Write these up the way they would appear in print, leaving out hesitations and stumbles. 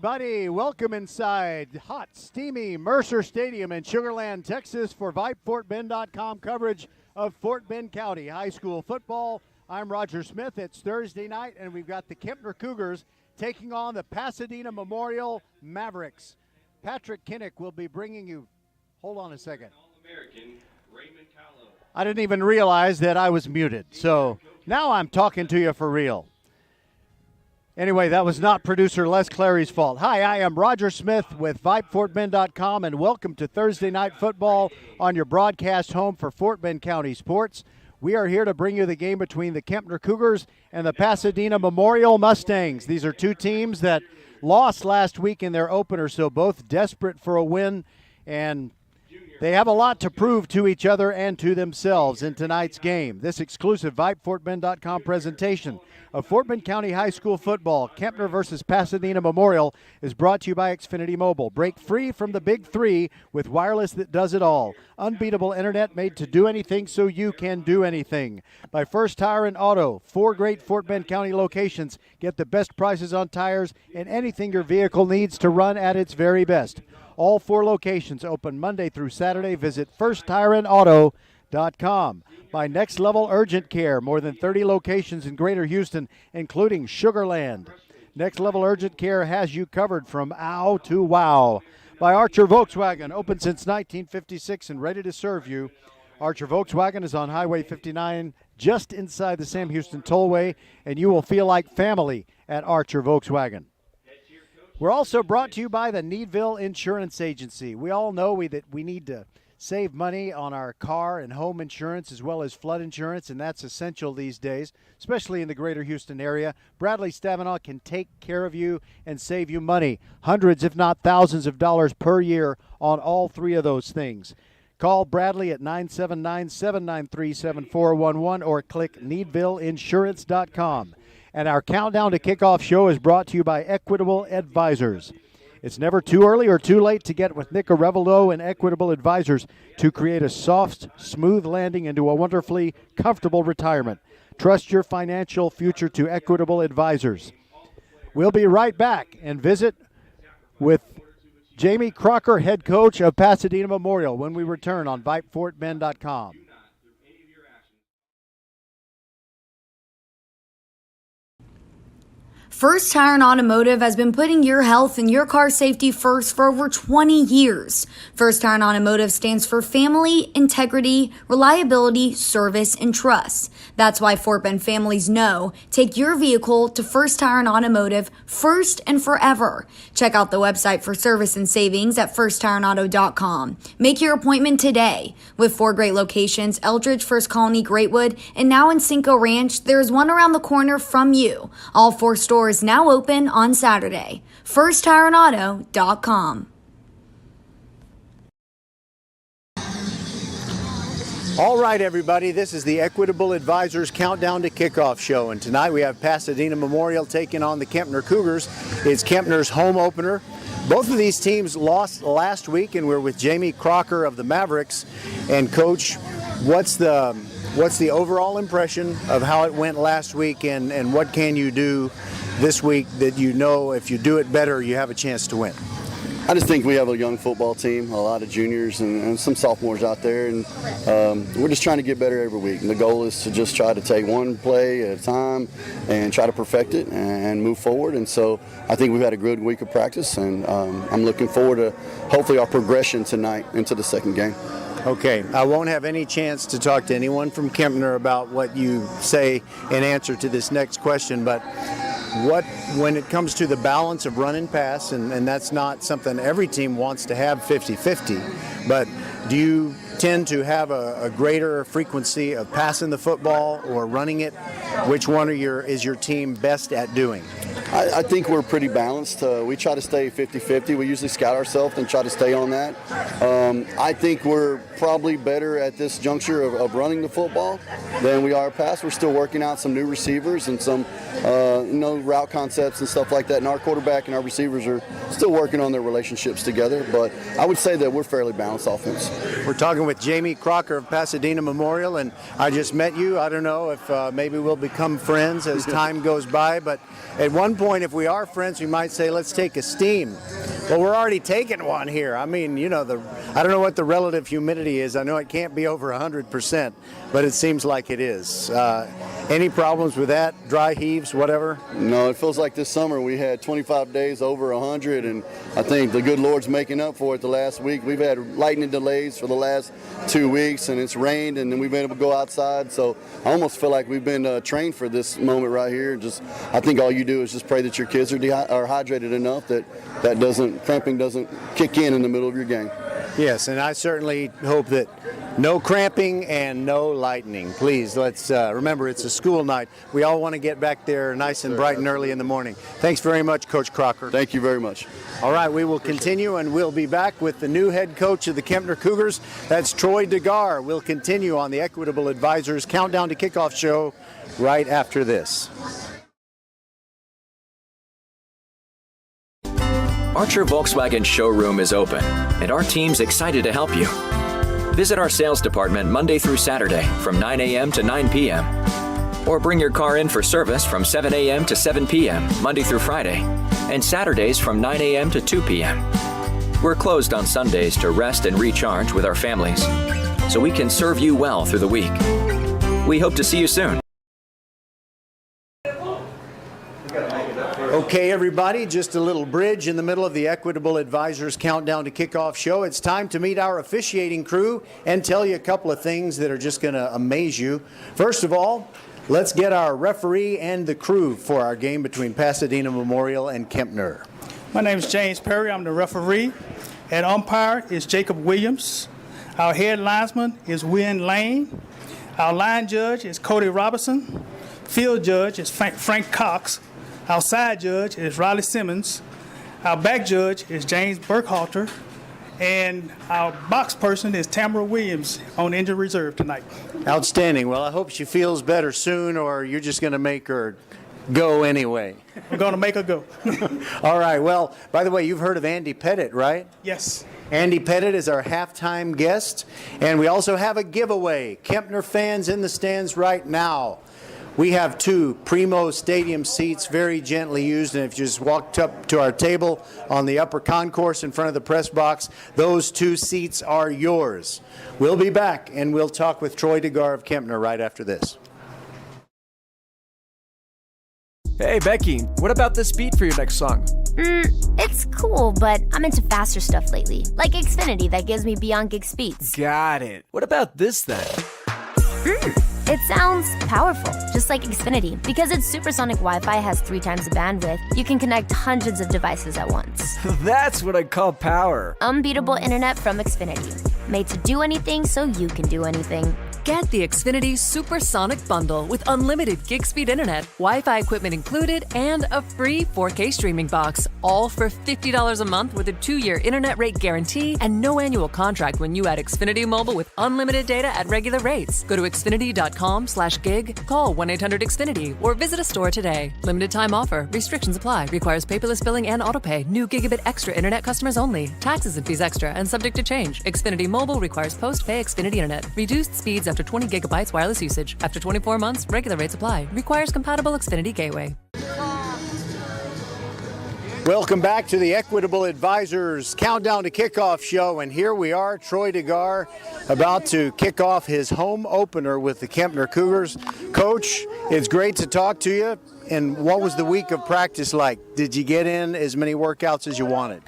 everybody. Welcome inside hot, steamy Mercer Stadium in Sugar Land, Texas for Vype FortBend.com coverage of Fort Bend County High School football. I'm Roger Smith. It's Thursday night, and we've got the Kempner Cougars taking on the Pasadena Memorial Mavericks. Patrick Kinnick will be bringing you. Hold on a second. I didn't even realize that I was muted, so now I'm talking to you for real. Anyway, that was not producer Les Clary's fault. Hi, I am Roger Smith with VypeFortBend.com, and welcome to Thursday Night Football on your broadcast home for Fort Bend County sports. We are here to bring you the game between the Kempner Cougars and the Pasadena Memorial Mustangs. These are two teams that lost last week in their opener, so both desperate for a win, and they have a lot to prove to each other and to themselves in tonight's game. This exclusive VypeFortBend.com presentation of Fort Bend County High School football, Kempner versus Pasadena Memorial, is brought to you by Xfinity Mobile. Break free from the big three with wireless that does it all. Unbeatable internet made to do anything so you can do anything. By First Tire and Auto, 4 great Fort Bend County locations. Get the best prices on tires and anything your vehicle needs to run at its very best. All 4 locations open Monday through Saturday. Visit firsttireandauto.com. By Next Level Urgent Care, more than 30 locations in Greater Houston, including Sugar Land. Next Level Urgent Care has you covered from ow to wow. By Archer Volkswagen, open since 1956 and ready to serve you. Archer Volkswagen is on Highway 59, just inside the Sam Houston Tollway, and you will feel like family at Archer Volkswagen. We're also brought to you by the Needville Insurance Agency. We all know that we need to save money on our car and home insurance as well as flood insurance, and that's essential these days, especially in the Greater Houston area. Bradley Stavanaugh can take care of you and save you money, hundreds if not thousands of dollars per year on all 3 of those things. Call Bradley at 979-793-7411 or click needvilleinsurance.com. And our Countdown to Kickoff show is brought to you by Equitable Advisors. It's never too early or too late to get with Nick Arevalo and Equitable Advisors to create a soft, smooth landing into a wonderfully comfortable retirement. Trust your financial future to Equitable Advisors. We'll be right back and visit with Jamie Crocker, head coach of Pasadena Memorial, when we return on VypeFortBend.com. First Tire and Automotive has been putting your health and your car safety first for over 20 years. First Tire and Automotive stands for family, integrity, reliability, service, and trust. That's why Fort Bend families know take your vehicle to First Tire and Automotive first and forever. Check out the website for service and savings at firsttireandauto.com. Make your appointment today. With 4 great locations, Eldridge, First Colony, Greatwood, and now in Cinco Ranch, there's one around the corner from you. All 4 stores now open on Saturday. FirstTireandAuto.com. All right, everybody, this is the Equitable Advisors Countdown to Kickoff show, and tonight we have Pasadena Memorial taking on the Kempner Cougars. It's Kempner's home opener. Both of these teams lost last week, and we're with Jamie Crocker of the Mavericks. And Coach, what's the overall impression of how it went last week, and what can you do this week that you know if you do it better, you have a chance to win? I just think we have a young football team, a lot of juniors and some sophomores out there, and we're just trying to get better every week. And the goal is to just try to take one play at a time and try to perfect it and move forward. And so I think we've had a good week of practice, and I'm looking forward to hopefully our progression tonight into the second game. Okay, I won't have any chance to talk to anyone from Kempner about what you say in answer to this next question, but when it comes to the balance of run and pass, and that's not something every team wants to have 50-50, but do you tend to have a greater frequency of passing the football or running it? Which one is your team best at doing? I think we're pretty balanced. We try to stay 50-50. We usually scout ourselves and try to stay on that. I think we're probably better at this juncture of running the football than we are pass. We're still working out some new receivers and some route concepts and stuff like that. And our quarterback and our receivers are still working on their relationships together. But I would say that we're fairly balanced offense. We're talking with Jamie Crocker of Pasadena Memorial, and I just met you. I don't know if maybe we'll become friends as time goes by, but at one point, if we are friends, we might say, let's take a steam. Well, we're already taking one here. I mean, I don't know what the relative humidity is. I know it can't be over 100%, but it seems like it is. Any problems with that? Dry heaves, whatever? No, it feels like this summer we had 25 days over 100, and I think the good Lord's making up for it the last week. We've had lightning delays for the last 2 weeks, and it's rained, and then we've been able to go outside. So I almost feel like we've been trained for this moment right here. I think all you do is just pray that your kids are hydrated enough that cramping doesn't kick in the middle of your game. Yes, and I certainly hope that no cramping and no lightning. Please, let's remember it's a school night. We all want to get back there nice and bright and early in the morning. Thanks very much, Coach Crocker. Thank you very much. All right, we will continue, and we'll be back with the new head coach of the Kempner Cougars. That's Troy DeGar. We'll continue on the Equitable Advisors Countdown to Kickoff show right after this. Archer Volkswagen showroom is open, and our team's excited to help you. Visit our sales department Monday through Saturday from 9 a.m. to 9 p.m. Or bring your car in for service from 7 a.m. to 7 p.m. Monday through Friday, and Saturdays from 9 a.m. to 2 p.m. We're closed on Sundays to rest and recharge with our families, so we can serve you well through the week. We hope to see you soon. Okay, everybody, just a little bridge in the middle of the Equitable Advisors Countdown to Kickoff show. It's time to meet our officiating crew and tell you a couple of things that are just going to amaze you. First of all, let's get our referee and the crew for our game between Pasadena Memorial and Kempner. My name is James Perry. I'm the referee. At umpire is Jacob Williams. Our head linesman is Wynn Lane. Our line judge is Cody Robinson. Field judge is Frank Cox. Our side judge is Riley Simmons. Our back judge is James Burkhalter. And our box person is Tamara Williams on injured reserve tonight. Outstanding. Well, I hope she feels better soon, or you're just going to make her go anyway. We're going to make her go. All right. Well, by the way, you've heard of Andy Pettit, right? Yes. Andy Pettit is our halftime guest. And we also have a giveaway. Kempner fans in the stands right now. We have 2 Primo Stadium seats, very gently used, and if you just walked up to our table on the upper concourse in front of the press box, those 2 seats are yours. We'll be back, and we'll talk with Troy DeGar of Kempner right after this. Hey, Becky, what about this beat for your next song? It's cool, but I'm into faster stuff lately, like Xfinity that gives me beyond gig speeds. Got it. What about this then? It sounds powerful, just like Xfinity. Because its supersonic Wi-Fi has 3 times the bandwidth, you can connect hundreds of devices at once. That's what I call power. Unbeatable internet from Xfinity. Made to do anything so you can do anything. Get the Xfinity Supersonic Bundle with unlimited gig speed internet, Wi-Fi equipment included, and a free 4K streaming box. All for $50 a month with a 2-year internet rate guarantee and no annual contract when you add Xfinity Mobile with unlimited data at regular rates. Go to Xfinity.com/gig, call 1-800-XFINITY, or visit a store today. Limited time offer. Restrictions apply. Requires paperless billing and autopay. New gigabit extra internet customers only. Taxes and fees extra and subject to change. Xfinity Mobile requires post-pay Xfinity internet. Reduced speeds after 20 gigabytes wireless usage. After 24 months, regular rates apply. Requires compatible Xfinity gateway. Welcome back to the Equitable Advisors Countdown to Kickoff show, and here we are, Troy DeGar, about to kick off his home opener with the Kempner Cougars. Coach, it's great to talk to you. And what was the week of practice like? Did you get in as many workouts as you wanted?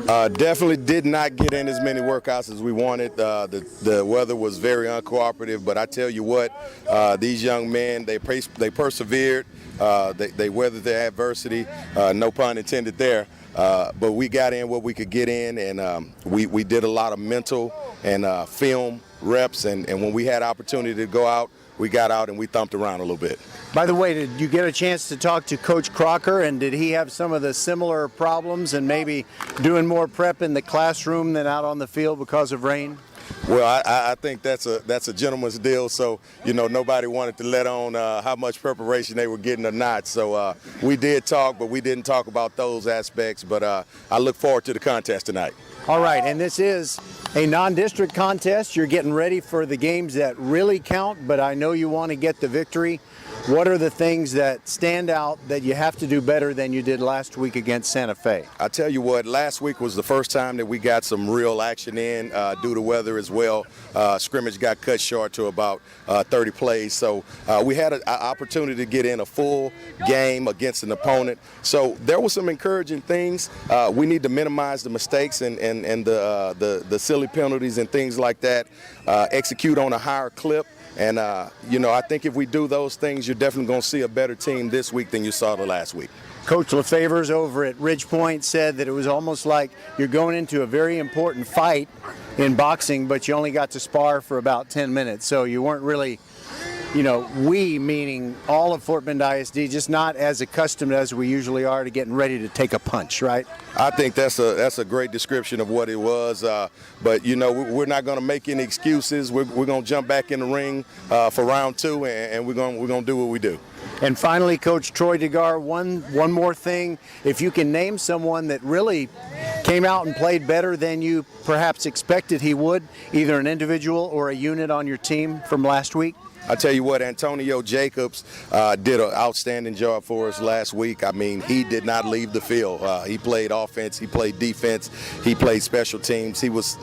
Definitely did not get in as many workouts as we wanted. The weather was very uncooperative, but I tell you what, these young men, they persevered. They weathered the adversity, no pun intended there. But we got in what we could get in, and we did a lot of mental and film reps, and when we had opportunity to go out, we got out and we thumped around a little bit. By the way, did you get a chance to talk to Coach Crocker, and did he have some of the similar problems and maybe doing more prep in the classroom than out on the field because of rain? Well, I think that's a gentleman's deal, so, nobody wanted to let on how much preparation they were getting or not. So we did talk, but we didn't talk about those aspects. But I look forward to the contest tonight. All right, and this is a non-district contest. You're getting ready for the games that really count, but I know you want to get the victory. what are the things that stand out that you have to do better than you did last week against Santa Fe? I tell you what, last week was the first time that we got some real action in due to weather as well. Scrimmage got cut short to about 30 plays, so we had an opportunity to get in a full game against an opponent. So there were some encouraging things. We need to minimize the mistakes and the silly penalties and things like that. Execute on a higher clip. And, I think if we do those things, you're definitely going to see a better team this week than you saw the last week. Coach LaFavors over at Ridge Point said that it was almost like you're going into a very important fight in boxing, but you only got to spar for about 10 minutes. So you weren't really, we meaning all of Fort Bend ISD, just not as accustomed as we usually are to getting ready to take a punch, right? I think that's a great description of what it was. But we're not going to make any excuses. We're going to jump back in the ring for round 2, and we're going to do what we do. And finally, Coach Troy DeGar, one more thing. If you can name someone that really came out and played better than you perhaps expected he would, either an individual or a unit on your team from last week. I tell you what, Antonio Jacobs did an outstanding job for us last week. I mean, he did not leave the field. He played offense, he played defense, he played special teams. He was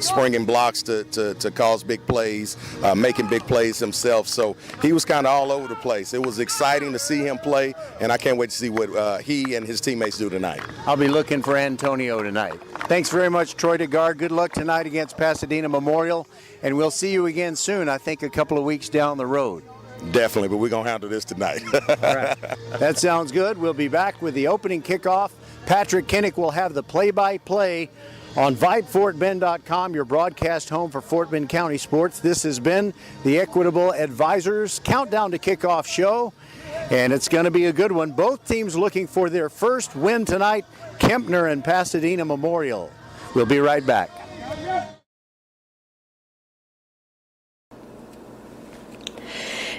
springing blocks to cause big plays, making big plays himself. So he was kind of all over the place. It was exciting to see him play, and I can't wait to see what he and his teammates do tonight. I'll be looking for Antonio tonight. Thanks very much, Troy DeGar. Good luck tonight against Pasadena Memorial, and we'll see you again soon, I think a couple of weeks down the road. Definitely, but we're going to handle this tonight. All right. That sounds good. We'll be back with the opening kickoff. Patrick Kinnick will have the play-by-play on VypeFortBend.com, your broadcast home for Fort Bend County sports. This has been the Equitable Advisors Countdown to Kickoff show, and it's going to be a good one. Both teams looking for their first win tonight, Kempner and Pasadena Memorial. We'll be right back.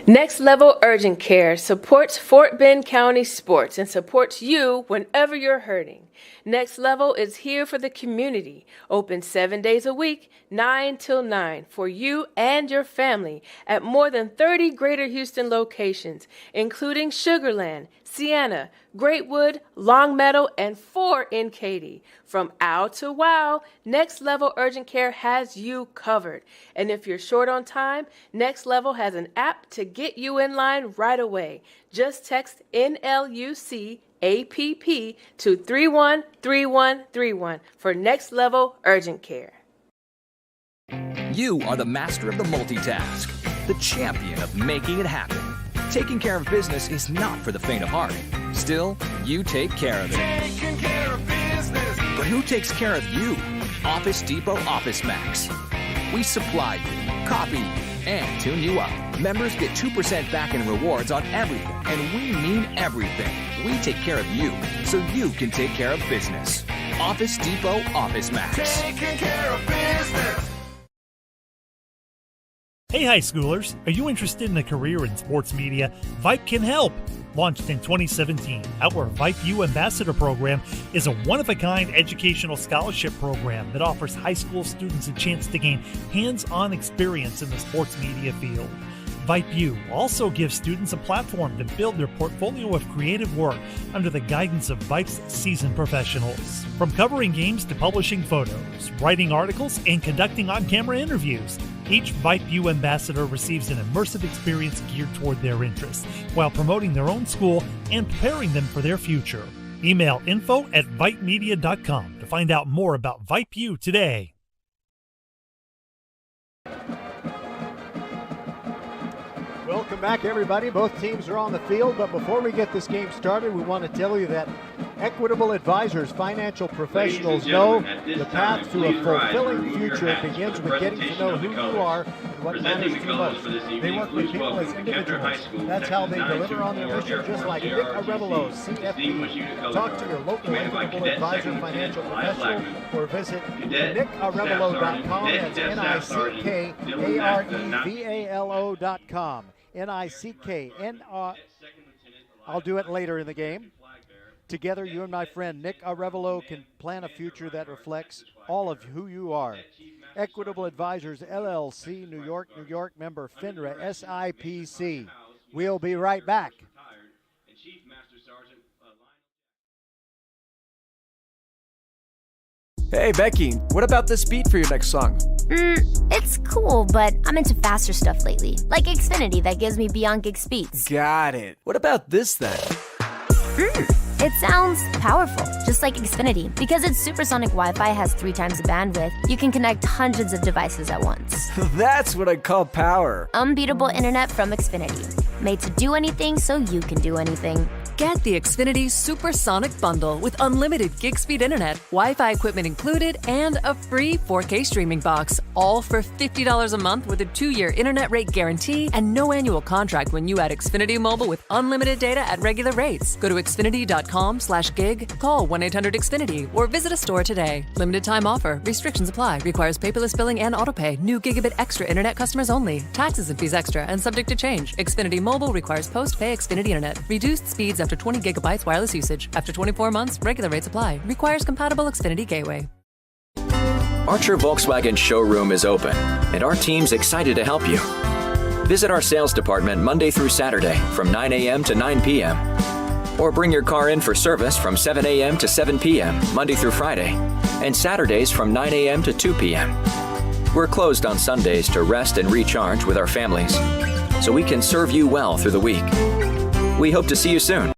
Next Level Urgent Care supports Fort Bend County sports and supports you whenever you're hurting. Next Level is here for the community, open 7 days a week, 9 till 9, for you and your family at more than 30 Greater Houston locations, including Sugar Land, Sienna, Greatwood, Long Meadow, and 4 in Katy. From ow to wow, Next Level Urgent Care has you covered. And if you're short on time, Next Level has an app to get you in line right away. Just text NLUC APP to 313131 for Next Level Urgent Care. You are the master of the multitask, the champion of making it happen. Taking care of business is not for the faint of heart. Still, you take care of it. Taking care of business. But who takes care of you? Office Depot Office Max. We supply you, copy you, and tune you up. Members get 2% back in rewards on everything, and we mean everything. We take care of you, so you can take care of business. Office Depot Office Max. Taking care of business. Hey high schoolers, are you interested in a career in sports media? Vype can help. Launched in 2017, our Vype U Ambassador Program is a one-of-a-kind educational scholarship program that offers high school students a chance to gain hands-on experience in the sports media field. Vype U also gives students a platform to build their portfolio of creative work under the guidance of Vype's seasoned professionals. From covering games to publishing photos, writing articles, and conducting on-camera interviews, each Vype U ambassador receives an immersive experience geared toward their interests, while promoting their own school and preparing them for their future. Email info@vypemedia.com to find out more about Vype U today. Welcome back, everybody. Both teams are on the field, but before we get this game started, we want to tell you that Equitable Advisors, financial professionals, know the path to a fulfilling future begins with getting to know who you are and what matters to you most. They work with people as individuals. That's how they deliver on their mission, just like Nick Arevalo, CFP. Talk to your local Equitable Advisor financial professional or visit nickarevalo.com. That's NICKAREVALO.com. NICKNR. I'll do it later in the game. Together, you and my friend Nick Arevalo can plan a future that reflects all of who you are. Equitable Advisors, LLC, New York, member FINRA, SIPC. We'll be right back. Hey, Becky, what about this beat for your next song? It's cool, but I'm into faster stuff lately. Like Xfinity that gives me beyond gig speeds. Got it. What about this then? It sounds powerful, just like Xfinity. Because its supersonic Wi-Fi has 3 times the bandwidth, you can connect hundreds of devices at once. That's what I call power. Unbeatable internet from Xfinity. Made to do anything so you can do anything. Get the Xfinity Supersonic Bundle with unlimited gig speed internet, Wi-Fi equipment included, and a free 4K streaming box, all for $50 a month with a 2-year internet rate guarantee and no annual contract when you add Xfinity Mobile with unlimited data at regular rates. Go to xfinity.com/gig, call 1-800-XFINITY, or visit a store today. Limited time offer. Restrictions apply. Requires paperless billing and autopay. New Gigabit Extra internet customers only. Taxes and fees extra and subject to change. Xfinity Mobile requires post-pay Xfinity internet. Reduced speeds after 20 gigabytes wireless usage. After 24 months, regular rates apply. Requires compatible Xfinity gateway. Archer Volkswagen showroom is open, and our team's excited to help you. Visit our sales department Monday through Saturday from 9 a.m. to 9 p.m. Or bring your car in for service from 7 a.m. to 7 p.m. Monday through Friday, and Saturdays from 9 a.m. to 2 p.m. We're closed on Sundays to rest and recharge with our families, so we can serve you well through the week. We hope to see you soon.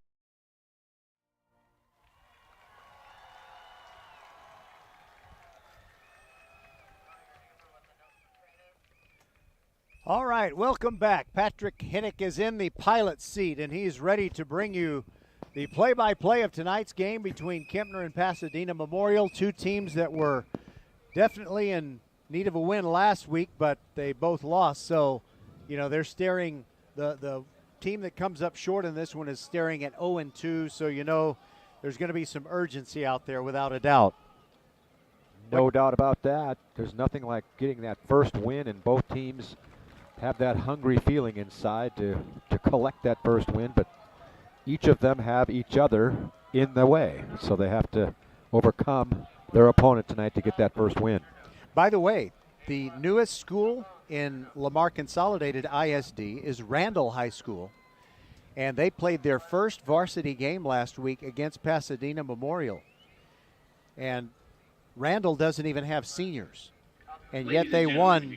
All right, welcome back. Patrick Hinnick is in the pilot seat, and he's ready to bring you the play-by-play of tonight's game between Kempner and Pasadena Memorial, 2 teams that were definitely in need of a win last week, but they both lost. So, they're staring, the team that comes up short in this one is staring at 0-2, so there's going to be some urgency out there without a doubt. No doubt about that. There's nothing like getting that first win, and both teams have that hungry feeling inside to collect that first win, but each of them have each other in the way, so they have to overcome their opponent tonight to get that first win. By the way, the newest school in Lamar Consolidated ISD is Randall High School, and they played their first varsity game last week against Pasadena Memorial. And Randall doesn't even have seniors, and yet they won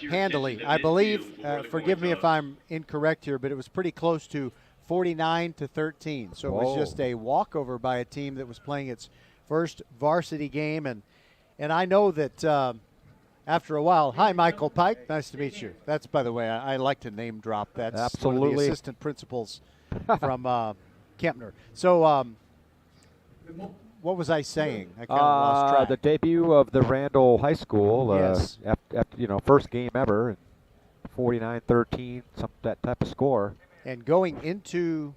handily. I believe, forgive me if I'm incorrect here, but it was pretty close to 49-13. So it was just a walkover by a team that was playing its first varsity game. And I know that after a while, hi, Michael Pike. Nice to meet you. That's, by the way, I like to name drop. That's absolutely one of the assistant principals from Kempner. So what was I saying? I kind of lost track. The debut of the Randall High School, yes. after, first game ever, 49-13, that type of score. And going into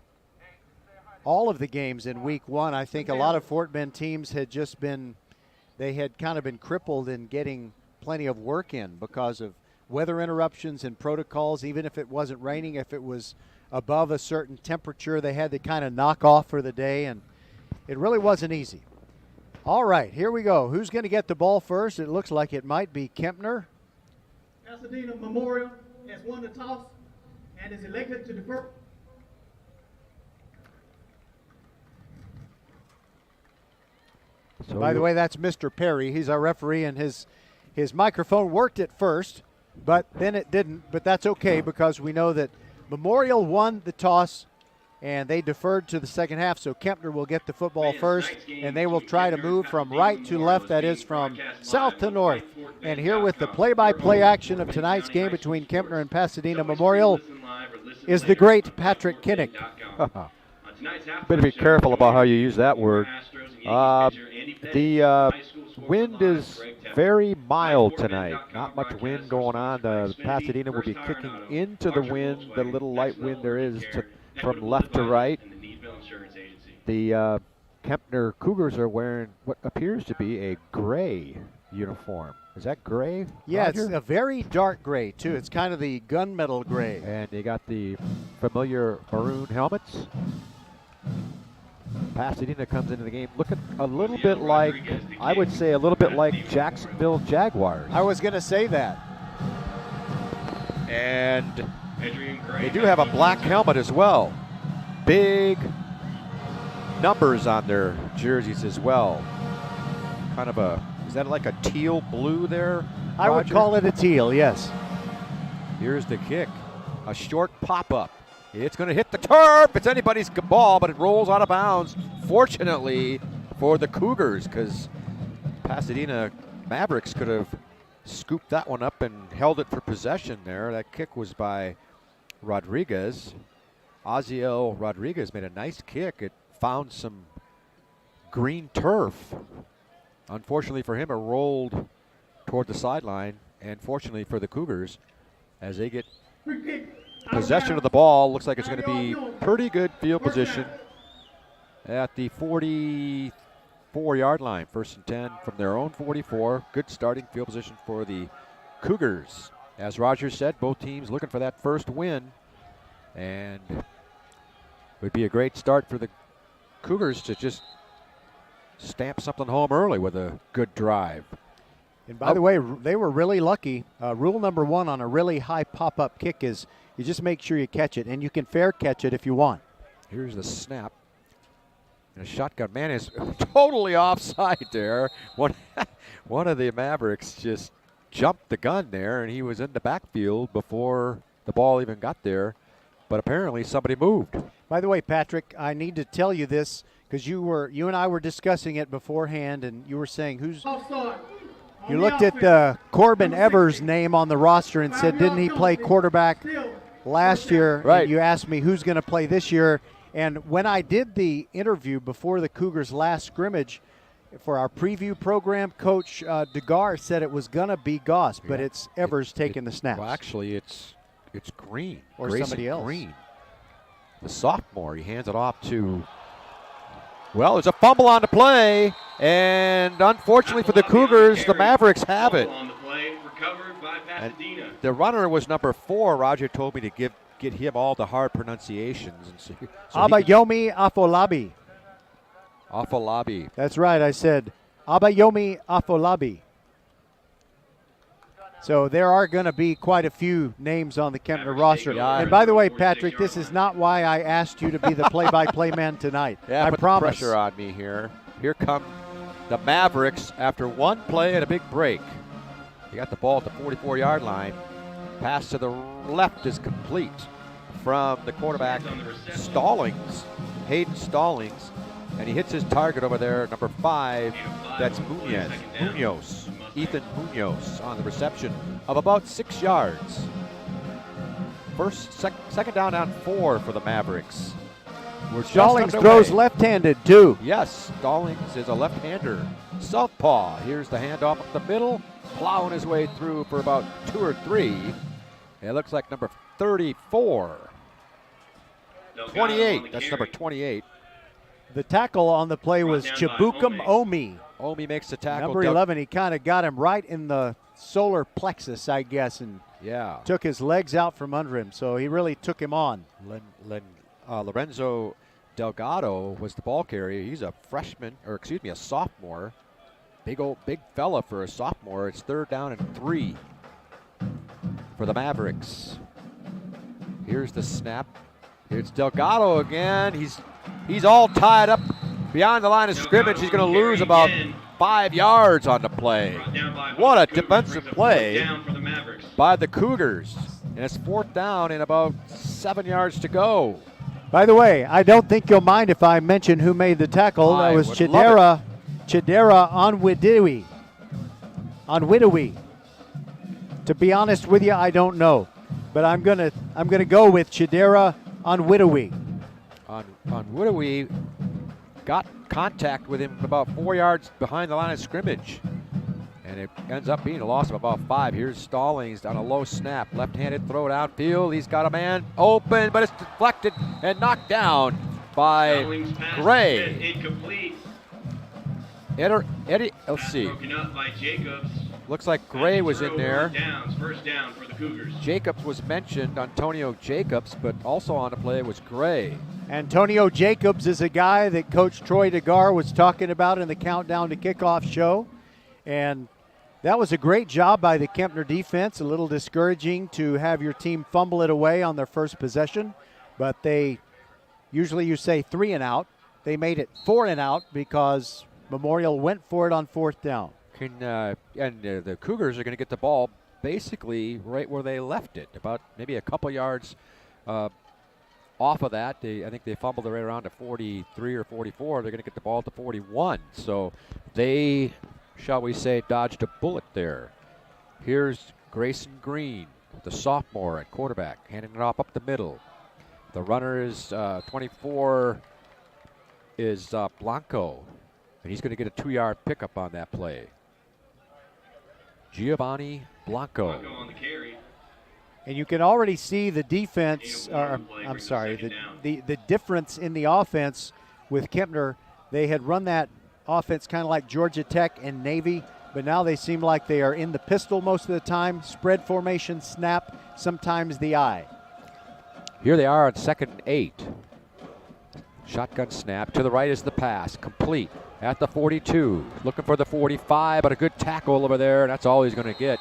all of the games in week 1, I think a lot of Fort Bend teams had they had kind of been crippled in getting plenty of work in because of weather interruptions and protocols. Even if it wasn't raining, if it was above a certain temperature, they had to kind of knock off for the day, and it really wasn't easy. All right, here we go. Who's going to get the ball first? It looks like it might be Kempner. Pasadena Memorial has won the toss and is elected to defer. So by the way, that's Mr. Perry. He's our referee, and his microphone worked at first, but then it didn't. But that's okay because we know that Memorial won the toss, and they deferred to the second half, so Kempner will get the football first, and they will try to move from right to left, that is from south to north. And here with the play-by-play action of tonight's game between Kempner and Pasadena Memorial is the great Patrick Kinnick. Better be careful about how you use that word. The wind is very mild tonight. Not much wind going on. The Pasadena will be kicking into the wind, the little light wind there is from left to right. The Kempner Cougars are wearing what appears to be a gray uniform. Is that gray? Yeah, Roger? It's a very dark gray, too. It's kind of the gunmetal gray. And you got the familiar maroon helmets. Pasadena comes into the game looking a little bit like, I would say a little bit like Jacksonville Jaguars. I was going to say that. And They do have a black helmet as well. Big numbers on their jerseys as well. Kind of is that like a teal blue there, Roger? I would call it a teal, yes. Here's the kick. A short pop-up. It's going to hit the turf. It's anybody's ball, but it rolls out of bounds. Fortunately for the Cougars, because Pasadena Mavericks could have scooped that one up and held it for possession there. That kick was by Rodriguez. Aziel Rodriguez made a nice kick. It found some green turf. Unfortunately for him, it rolled toward the sideline. And fortunately for the Cougars, as they get possession of the ball, looks like it's going to be pretty good field position at the 44-yard line. 1st and 10 from their own 44. Good starting field position for the Cougars. As Roger said, both teams looking for that first win. And it would be a great start for the Cougars to just stamp something home early with a good drive. And by the way, they were really lucky. Rule number 1 on a really high pop-up kick is you just make sure you catch it, and you can fair catch it if you want. Here's the snap. And a shotgun man is totally offside there. One of the Mavericks just jumped the gun there, and he was in the backfield before the ball even got there. But apparently somebody moved. By the way, Patrick, I need to tell you this because you and I were discussing it beforehand, and you were saying who's. You looked at Corbin Evers' name on the roster and said, didn't he play quarterback last year? Right. And you asked me who's going to play this year. And when I did the interview before the Cougars' last scrimmage for our preview program, Coach DeGar said it was going to be Goss, but it's Evers taking the snaps. Well, actually, it's Green. Or Grayson somebody else. Green, the sophomore. He hands it off to, well, there's a fumble on the play, and unfortunately for the Cougars, the Mavericks have it. And the runner was number 4. Roger told me to get him all the hard pronunciations. And so Abayomi Afolabi. Afolabi. That's right. I said Abayomi Afolabi. So there are going to be quite a few names on the Kempner roster. Yeah. And by the way, Patrick, this is not why I asked you to be the play-by-play man tonight. Yeah, I put promise. the pressure on me here. Here come the Mavericks after one play and a big break. They got the ball at the 44-yard line. Pass to the left is complete from the quarterback, Stallings, Hayden Stallings. And he hits his target over there, number 5. That's Munoz. Ethan Munoz on the reception of about 6 yards. Second down on 4 for the Mavericks. Stallings throws left-handed, too. Yes, Stallings is a left-hander. Southpaw. Here's the handoff up the middle. Plowing his way through for about 2 or 3. It looks like number 34. 28. That's number 28. The tackle on the play was Chibukum Omi. Omi makes the tackle. Number 11, he kind of got him right in the solar plexus, I guess, and took his legs out from under him. So he really took him on. Lorenzo Delgado was the ball carrier. He's a a sophomore. Big fella for a sophomore. It's 3rd down and 3 for the Mavericks. Here's the snap. It's Delgado again. He's all tied up beyond the line of scrimmage. He's going to lose about 5 yards on the play. What a defensive play by the Cougars. And it's 4th down and about 7 yards to go. By the way, I don't think you'll mind if I mention who made the tackle. That was Chidera Onwidewi. To be honest with you, I don't know. But I'm gonna go with Chidera Onwidewi. Onwidewi got contact with him about 4 yards behind the line of scrimmage. And it ends up being a loss of about 5. Here's Stallings on a low snap. Left-handed throw downfield. He's got a man open, but it's deflected and knocked down by Gray. Incomplete. Eddie, let's see. Broken up by Jacobs. Looks like Gray was in there. First down for the Cougars. Jacobs was mentioned, Antonio Jacobs, but also on the play was Gray. Antonio Jacobs is a guy that Coach Troy DeGar was talking about in the Countdown to Kickoff show. And That was a great job by the Kempner defense. A little discouraging to have your team fumble it away on their first possession, but they usually you say 3 and out. They made it 4 and out because Memorial went for it on 4th down. The Cougars are going to get the ball basically right where they left it, about maybe a couple yards off of that. I think they fumbled it right around to 43 or 44. They're going to get the ball to 41. So they, shall we say, dodged a bullet there. Here's Grayson Green, the sophomore at quarterback, handing it off up the middle. The runner is 24 is Blanco, and he's going to get a 2-yard pickup on that play. Giovanni Blanco. On the carry. And you can already see the defense, I'm sorry, the difference in the offense with Kempner. They had run that offense kind of like Georgia Tech and Navy, but now they seem like they are in the pistol most of the time, spread formation, snap, sometimes the eye. Here they are on 2nd and 8. Shotgun snap. To the right is the pass. Complete at the 42. Looking for the 45, but a good tackle over there, and that's all he's going to get.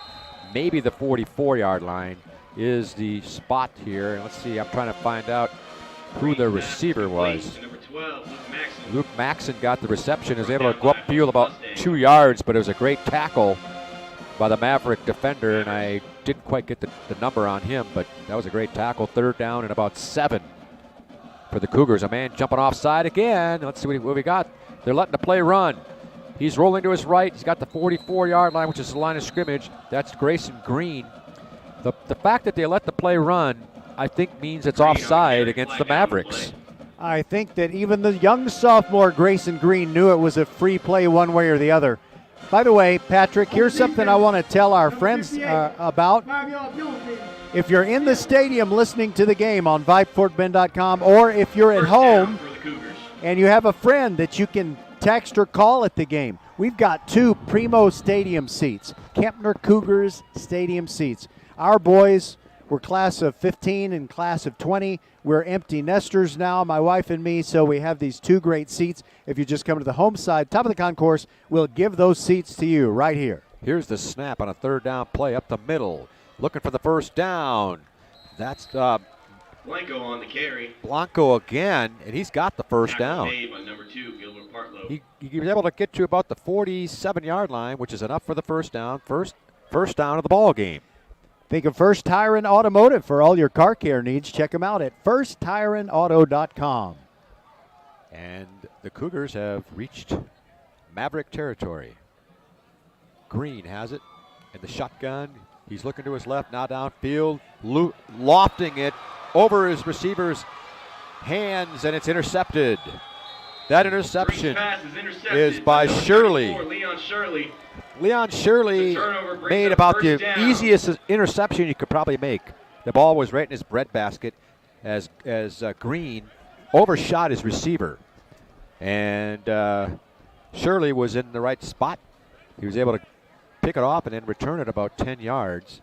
Maybe the 44-yard line is the spot here. And let's see, I'm trying to find out who the receiver was. Luke Maxson got the reception. He was able to go upfield about 2 yards, but it was a great tackle by the Maverick defender, and I didn't quite get the number on him, but that was a great tackle. 3rd down and about 7 for the Cougars. A man jumping offside again. Let's see what we got. They're letting the play run. He's rolling to his right. He's got the 44-yard line, which is the line of scrimmage. That's Grayson Green. The fact that they let the play run, I think, means it's offside against the Mavericks. I think that even the young sophomore Grayson Green knew it was a free play one way or the other. By the way, Patrick, here's something I want to tell our friends about. If you're in the stadium listening to the game on VypeFortBend.com, or if you're at home and you have a friend that you can text or call at the game, we've got 2 Primo Stadium seats, Kempner Cougars Stadium seats. Our boys were class of 15 and class of 20. We're empty nesters now, my wife and me, so we have these 2 great seats. If you just come to the home side, top of the concourse, we'll give those seats to you right here. Here's the snap on a 3rd down play up the middle. Looking for the 1st down. That's Blanco on the carry. Blanco again, and he's got the 1st down. On number 2, Gilbert Partlow. He was able to get to about the 47-yard line, which is enough for the 1st down. First down of the ball game. Think of First Tire and Automotive for all your car care needs. Check them out at firsttireandauto.com. And the Cougars have reached Maverick territory. Green has it in the shotgun. He's looking to his left, now downfield, lofting it over his receiver's hands, and it's intercepted. That interception is by Shirley. Leon Shirley made about the easiest interception you could probably make. The ball was right in his breadbasket as Green overshot his receiver. And Shirley was in the right spot. He was able to pick it off and then return it about 10 yards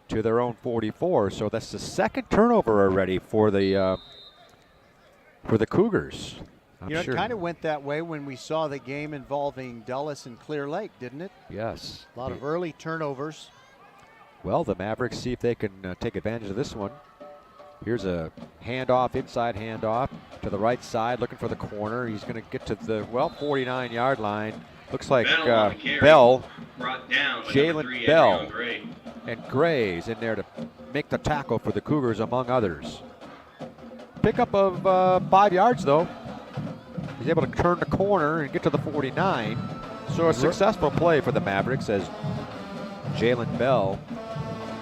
to their own 44. So that's the 2nd turnover already for the Cougars. It kind of went that way when we saw the game involving Dulles and Clear Lake, didn't it? Yes. A lot of early turnovers. Well, the Mavericks see if they can take advantage of this one. Here's a handoff, inside handoff to the right side, looking for the corner. He's going to get to the, 49-yard line. Looks like Bell, Jalen Bell, and Gray's in there to make the tackle for the Cougars, among others. Pickup of 5 yards, though. He's able to turn the corner and get to the 49. So a successful play for the Mavericks as Jalen Bell.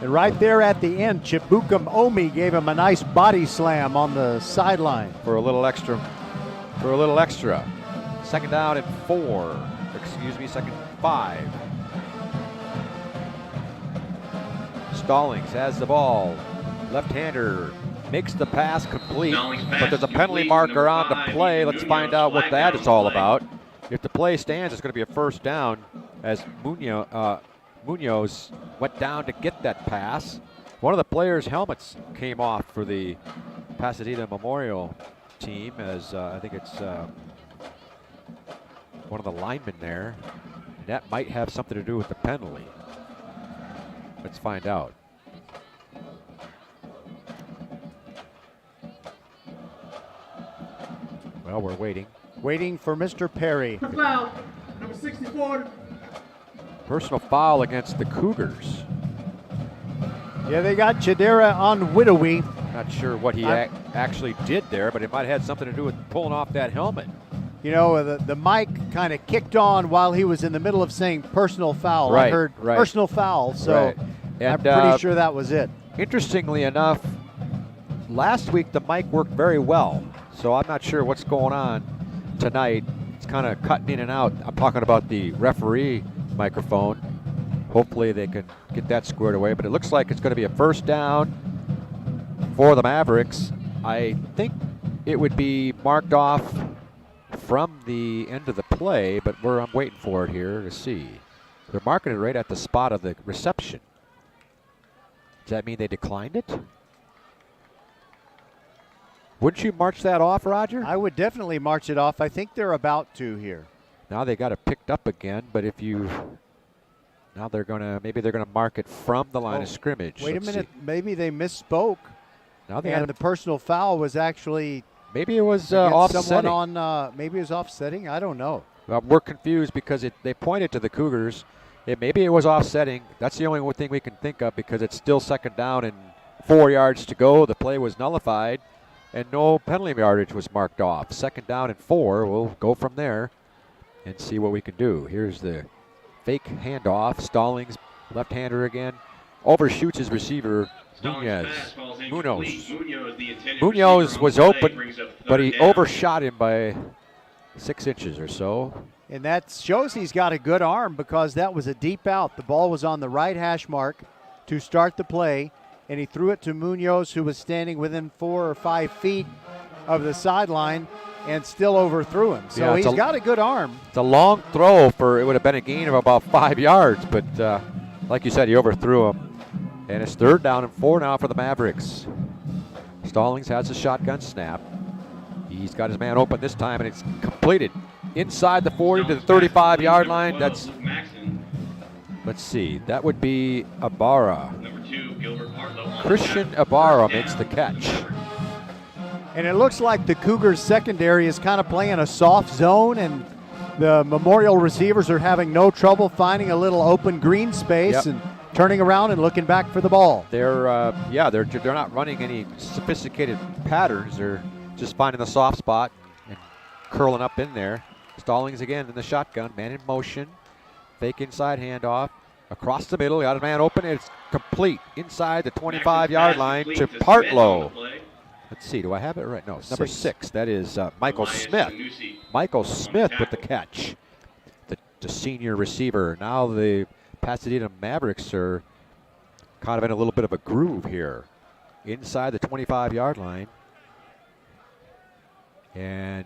And right there at the end, Chibukum Omi gave him a nice body slam on the sideline. For a little extra. 2nd down and 4. Excuse me, 2nd and 5. Stallings has the ball. Left-hander makes the pass complete, but there's a penalty marker on the play. Let's find out what that is all about. If the play stands, it's going to be a 1st down as Munoz went down to get that pass. One of the players' helmets came off for the Pasadena Memorial team as I think it's one of the linemen there. And that might have something to do with the penalty. Let's find out. Well, we're waiting. Waiting for Mr. Perry. Foul, number 64. Personal foul against the Cougars. Yeah, they got Chidera on Widowy. Not sure what he actually did there, but it might have had something to do with pulling off that helmet. You know, the mic kind of kicked on while he was in the middle of saying personal foul. Right, I heard right. personal foul, so Right. I'm And, pretty sure that was it. Interestingly enough, last week the mic worked very well, so I'm not sure what's going on tonight. It's kind of cutting in and out. I'm talking about the referee microphone. Hopefully they can get that squared away, but it looks like it's going to be a first down for the Mavericks. I think it would be marked off from the end of the play, but I'm waiting for it here to see. They're marking it right at the spot of the reception. Does that mean they declined it? Wouldn't you march that off, Roger? I would definitely march it off. I think they're about to here. Now they got it picked up again, but if you... Now maybe they're gonna mark it from the line of scrimmage. Wait Let's a minute, see. maybe they misspoke. Now they and the personal foul was actually maybe it was against offsetting. someone on maybe it was offsetting. I don't know. We're confused because they pointed to the Cougars. Maybe it was offsetting. That's the only thing we can think of because it's still second down and 4 yards to go. The play was nullified, and no penalty yardage was marked off. Second down and 4. We'll go from there and see what we can do. Here's the fake handoff. Stallings, left-hander again, overshoots his receiver, Munoz. Munoz was open, but he overshot him by 6 inches or so. And that shows he's got a good arm because that was a deep out. The ball was on the right hash mark to start the play, and he threw it to Munoz, who was standing within 4 or 5 feet of the sideline, and still overthrew him. So he's got a good arm. It's a long throw it would have been a gain of about 5 yards, but like you said, he overthrew him. And it's third down and 4 now for the Mavericks. Stallings has a shotgun snap. He's got his man open this time, and it's completed inside the 40 to the 35-yard line. That's, let's see, that would be Ibarra. Christian Ibarra makes the catch. And it looks like the Cougars secondary is kind of playing a soft zone, and the Memorial receivers are having no trouble finding a little open green space and turning around and looking back for the ball. They're not running any sophisticated patterns. They're just finding the soft spot and curling up in there. Stallings again in the shotgun, man in motion, fake inside handoff, across the middle, got a man open, and it's complete inside the 25-yard line to Partlow. Let's see, do I have it right? No, it's number 6. That is Michael Smith. Michael Smith with the catch, the senior receiver. Now the Pasadena Mavericks are kind of in a little bit of a groove here. Inside the 25-yard line. And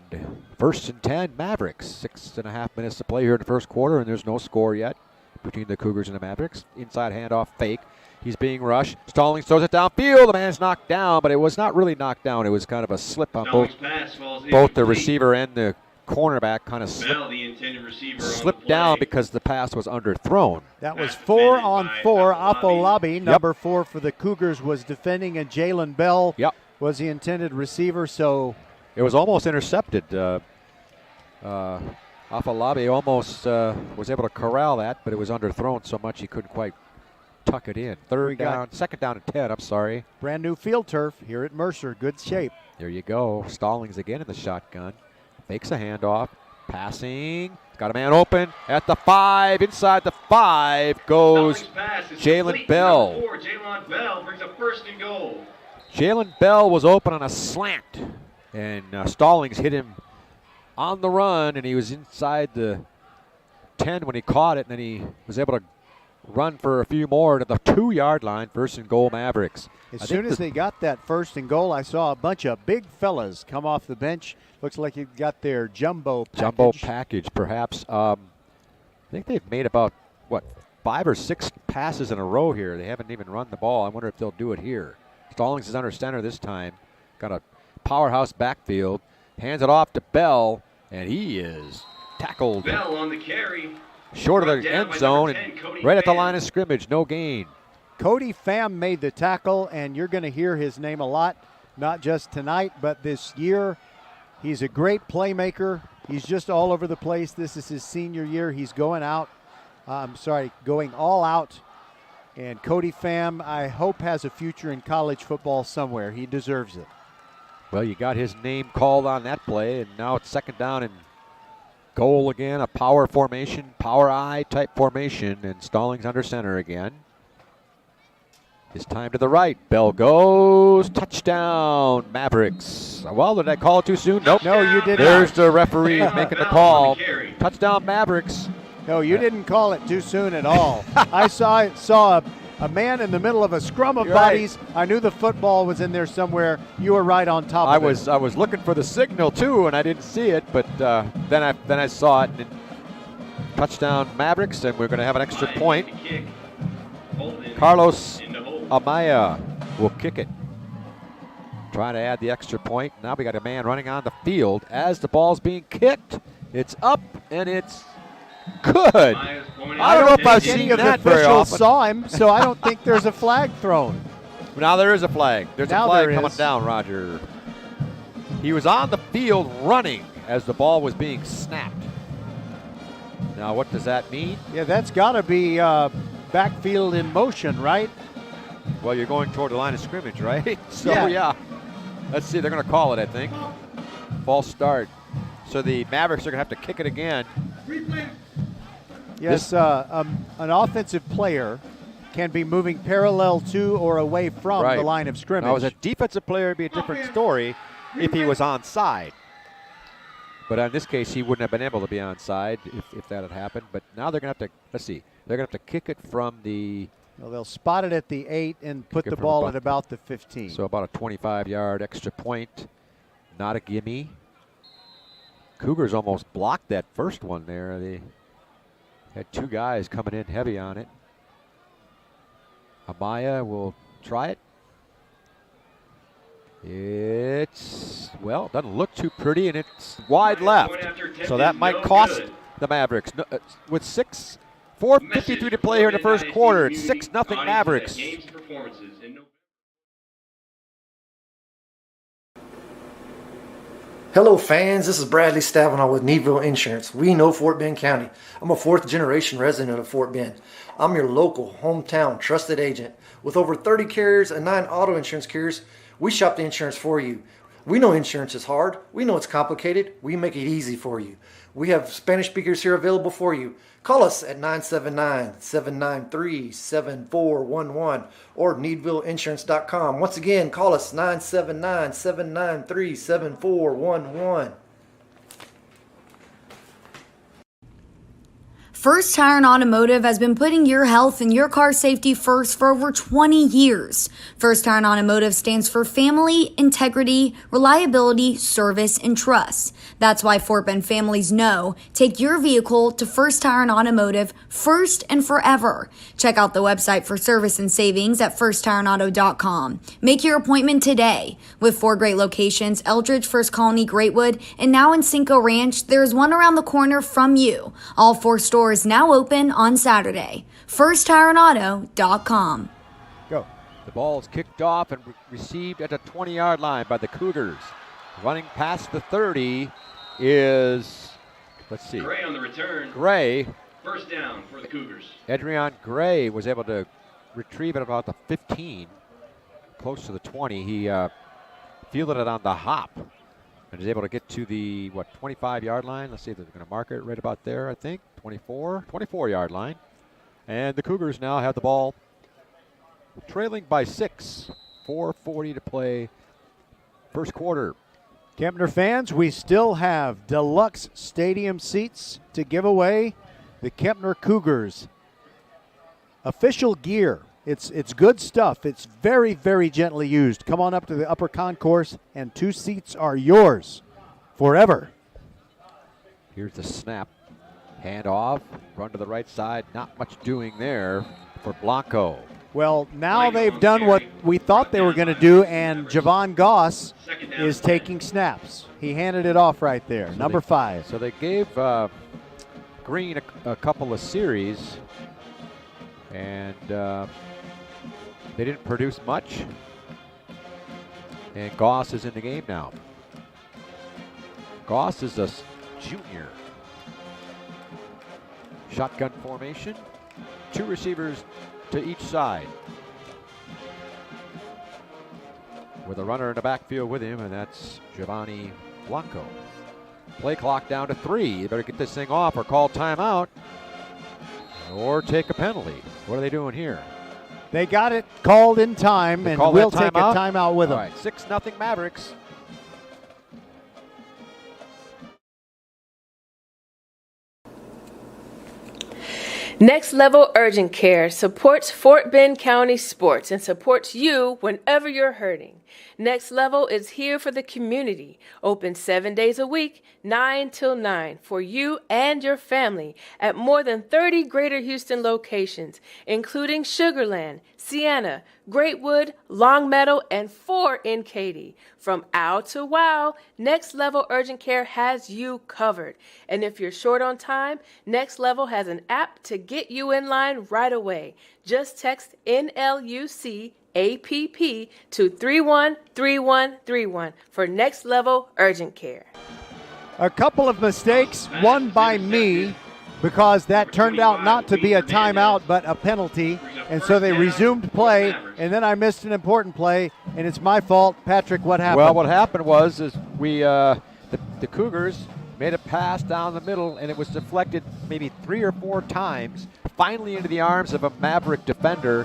first and 10, Mavericks. 6.5 minutes to play here in the first quarter, and there's no score yet between the Cougars and the Mavericks. Inside handoff, fake. He's being rushed. Stallings throws it downfield. The man's knocked down, but it was not really knocked down. It was kind of a slip on both the receiver and the cornerback kind of slipped down because the pass was underthrown. That was 4 on 4. Afolabi, number 4 for the Cougars, was defending, and Jalen Bell was the intended receiver. So it was almost intercepted. Afolabi almost was able to corral that, but it was underthrown so much he couldn't quite tuck it in. Second down and 10, I'm sorry. Brand new field turf here at Mercer. Good shape. There you go. Stallings again in the shotgun. Makes a handoff. Passing. Got a man open at the 5. Inside the 5 goes Jalen Bell. Jalen Bell brings a first and goal. Jalen Bell was open on a slant, and Stallings hit him on the run, and he was inside the 10 when he caught it, and then he was able to run for a few more to the 2-yard line. First and goal, Mavericks. As soon as they got that first and goal, I saw a bunch of big fellas come off the bench. Looks like you got their jumbo package. Perhaps. I think they've made about, 5 or 6 passes in a row here. They haven't even run the ball. I wonder if they'll do it here. Stallings is under center this time. Got a powerhouse backfield. Hands it off to Bell, and he is tackled. Bell on the carry. short of the end zone and right at the line of scrimmage, no gain. Cody Pham made the tackle, and you're going to hear his name a lot, not just tonight, but this year. He's a great playmaker. He's just all over the place. This is his senior year. He's going all out. And Cody Pham, I hope, has a future in college football somewhere. He deserves it. Well, you got his name called on that play, and now it's second down and goal again, a power formation, power I type formation, and Stallings under center again. His time to the right. Bell goes. Touchdown, Mavericks. Well, did I call it too soon? Nope. No, you didn't. There's the referee making the call. Touchdown, Mavericks. No, you didn't call it too soon at all. I saw a man in the middle of a scrum of bodies. I knew the football was in there somewhere. You were right on top of it. I was looking for the signal too, and I didn't see it, but then I saw it. And touchdown, Mavericks, and we're going to have an extra point. Carlos Amaya will kick it. Trying to add the extra point. Now we got a man running on the field as the ball's being kicked. It's up and it's good. I don't know if I've seen that very often. Saw him, so I don't think there's a flag thrown. Now there is a flag. There's a flag coming down, Roger. He was on the field running as the ball was being snapped. Now what does that mean? Yeah, that's got to be backfield in motion, right? Well, you're going toward the line of scrimmage, right? So, yeah. Let's see. They're going to call it, I think. False start. So the Mavericks are going to have to kick it again. Yes, an offensive player can be moving parallel to or away from the line of scrimmage. Now, as a defensive player, it'd be a different story if he was onside. But in this case, he wouldn't have been able to be onside if that had happened. But now they're going to have to, let's see, they're going to have to kick it from the... Well, they'll spot it at the 8 and put the ball at about the 15. So about a 25-yard extra point. Not a gimme. Cougars almost blocked that first one there. They had two guys coming in heavy on it. Amaya will try it. It's, well, doesn't look too pretty, and it's wide left. So that might cost the Mavericks. With 4:53 to play here in the first quarter. It's 6-0 Mavericks. Hello fans, this is Bradley Stavanaugh with Needville Insurance. We know Fort Bend County. I'm a 4th generation resident of Fort Bend. I'm your local, hometown, trusted agent. With over 30 carriers and 9 auto insurance carriers, we shop the insurance for you. We know insurance is hard. We know it's complicated. We make it easy for you. We have Spanish speakers here available for you. Call us at 979-793-7411 or needvilleinsurance.com. Once again, call us 979-793-7411. First Tire and Automotive has been putting your health and your car safety first for over 20 years. First Tire and Automotive stands for family, integrity, reliability, service, and trust. That's why Fort Bend families know. Take your vehicle to First Tire and Automotive first and forever. Check out the website for service and savings at firsttireandauto.com. Make your appointment today. With 4 great locations, Eldridge, First Colony, Greatwood, and now in Cinco Ranch, there is one around the corner from you. All 4 stores now open on Saturday. FirstTireandAuto.com. Go. The ball is kicked off and received at the 20-yard line by the Cougars. Running past the 30 is, let's see. Gray on the return. Gray. First down for the Cougars. Adrian Gray was able to retrieve it about the 15, close to the 20. He fielded it on the hop and is able to get to the, 25-yard line. Let's see if they're going to mark it right about there, I think. 24-yard line. And the Cougars now have the ball trailing by 6. 4:40 to play first quarter. Kempner fans, we still have deluxe stadium seats to give away. The Kempner Cougars official gear. It's good stuff. It's very, very gently used. Come on up to the upper concourse, and 2 seats are yours forever. Here's the snap. Hand off, run to the right side. Not much doing there for Blanco. Well, now they've done what we thought they were going to do, and Javon Goss is taking snaps. He handed it off right there, number 5. So they gave Green a couple of series, and they didn't produce much. And Goss is in the game now. Goss is a junior. Shotgun formation, 2 receivers to each side, with a runner in the backfield with him, and that's Giovanni Blanco. Play clock down to 3. You better get this thing off or call timeout or take a penalty. What are they doing here? They got it called in time, and we'll take a timeout with them. All right, 6-0 Mavericks. Next Level Urgent Care supports Fort Bend County sports and supports you whenever you're hurting. Next Level is here for the community, open 7 days a week, 9 till 9, for you and your family at more than 30 Greater Houston locations, including Sugar Land, Sienna, Greatwood, Long Meadow, and 4 in Katy. From ow to wow, Next Level Urgent Care has you covered. And if you're short on time, Next Level has an app to get you in line right away. Just text NLUC APP to 313131 for Next Level Urgent Care. A couple of mistakes, one by me, because that turned out not to be a timeout but a penalty, and so they resumed play, and then I missed an important play, and it's my fault. Patrick, what happened? Well, what happened was we the Cougars made a pass down the middle, and it was deflected maybe 3 or 4 times, finally into the arms of a Maverick defender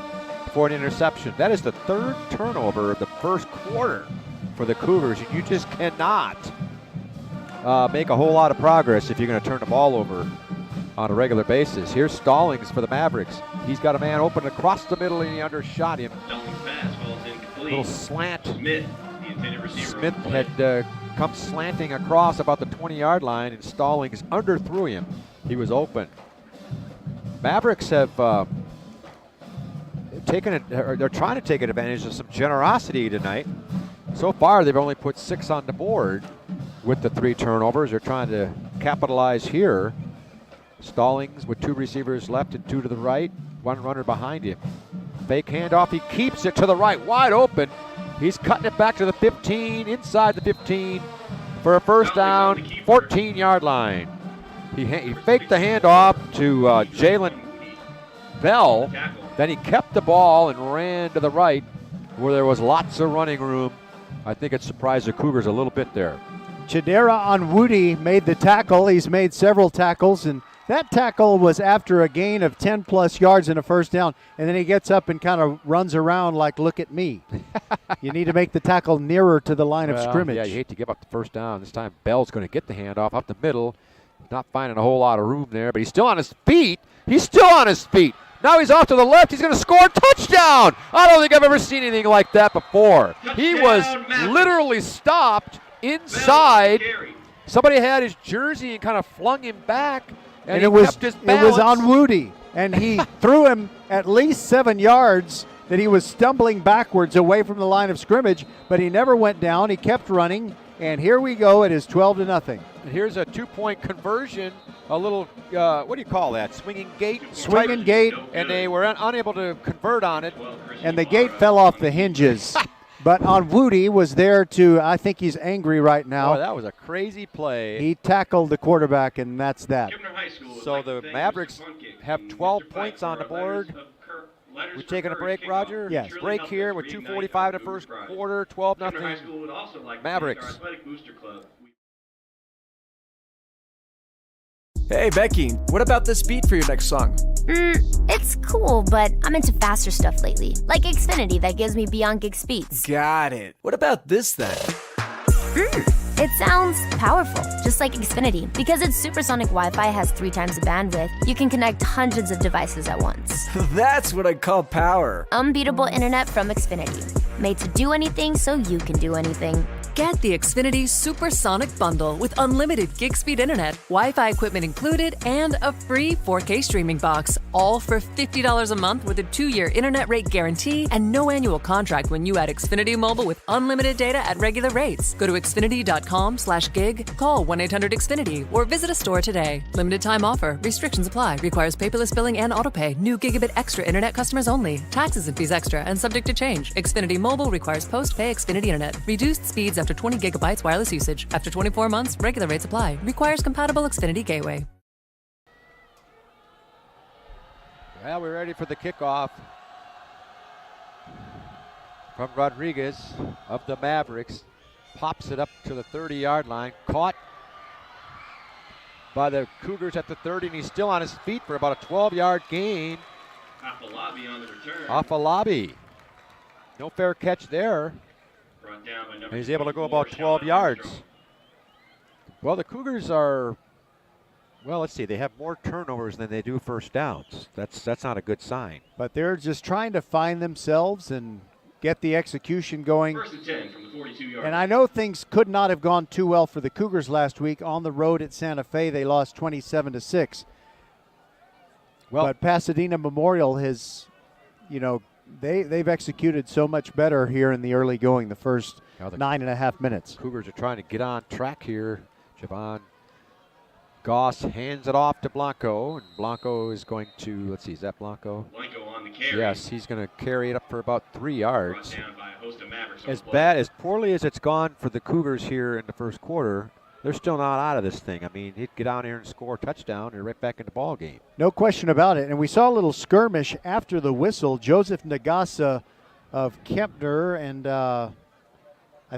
for an interception. That is the 3rd turnover of the first quarter for the Cougars, and you just cannot make a whole lot of progress if you're going to turn the ball over on a regular basis. Here's Stallings for the Mavericks. He's got a man open across the middle, and he undershot him. Little slant. Smith had come slanting across about the 20-yard line, and Stallings underthrew him. He was open. Mavericks have they're trying to take advantage of some generosity tonight. So far, they've only put 6 on the board with the 3 turnovers. They're trying to capitalize here. Stallings with 2 receivers left and 2 to the right, 1 runner behind him. Fake handoff, he keeps it to the right, wide open. He's cutting it back to the 15, inside the 15 for a first down, 14-yard line. He faked the handoff to Jalen Bell. Then he kept the ball and ran to the right where there was lots of running room. I think it surprised the Cougars a little bit there. Chidera Onwudi made the tackle. He's made several tackles, and that tackle was after a gain of 10-plus yards and a first down, and then he gets up and kind of runs around like, look at me. You need to make the tackle nearer to the line of scrimmage. Yeah, you hate to give up the first down. This time Bell's going to get the handoff up the middle. Not finding a whole lot of room there, but he's still on his feet. He's still on his feet. Now he's off to the left. He's going to score a touchdown. I don't think I've ever seen anything like that before. He was literally stopped inside. Somebody had his jersey and kind of flung him back, and he kept his balance. It was Onwudi, and he threw him at least 7 yards that he was stumbling backwards away from the line of scrimmage, but he never went down. He kept running, and here we go. It is 12-0. And here's a 2-point conversion, a little, what do you call that, swinging gate? Swinging gate. And they were unable to convert on it. And the gate fell off the hinges. But Onwudi was there to, I think he's angry right now. Oh, that was a crazy play. He tackled the quarterback, and that's that. So the Mavericks have 12 points on the board. We're taking a break, Roger? Yes. Break here with 2:45 in the first quarter, 12-0 Mavericks. Hey, Becky, what about this beat for your next song? It's cool, but I'm into faster stuff lately, like Xfinity that gives me beyond gig speeds. Got it. What about this then? It sounds powerful, just like Xfinity. Because its supersonic Wi-Fi has 3 times the bandwidth, you can connect hundreds of devices at once. That's what I call power. Unbeatable internet from Xfinity. Made to do anything so you can do anything. Get the Xfinity Supersonic Bundle with unlimited gig speed internet, Wi-Fi equipment included, and a free 4K streaming box, all for $50 a month with a 2-year internet rate guarantee and no annual contract when you add Xfinity Mobile with unlimited data at regular rates. Go to xfinity.com/gig, call 1-800-XFINITY, or visit a store today. Limited time offer. Restrictions apply. Requires paperless billing and autopay. New Gigabit Extra internet customers only. Taxes and fees extra and subject to change. Xfinity Mobile requires post-pay Xfinity internet. Reduced speeds after 20 gigabytes wireless usage. After 24 months, regular rates apply. Requires compatible Xfinity gateway. Well, we're ready for the kickoff from Rodriguez of the Mavericks. Pops it up to the 30-yard line. Caught by the Cougars at the 30, and he's still on his feet for about a 12-yard gain. Afalabi on the return. Afalabi. No fair catch there. Brought down by And he's able to go about 12 yards. Well, the Cougars are, well, let's see, they have more turnovers than they do first downs. That's not a good sign. But they're just trying to find themselves and get the execution going. First and 10 from the 42-yard. And I know things could not have gone too well for the Cougars last week. On the road at Santa Fe, they lost 27-6. Well, but Pasadena Memorial has, they've executed so much better here in the early going, the first 9.5 minutes. Cougars are trying to get on track here. Javon Goss hands it off to Blanco, and Blanco is going to, let's see, is that Blanco? Blanco on the carry. Yes, he's going to carry it up for about 3 yards. Brought down by a host of Mavericks As poorly as it's gone for the Cougars here in the first quarter, they're still not out of this thing. I mean, he'd get down here and score a touchdown and right back in the ball game. No question about it. And we saw a little skirmish after the whistle. Joseph Nagasa of Kempner and I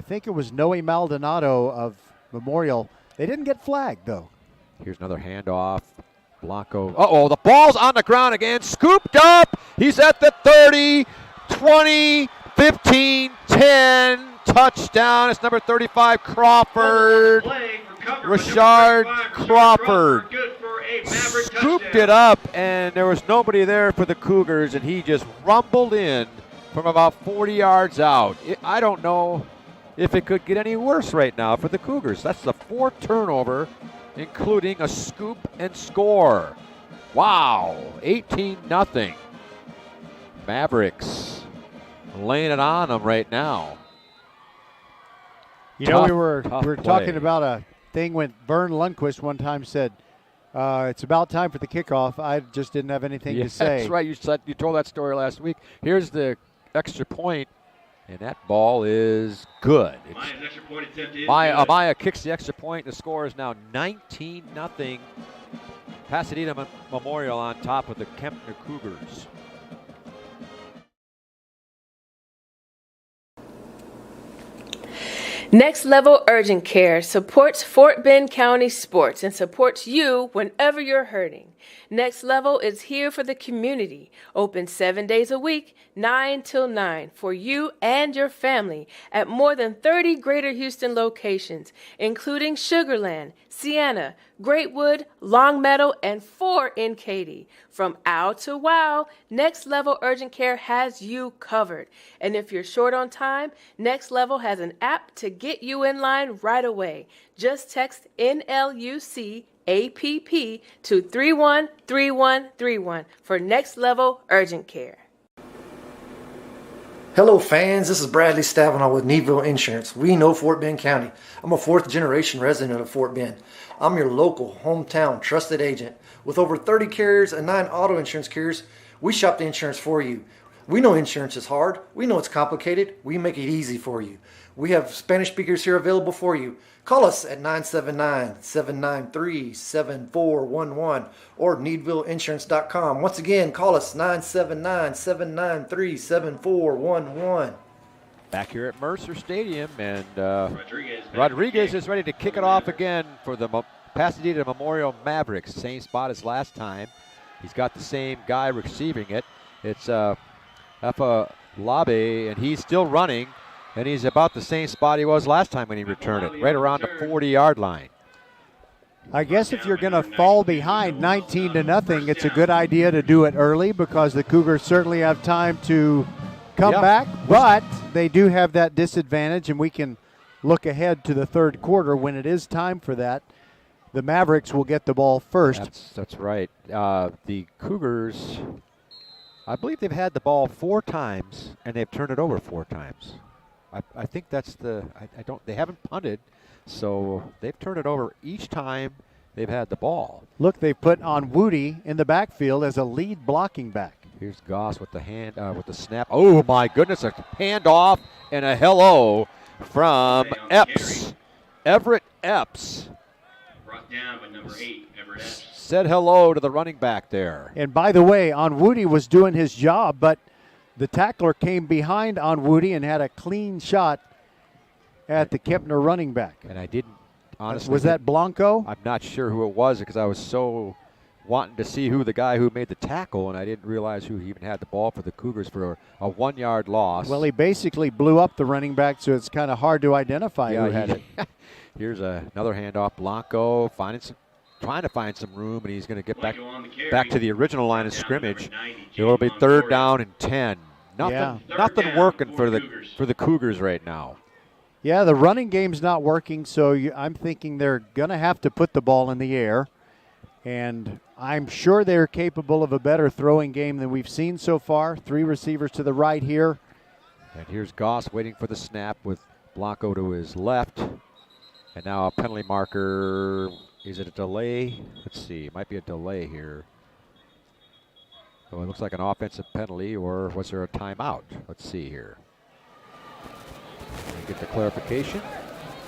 think it was Noe Maldonado of Memorial. They didn't get flagged, though. Here's another handoff. Blanco. Uh-oh, the ball's on the ground again. Scooped up. He's at the 30, 20, 15, 10. Touchdown. It's number 35, Crawford. Rashard Crawford. Scooped it up, and there was nobody there for the Cougars, and he just rumbled in from about 40 yards out. I don't know if it could get any worse right now for the Cougars. That's the 4th turnover, including a scoop and score. Wow, 18-0. Mavericks laying it on them right now. We were talking about a thing when Vern Lundquist one time said, it's about time for the kickoff. I just didn't have anything to say. That's right. You told that story last week. Here's the extra point, and that ball is good. Amaya's extra point attempt is good. Amaya kicks the extra point. The score is now 19-0. Pasadena Memorial on top of the Kempner Cougars. Next Level Urgent Care supports Fort Bend County sports and supports you whenever you're hurting. Next Level is here for the community, open 7 days a week, 9 till 9, for you and your family at more than 30 Greater Houston locations, including Sugar Land, Sienna, Greatwood, Longmeadow, and 4 in Katy. From ow to wow, Next Level Urgent Care has you covered. And if you're short on time, Next Level has an app to get you in line right away. Just text NLUC APP to 313131 for Next Level Urgent Care. Hello fans, this is Bradley Stavanaugh with Needville Insurance. We know Fort Bend County. I'm a 4th generation resident of Fort Bend. I'm your local, hometown, trusted agent. With over 30 carriers and 9 auto insurance carriers, we shop the insurance for you. We know insurance is hard. We know it's complicated. We make it easy for you. We have Spanish speakers here available for you. Call us at 979-793-7411 or needvilleinsurance.com. Once again, call us 979-793-7411. Back here at Mercer Stadium, and Rodriguez is ready to kick it off again for the Pasadena Memorial Mavericks. Same spot as last time. He's got the same guy receiving it. It's Afalabi, and he's still running. And he's about the same spot he was last time when he returned it, right around the 40-yard line. I guess if you're going to fall behind 19-0, it's a good idea to do it early because the Cougars certainly have time to come back. But they do have that disadvantage, and we can look ahead to the third quarter when it is time for that. The Mavericks will get the ball first. That's right. The Cougars, I believe they've had the ball 4 times, and they've turned it over 4 times. I think that's they haven't punted, so they've turned it over each time they've had the ball. Look, they put on Woody in the backfield as a lead blocking back. Here's Goss with the with the snap. Oh my goodness, a handoff and a hello from Epps. Everett Epps. Brought down by number 8, Everett Epps. Said hello to the running back there. And by the way, Woody was doing his job, but the tackler came behind Woody and had a clean shot at the Kempner running back. And I didn't, honestly. Was that Blanco? I'm not sure who it was because I was so wanting to see who the guy who made the tackle, and I didn't realize who even had the ball for the Cougars for a 1-yard loss. Well, he basically blew up the running back, so it's kind of hard to identify who had it. Here's another handoff. Blanco trying to find some room, and he's going to get back to the original line of scrimmage. It'll be 3rd down and 10. Nothing working for the Cougars right now. Yeah, the running game's not working, so I'm thinking they're going to have to put the ball in the air. And I'm sure they're capable of a better throwing game than we've seen so far. 3 receivers to the right here. And here's Goss waiting for the snap with Blanco to his left. And now a penalty marker. Is it a delay? Let's see. It might be a delay here. Oh, it looks like an offensive penalty, or was there a timeout? Let's see here. Get the clarification.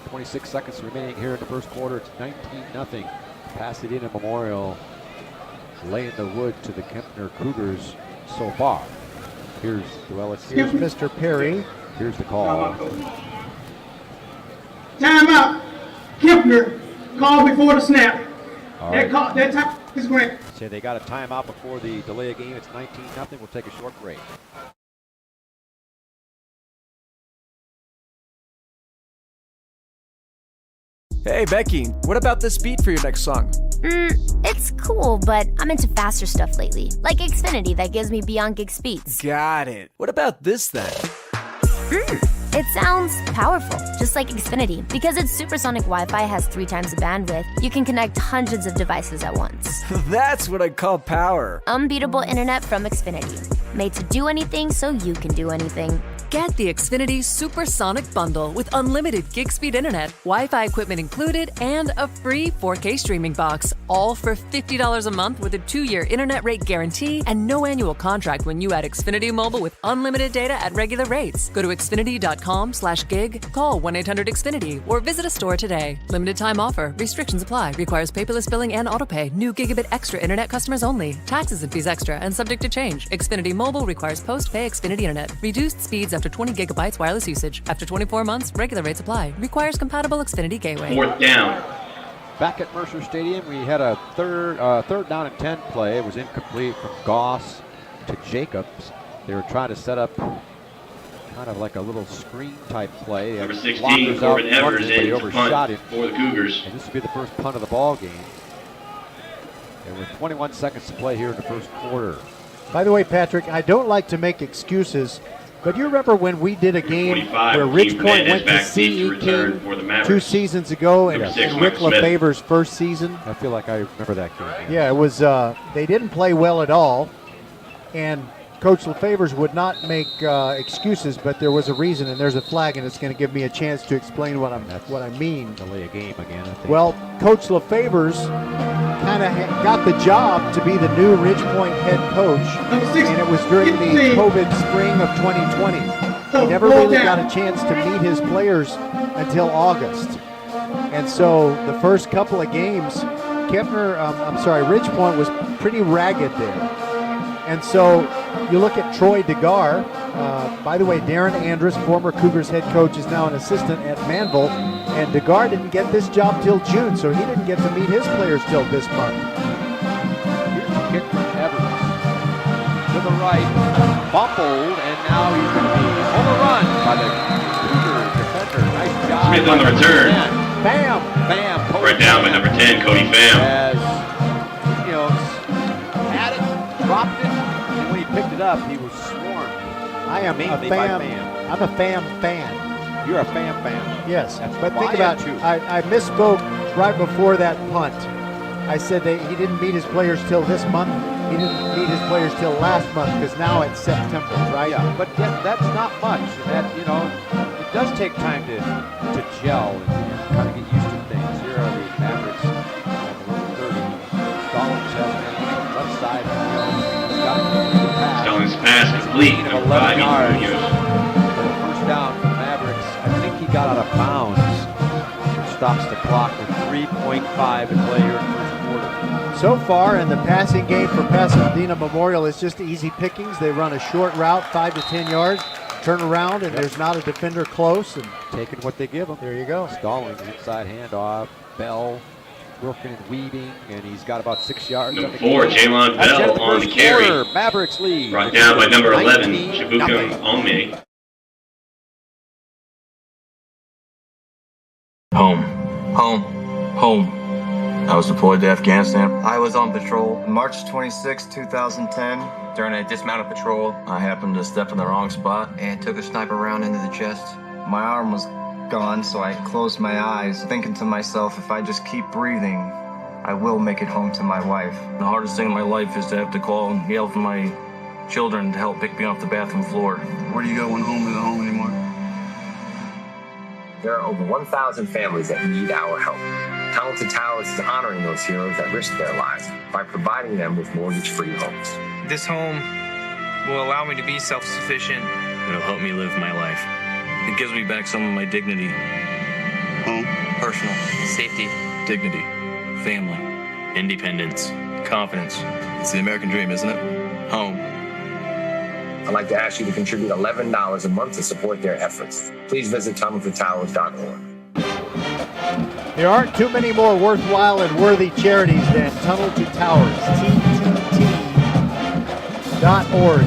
26 seconds remaining here in the first quarter. It's 19-0. Pasadena Memorial laying the wood to the Kempner Cougars so far. Here's Mr. Perry. Here's the call. Timeout. Kempner called before the snap. Right. That time is granted. Say they got a timeout before the delay of game. It's 19-0. We'll take a short break. Hey, Becky, what about this beat for your next song? It's cool, but I'm into faster stuff lately. Like Xfinity that gives me beyond gig speeds. Got it. What about this then? It sounds powerful, just like Xfinity. Because its supersonic Wi-Fi has 3 times the bandwidth, you can connect hundreds of devices at once. That's what I call power. Unbeatable internet from Xfinity. Made to do anything so you can do anything. Get the Xfinity Supersonic Bundle with unlimited gig speed internet, Wi-Fi equipment included, and a free 4K streaming box. All for $50 a month with a 2-year internet rate guarantee and no annual contract when you add Xfinity Mobile with unlimited data at regular rates. Go to Xfinity.com/gig, call 1-800-XFINITY, or visit a store today. Limited time offer. Restrictions apply. Requires paperless billing and autopay. New Gigabit Extra internet customers only. Taxes and fees extra and subject to change. Xfinity Mobile requires post-pay Xfinity internet. Reduced speeds after 20 gigabytes wireless usage. After 24 months, regular rates apply. Requires compatible Xfinity gateway. 4th down. Back at Mercer Stadium, we had a third down and 10 play. It was incomplete from Goss to Jacobs. They were trying to set up kind of like a little screen type play. Number 16, Corbin Evers in to punt for the Cougars. And this would be the first punt of the ball game. And with 21 seconds to play here in the first quarter. By the way, Patrick, I don't like to make excuses, but you remember when we did a game where Rich Point went to CE King 2 seasons ago, and Rick Lefever's first season? I feel like I remember that game. Yeah, it was. They didn't play well at all, and Coach Lefevers would not make excuses, but there was a reason, and there's a flag, and it's going to give me a chance to explain what I mean. Delay a game again, I think. Well, Coach Lefevers kind of got the job to be the new Ridge Point head coach, and it was during the COVID spring of 2020. He never really got a chance to meet his players until August. And so the first couple of games, Ridge Point was pretty ragged there. And so you look at Troy DeGar. By the way, Darren Andrus, former Cougars head coach, is now an assistant at Manville. And DeGar didn't get this job till June, so he didn't get to meet his players till this month. Here's the kick from Evers. To the right, fumbled, and now he's going to be overrun by the Cougars defender. Nice job. Smith on the return. Bam! Bam! Right down by number 10, Cody Pham. As, had it, dropped it, and when he picked it up, he was swarmed. I'm a Pham fan. You're a fan. Yes, That's but why think about too. I misspoke right before that punt. I said that he didn't meet his players till this month. He didn't meet his players till last month because now it's September, right? Yeah, but that's not much. And that, you know, it does take time to gel and kind of get used to things. Here are the Mavericks at the number 30. Stallings has been on the left side. He's got to complete the pass. Stallings pass complete. Of Number 5, 11 yards. Munoz. First down for the Mavericks. I think he got out of bounds, which stops the clock with 3.5 to play here in the first quarter. So far in the passing game for Pasadena Memorial is just easy pickings. They run a short route, 5 to 10 yards, turn around, and there's not a defender close. And taking what they give him. There you go. Stallings inside handoff. Bell working and weaving, and he's got about 6 yards. Number 4, Jalon Bell on the carry. Quarter. Mavericks lead. Brought down by number 11, 19-0. Shibuka Ome. Home. I was deployed to Afghanistan. I was on patrol on March 26, 2010. During a dismounted patrol, I happened to step in the wrong spot and took a sniper round into the chest. My arm was gone, so I closed my eyes, thinking to myself, if I just keep breathing, I will make it home to my wife. The hardest thing in my life is to have to call and yell for my children to help pick me off the bathroom floor. Where do you go when home isn't home anymore? There are over 1,000 families that need our help. Talented Towers is honoring those heroes that risked their lives by providing them with mortgage-free homes. This home will allow me to be self-sufficient. It'll help me live my life. It gives me back some of my dignity. Home, Personal safety. dignity, family, independence, confidence. It's the American dream, isn't it? Home. I'd like to ask you to contribute $11 a month to support their efforts. Please visit tunneltotowers.org. There aren't too many more worthwhile and worthy charities than Tunnel to Towers, TTT.org.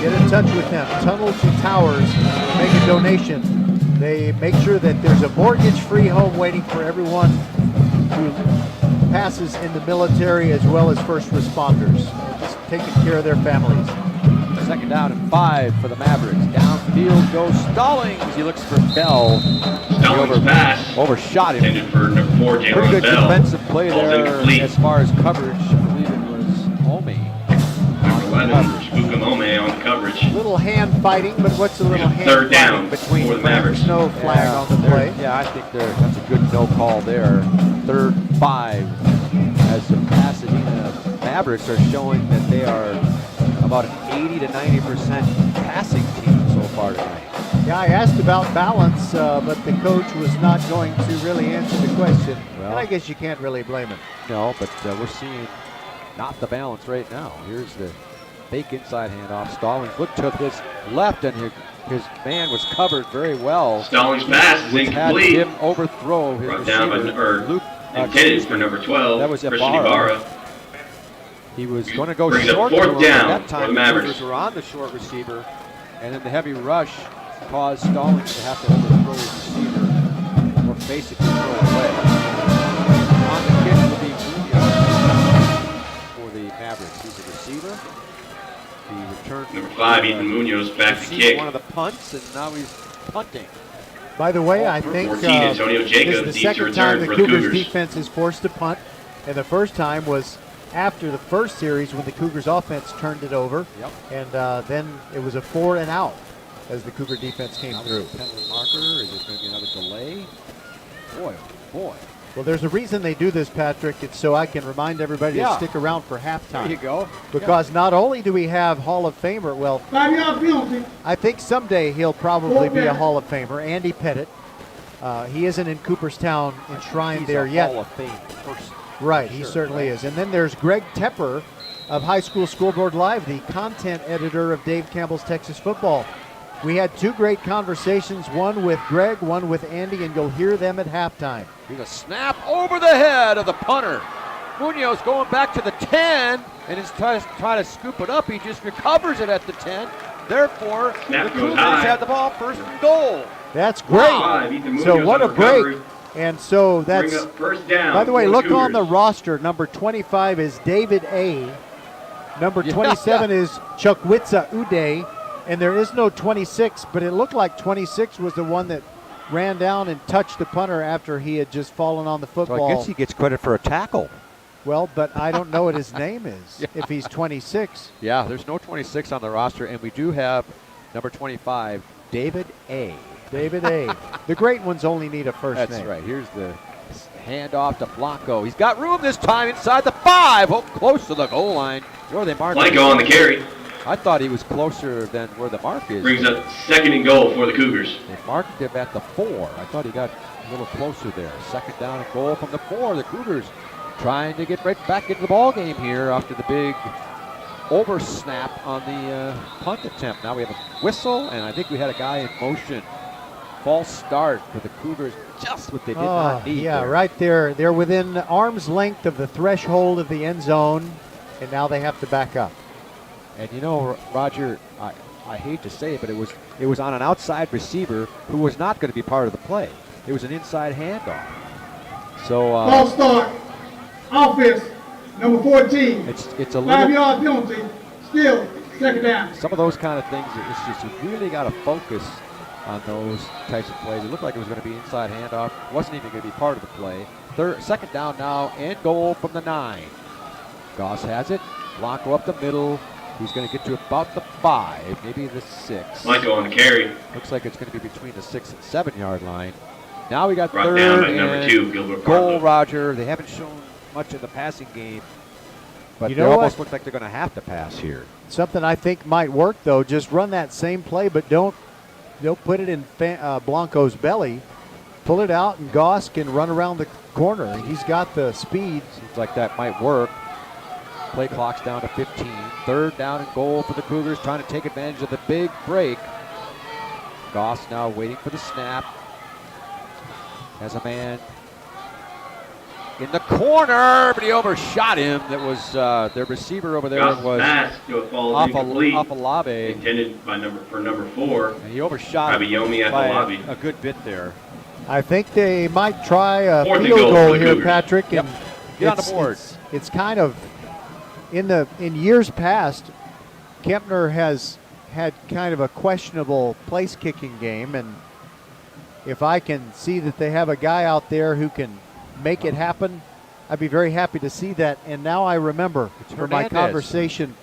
Get in touch with them. Tunnel to Towers, make a donation. They make sure that there's a mortgage-free home waiting for everyone who passes in the military as well as first responders. Just taking care of their families. Second down and 5 for the Mavericks. Downfield goes Stallings. He looks for Bell. Stallings pass. Overshot him. Intended for number 4, Pretty Jalon good Bell. defensive play Ball's there incomplete. as far as coverage. I believe it was Omi. Number 11, Shibuka Ome on the coverage. Little hand fighting, but what's a little hand Third down fighting between for the Mavericks. No flag on the play. Yeah, I think that's a good no call there. 3rd 5 as the Pasadena Mavericks are showing that they are about an 80 to 90% passing team so far tonight. Yeah, I asked about balance, but the coach was not going to really answer the question. Well, and I guess you can't really blame him. No, but we're seeing not the balance right now. Here's the fake inside handoff. Stallings looked to his left, and his man was covered very well. Stallings pass is which incomplete. had him overthrow his Brought down by receiver, Luke. intended for number 12, that was Christian Ibarra. Ibarra. He was going to go Brings up short. 4th to him, down that for time the the Mavericks. Cougars were on the short receiver, and then the heavy rush caused Stallings to have to overthrow his receiver, or basically throw away. On the kick will be Munoz for the Mavericks. He's a receiver. He returned. Number 5, Ethan Munoz back to received kick. one of the punts, and now he's punting. By the way, I think 14, Antonio this Jacobs is the needs to second time return the for the Cougars Cougars. defense is forced to punt, and the first time was after the first series when the Cougars offense turned it over, and then it was a 4 and out as the Cougar defense came through. Penalty marker. Is it going to be another delay? Boy, oh boy. Well, there's a reason they do this, Patrick. It's so I can remind everybody to stick around for halftime. There you go. Because not only do we have Hall of Famer, well, I think someday he'll probably be a Hall of Famer, Andy Pettit. He isn't in Cooperstown enshrined there yet. Hall of Fame person. Right, he certainly is. And then there's Greg Tepper of High School Scoreboard Live, the content editor of Dave Campbell's Texas Football. We had 2 great conversations, one with Greg, one with Andy, and you'll hear them at halftime. Here's a snap over the head of the punter. Munoz going back to the 10, and is trying to scoop it up. He just recovers it at the 10. Therefore, Snap the goes Cougars high. have the ball 1st and goal. That's great. Wow. So what a on break. recovery. And so that's, Bring up 1st down. by the way, for look on Cougars. the roster. Number 25 is David A. Number 27 is Chukwitsa Uday. And there is no 26, but it looked like 26 was the one that ran down and touched the punter after he had just fallen on the football. So I guess he gets credit for a tackle. Well, but I don't know what his name is if he's 26. Yeah, there's no 26 on the roster, and we do have number 25, David A. David A. The great ones only need a first name. That's right. Here's the handoff to Blanco. He's got room this time inside the 5. Oh, close to the goal line. Where they mark Blanco on the carry. I thought he was closer than where the mark is. Brings up 2nd and goal for the Cougars. They marked him at the 4. I thought he got a little closer there. 2nd down and goal from the 4. The Cougars trying to get right back into the ball game here after the big over snap on the punt attempt. Now we have a whistle, and I think we had a guy in motion. False start for the Cougars, just what they did not need. Yeah, there. right there. They're within arm's length of the threshold of the end zone, and now they have to back up. And you know, Roger, I hate to say it, but it was on an outside receiver who was not going to be part of the play. It was an inside handoff. So false start. Offense, number 14. It's a little 5-yard penalty. Still 2nd down. Some of those kind of things, it's just you really got to focus on those types of plays. It looked like it was going to be inside handoff. Wasn't even going to be part of the play. 2nd down now and goal from the 9. Goss has it. Blanco up the middle. He's going to get to about the 5, maybe the 6. Blanco on the carry. Looks like it's going to be between the 6 and 7-yard line. Now we got Brought 3rd down by and number 2, Gilbert goal, Bartlett. Roger. They haven't shown much in the passing game, but You they know almost what? look like they're going to have to pass here. Something I think might work, though. Just run that same play, but don't put it in Blanco's belly. Pull it out, and Goss can run around the corner. He's got the speed. Seems like that might work. Play clock's down to 15. 3rd down and goal for the Cougars, trying to take advantage of the big break. Goss now waiting for the snap. Has a man in the corner, but he overshot him. That was their receiver over there. Goss' Was pass falls incomplete. Afalabi. Intended by number 4. And he overshot Abiyomi by Afalabi. a good bit there. I think they might try a 4th and field goal goal for the here, Cougars. Patrick. Yep. And Get on the board. It's kind of in years past, Kempner has had kind of a questionable place kicking game, and if I can see that they have a guy out there who can make it happen, I'd be very happy to see that. And now I remember from my Hernandez. conversation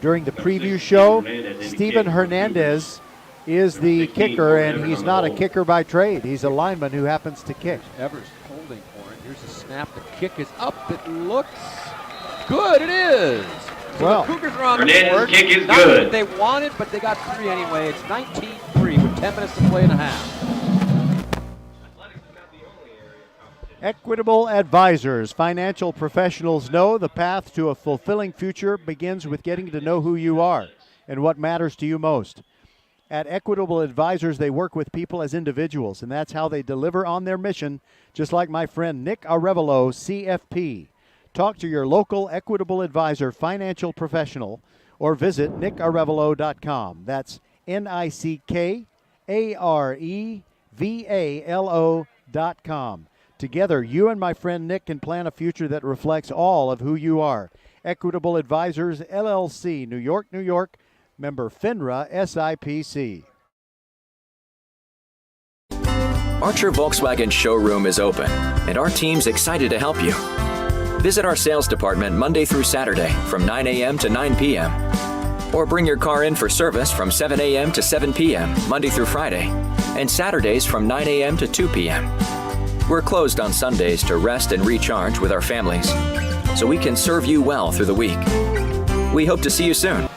during the preview show, Hernandez Steven Hernandez is the kicker, and he's not a kicker by trade. He's a lineman who happens to kick. Evers holding for it. Here's a snap. The kick is up. It looks good. It is. So Well, the Cougars are on the Hernandez's board. kick is Not good. what they wanted, but they got 3 anyway. It's 19-3 with 10 minutes to play in a half. Equitable Advisors. Financial professionals know the path to a fulfilling future begins with getting to know who you are and what matters to you most. At Equitable Advisors, they work with people as individuals, and that's how they deliver on their mission, just like my friend Nick Arevalo, CFP. Talk to your local Equitable Advisor financial professional or visit nickarevalo.com. That's NICKAREVALO.com. Together, you and my friend Nick can plan a future that reflects all of who you are. Equitable Advisors, LLC, New York, New York, member FINRA SIPC. Archer Volkswagen showroom is open, and our team's excited to help you. Visit our sales department Monday through Saturday from 9 a.m. to 9 p.m. Or bring your car in for service from 7 a.m. to 7 p.m. Monday through Friday, and Saturdays from 9 a.m. to 2 p.m. We're closed on Sundays to rest and recharge with our families, so we can serve you well through the week. We hope to see you soon.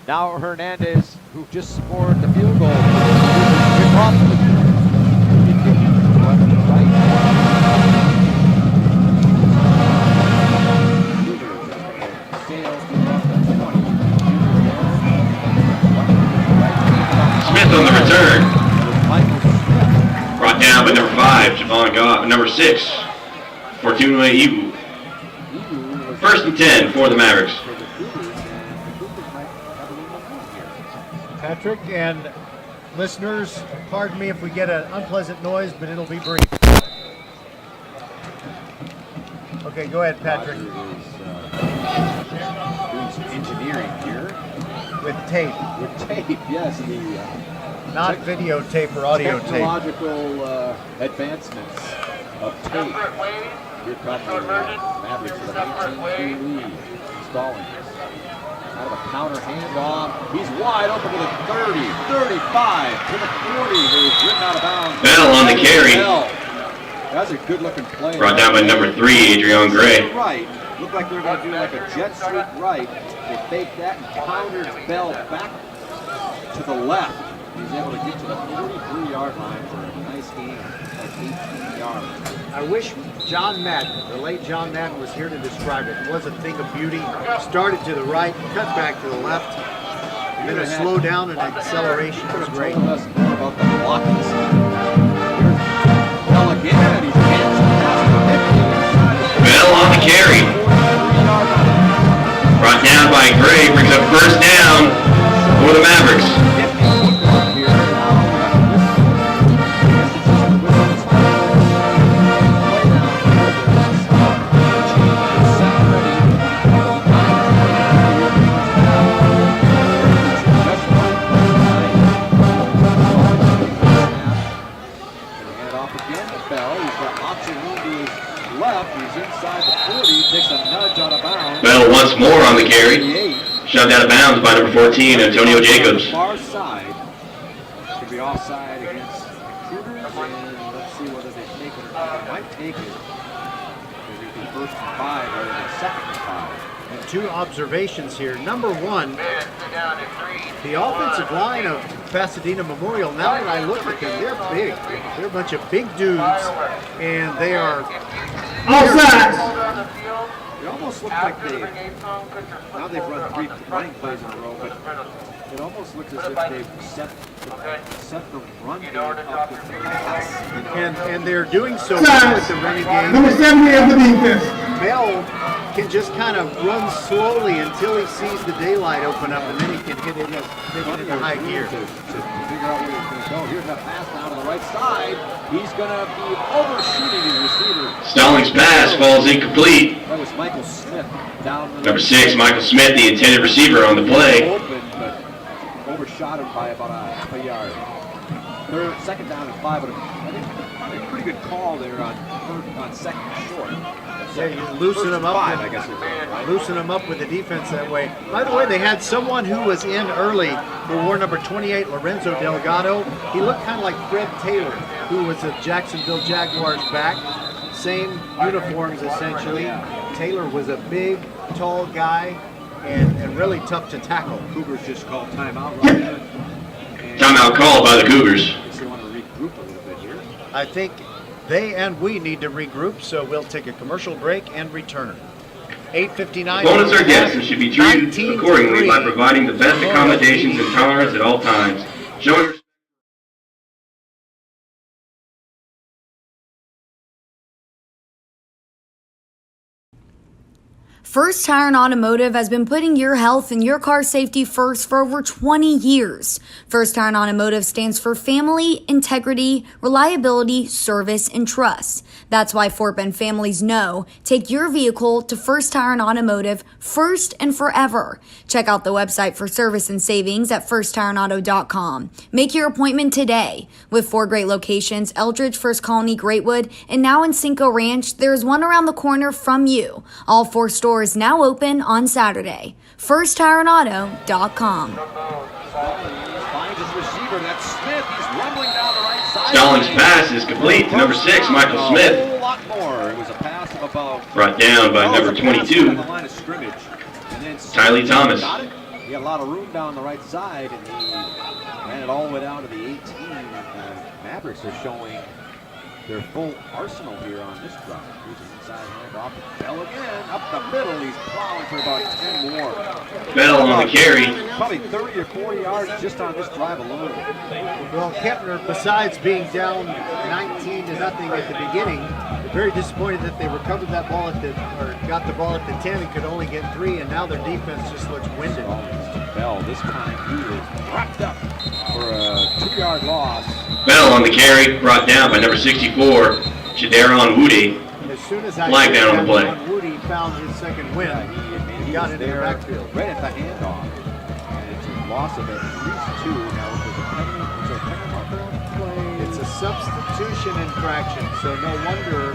Now Hernandez, who just scored the field goal. Kick off to the Smith on the return. Brought down by number 5, Javon Goff. Number 6, Fortuna Ibu. 1st and 10 for the Mavericks. Patrick and listeners, pardon me if we get an unpleasant noise, but it'll be brief. Okay, go ahead, Patrick. Doing some engineering here. With tape. With tape, yes. Not videotape or audio tape. Technological advancements of tape. Here come the Mavericks with an 18-3 lead. Stallings. Out of a counter handoff. He's wide open with a 30, 35 to the 40. He's ridden out of bounds. Bell on the carry. That's a good-looking play. Brought down by number 3, Adrian Gray. Right. Looked like they were going to do like a jet sweep right. They faked that and countered Bell back to the left. He's able to get to the 43-yard line for a nice gain of 18 yards. I wish John Madden, the late John Madden, was here to describe it. It was a thing of beauty. Started to the right, cut back to the left, and then a slow down and acceleration. It was great. Told us more about the blocking side. Bell again. He's Bell on the carry. Brought down by Gray, brings up first down for the Mavericks. Bell once more on the carry. Shoved out of bounds by number 14, Antonio Jacobs. Far side. Could be offside against the Cougars, and let's see whether they take it or not. They might take it. Because it would be 1st and 5 rather than 2nd and 5. And 2 observations here. Number 1, the offensive line of Pasadena Memorial, now that I look at them, they're big. They're a bunch of big dudes, and they are Offside. It almost looks like now they've run 3 running plays in a row, but it almost looks as if they've set the run game up with the pass. And they're doing so well with the running game. Number 70 of the defense. Bell can just kind of run slowly until he sees the daylight open up, and then he can hit it in high gear. To figure out where he's going to go. Here's that pass now to the right side. He's going to be overshooting his receiver. Stallings' pass falls incomplete. That was Michael Smith down the Number 6, Michael Smith, the intended receiver on the play. Open, but overshot him by about a half a yard. 2nd down and 5, but I think a pretty good call there on 2nd and short. Yeah, you loosen them up. I guess right? Loosen them up with the defense that way. By the way, they had someone who was in early who wore number 28, Lorenzo Delgado. He looked kind of like Fred Taylor, who was a Jacksonville Jaguars back. Same uniforms essentially. Taylor was a big, tall guy and really tough to tackle. Cougars just called timeout. Right? Timeout called by the Cougars. They want to regroup a little bit here. I think they and we need to regroup, so we'll take a commercial break and return. 8:59. Opponents are guests and should be treated accordingly by providing the best accommodations and tolerance at all times. Showing First Tire and Automotive has been putting your health and your car safety first for over 20 years. First Tire and Automotive stands for family, integrity, reliability, service, and trust. That's why Fort Bend families know take your vehicle to First Tire and Automotive first and forever. Check out the website for service and savings at firsttireandauto.com. Make your appointment today. With 4 great locations, Eldridge, First Colony, Greatwood, and now in Cinco Ranch, there's one around the corner from you. All 4 stores now open on Saturday. FirstTireandAuto.com. Finds his receiver, that's Smith. He's rumbling down the right side. Stallings' pass is complete to number 6, Michael Smith. A whole lot more. It was a pass of about Brought down by number 22, on the line of scrimmage. And then Tylee Thomas. He had a lot of room down the right side, and he ran it all the way down to the 18. Mavericks are showing their full arsenal here on this drive. Here's an inside handoff. Bell again, up the middle. He's plowing for about 10 more. Bell on the carry. Probably 30 or 40 yards just on this drive alone. Well, Kempner, besides being down 19-0 at the beginning, they're very disappointed that they recovered that ball got the ball at the 10 and could only get 3, and now their defense just looks winded. Bell, this time he is wrapped up for a 2-yard loss. Bell on the carry, brought down by number 64, Shadaron Woody. As soon as I flag down on the play. Woody found his second win. He got it in the backfield. Right at the handoff. And it's a loss of at least 2. Now, there's a substitution infraction, so no wonder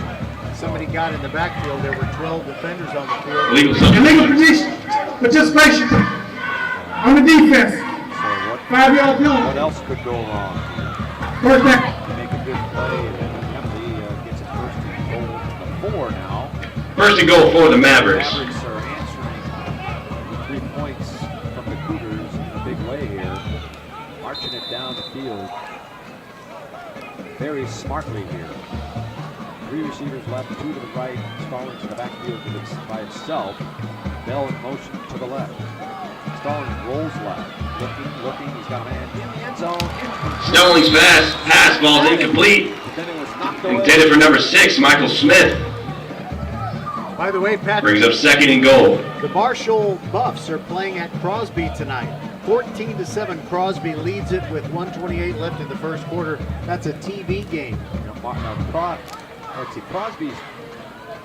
somebody got in the backfield. There were 12 defenders on the field. Illegal participation on the defense. 5-yard penalty. What else could go wrong? First down. You make a good play, and then Kempner gets it first and goal from the 4 now. First and goal for the Mavericks. The Mavericks are answering 3 points from the Cougars in a big way here. Marching it down the field very smartly here. 3 receivers left, 2 to the right. Stallings in the backfield by itself. Bell in motion to the left. Stallings rolls left. Looking. He's got a man in the end zone. Stallings pass ball's incomplete. Intended for number 6, Michael Smith. By the way, Patrick, brings up second and goal. The Marshall Buffs are playing at Crosby tonight. 14-7, Crosby leads it with 1:28 left in the first quarter. That's a TV game. Let's see, Crosby's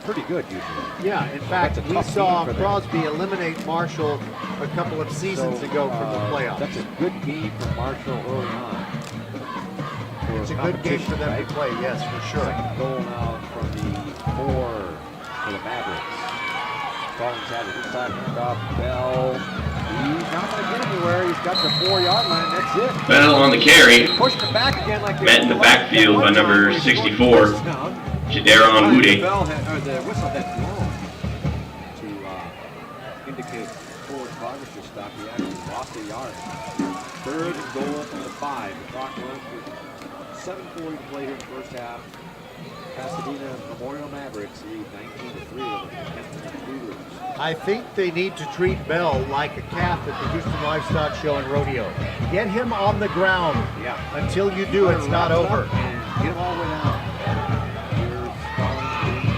pretty good usually. Yeah, in fact, we saw Crosby eliminate Marshall a couple of seasons ago from the playoffs. That's a good game for Marshall early on. It's a good game for them to play, yes, for sure. Second goal now from the 4 for the Mavericks. Stallings has it inside handoff. Bell. He's not going to get anywhere. He's got the 4-yard line. That's it. Bell on the carry. Pushed it back again like met in the backfield by number 64, Jadaron Woody. The whistle had blown to indicate forward progress to stop. He actually lost a yard. Third and goal from the 5. The clock runs with 7:40 to play here in the first half. Pasadena Memorial Mavericks lead 19-3 over the Kempner Cougars. I think they need to treat Bell like a calf at the Houston Livestock Show and Rodeo. Get him on the ground. Yeah. Until you do, it's not over. And get him all the way down. Here's Stallings.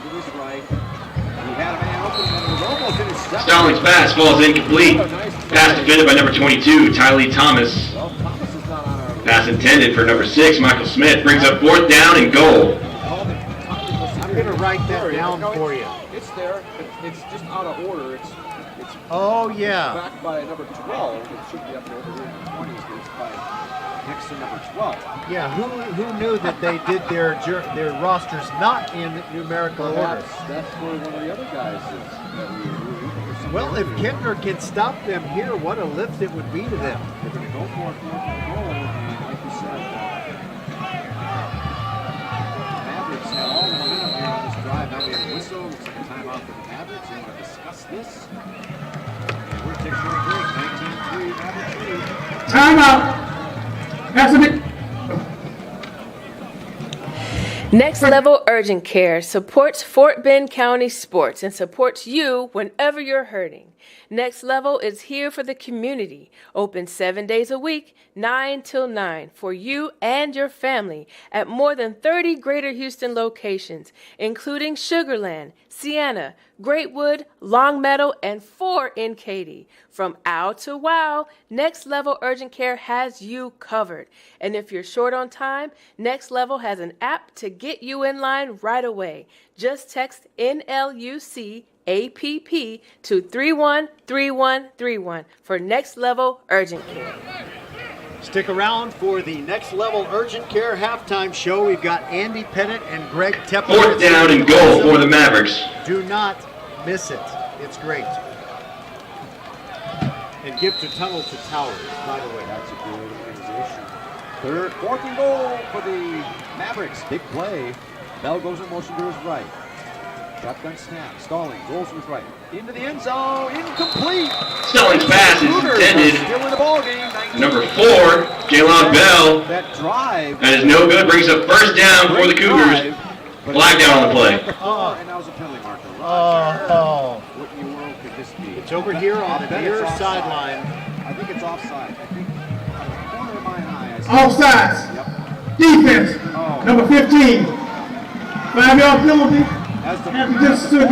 To his right. He had a man open and it was almost intercepted. Stallings' pass falls incomplete. Pass defended by number 22, Tylee Thomas. Pass intended for number 6, Michael Smith. Brings up 4th down and goal. I'm going to write that down for you. It's there. It's just out of order. It's oh, yeah. back by number 12. It should be up there over here in the 20s. It's by next to number 12. Yeah, who knew that they did their rosters not in numerical order? That's where one of the other guys is. Well, if Kempner can stop them here, what a lift it would be to them. They're going to go for it. Like you said, Mavericks had all the momentum here on this drive. Now we have a whistle. Looks like a timeout for the Mavericks. They want to discuss this. And we're taking a break. 19-3, Mavericks lead. Timeout. That's a bit. Next Level Urgent Care supports Fort Bend County sports and supports you whenever you're hurting. Next Level is here for the community, open 7 days a week, 9 till 9, for you and your family at more than 30 Greater Houston locations, including Sugarland, Sienna, Greatwood, Longmeadow, and 4 in Katy. From ow to wow, Next Level Urgent Care has you covered. And if you're short on time, Next Level has an app to get you in line right away. Just text NLUC APP to 313131 for Next Level Urgent Care. Stick around for the Next Level Urgent Care halftime show. We've got Andy Pettit and Greg Tepper. 4th down and goal for the Mavericks. Do not miss it. It's great. And give to Tunnel to Towers, by the way. That's a good organization. 4th and goal for the Mavericks. Big play. Bell goes in motion to his right. Shotgun snap. Stallings rolls to his right. Into the end zone. Incomplete. Stallings' pass is intended. Still in the ball game. Number 4, Jalon Bell. That drive. That is no good. Brings up 1st down for the Cougars. Flag down on the play. And that was a penalty marker. What in the world could this be? It's over here on the near sideline. I think it's offside. I think out of the corner of my eye. Offsides. Yep. Defense. Number 15. 5-yard penalty. After just to go.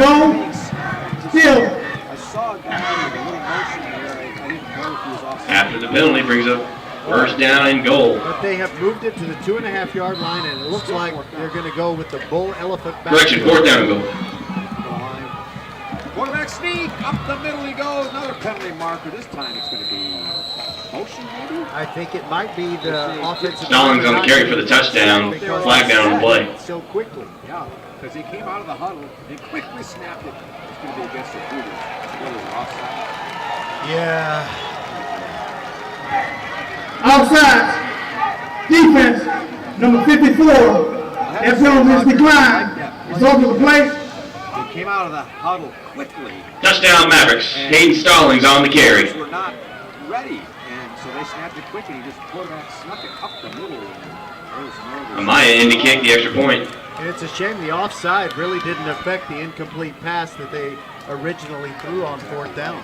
Still. I saw a guy with a little motion there. I didn't know if he was offside. After the penalty, brings up 1st down and goal. But they have moved it to the 2.5-yard line, and it looks like they're going to go with the bull elephant back. Correction, 4th down and goal. Quarterback sneak. Up the middle he goes. Another penalty marker. This time it's going to be I think it might be the offensive. Stallings on the carry for the touchdown. Flag down on the play. So quickly. Yeah, because he came out of the huddle and quickly snapped it. It's going to be against the Cougars. It's going to be offside. Yeah. Outside. Defense, number 54. That penalty is declined. It's over the play. He came out of the huddle quickly. Touchdown Mavericks. Hayden Stallings on the carry. We're not ready, and so they snapped it quick, and he just quarterback snuck it up the middle. Amaya indicate the extra point. And it's a shame the offside really didn't affect the incomplete pass that they originally threw on fourth down.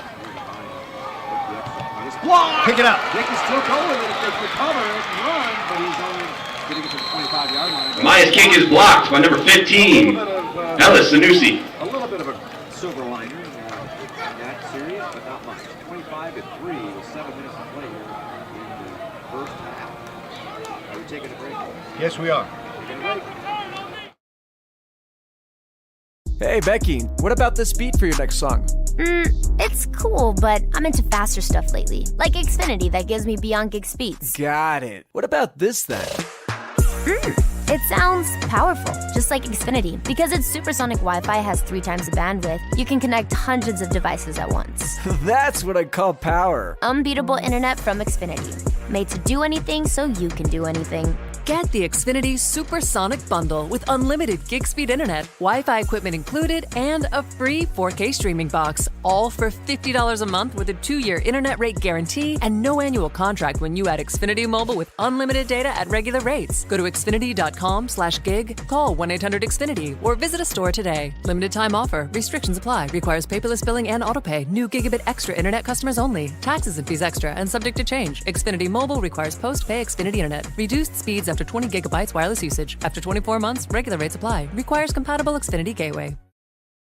Pick it up. Dick is still going with it. They recover it and run, but he's only getting it to the 25-yard line. Amaya's kick is blocked by number 15, Ellis Sanusi. A little bit of a silver liner in that series, but not much. 25-3 with 7 minutes to play here in the first half. Are we taking a break? Yes, we are. Taking a break. Hey, Becky, what about this beat for your next song? It's cool, but I'm into faster stuff lately. Like Xfinity that gives me beyond gig speeds. Got it. What about this then? It sounds powerful, just like Xfinity. Because its supersonic Wi-Fi has 3 times the bandwidth, you can connect hundreds of devices at once. That's what I call power. Unbeatable internet from Xfinity. Made to do anything so you can do anything. Get the Xfinity Supersonic Bundle with unlimited gig speed internet, Wi-Fi equipment included, and a free 4K streaming box. All for $50 a month with a 2-year internet rate guarantee and no annual contract when you add Xfinity Mobile with unlimited data at regular rates. Go to Xfinity.com/gig, call 1-800-XFINITY, or visit a store today. Limited time offer. Restrictions apply. Requires paperless billing and autopay. New Gigabit Extra internet customers only. Taxes and fees extra and subject to change. Xfinity Mobile requires post-pay Xfinity internet. Reduced speeds after 20 gigabytes wireless usage. After 24 months, regular rates apply. Requires compatible Xfinity gateway.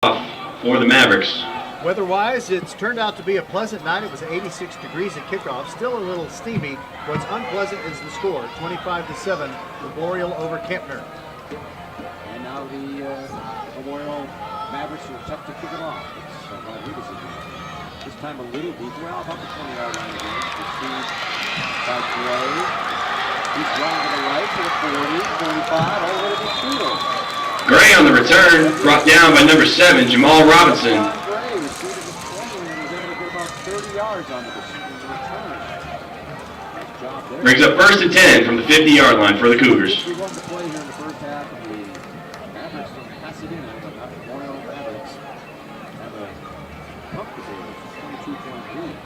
For the Mavericks. Weather-wise, it's turned out to be a pleasant night. It was 86 degrees at kickoff. Still a little steamy. What's unpleasant is the score, 25-7, Memorial over Kempner. And now the Memorial Mavericks are tough to kick it off. It's Rodriguez again. This time a little deeper, well, about the 20-yard line again. Received by Gray. He's running to the right to the 40, 45, all the way to the field. Gray on the return, brought down by number 7, Jamal Robinson. Gray received his 20 and was able to get about 30 yards on the receiving return. Nice job there. Brings up 1st and 10 from the 50-yard line for the Cougars. We won the play here in the first half of the Mavericks from Pasadena, but not the Memorial Mavericks. Have a comfortable 22-point lead.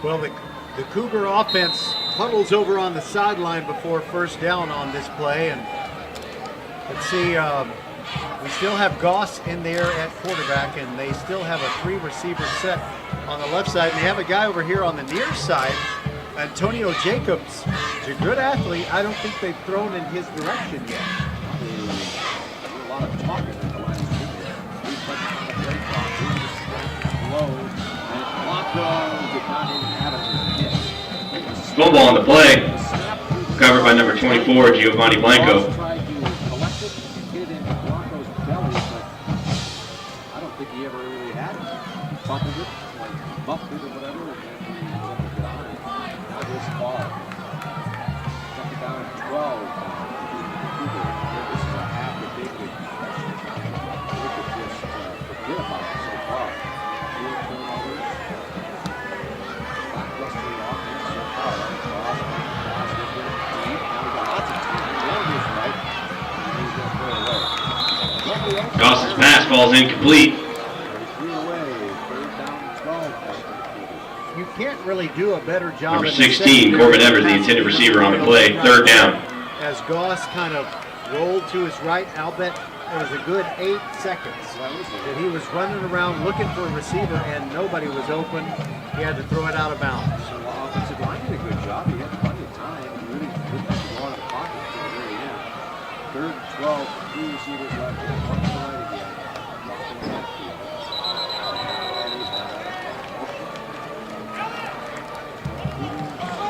Well, the Cougar offense huddles over on the sideline before first down on this play. And let's see, we still have Goss in there at quarterback, and they still have a 3-receiver set on the left side. And they have a guy over here on the near side, Antonio Jacobs. He's a good athlete. I don't think they've thrown in his direction yet. A lot of talking at the line of scrimmage. He's touching on the play clock. He's just low. And Blanco did not even have it. Football on the play. Covered by number 24, Giovanni Blanco. Tried to collect it and hit it in Blanco's belly, but I don't think he ever really had it. Bumped it, like bumped it or whatever, and then he was able to get on it. Now this ball. Jumping down at 12. This is a half that they could just forget about it so far. 4 turnovers. Lackluster offense so far. Goss's pass falls incomplete. You can't really do a better job. Number 16, Corbin Evers, the intended receiver on the play. 3rd down. As Goss kind of rolled to his right, I'll bet it was a good 8 seconds that he was running around looking for a receiver and nobody was open. He had to throw it out of bounds. So the offensive line did a good job. He had plenty of time. He really didn't have to go out of the pocket until the very end. 3rd and 12, 3 receivers left. One to the right again. One to the left field.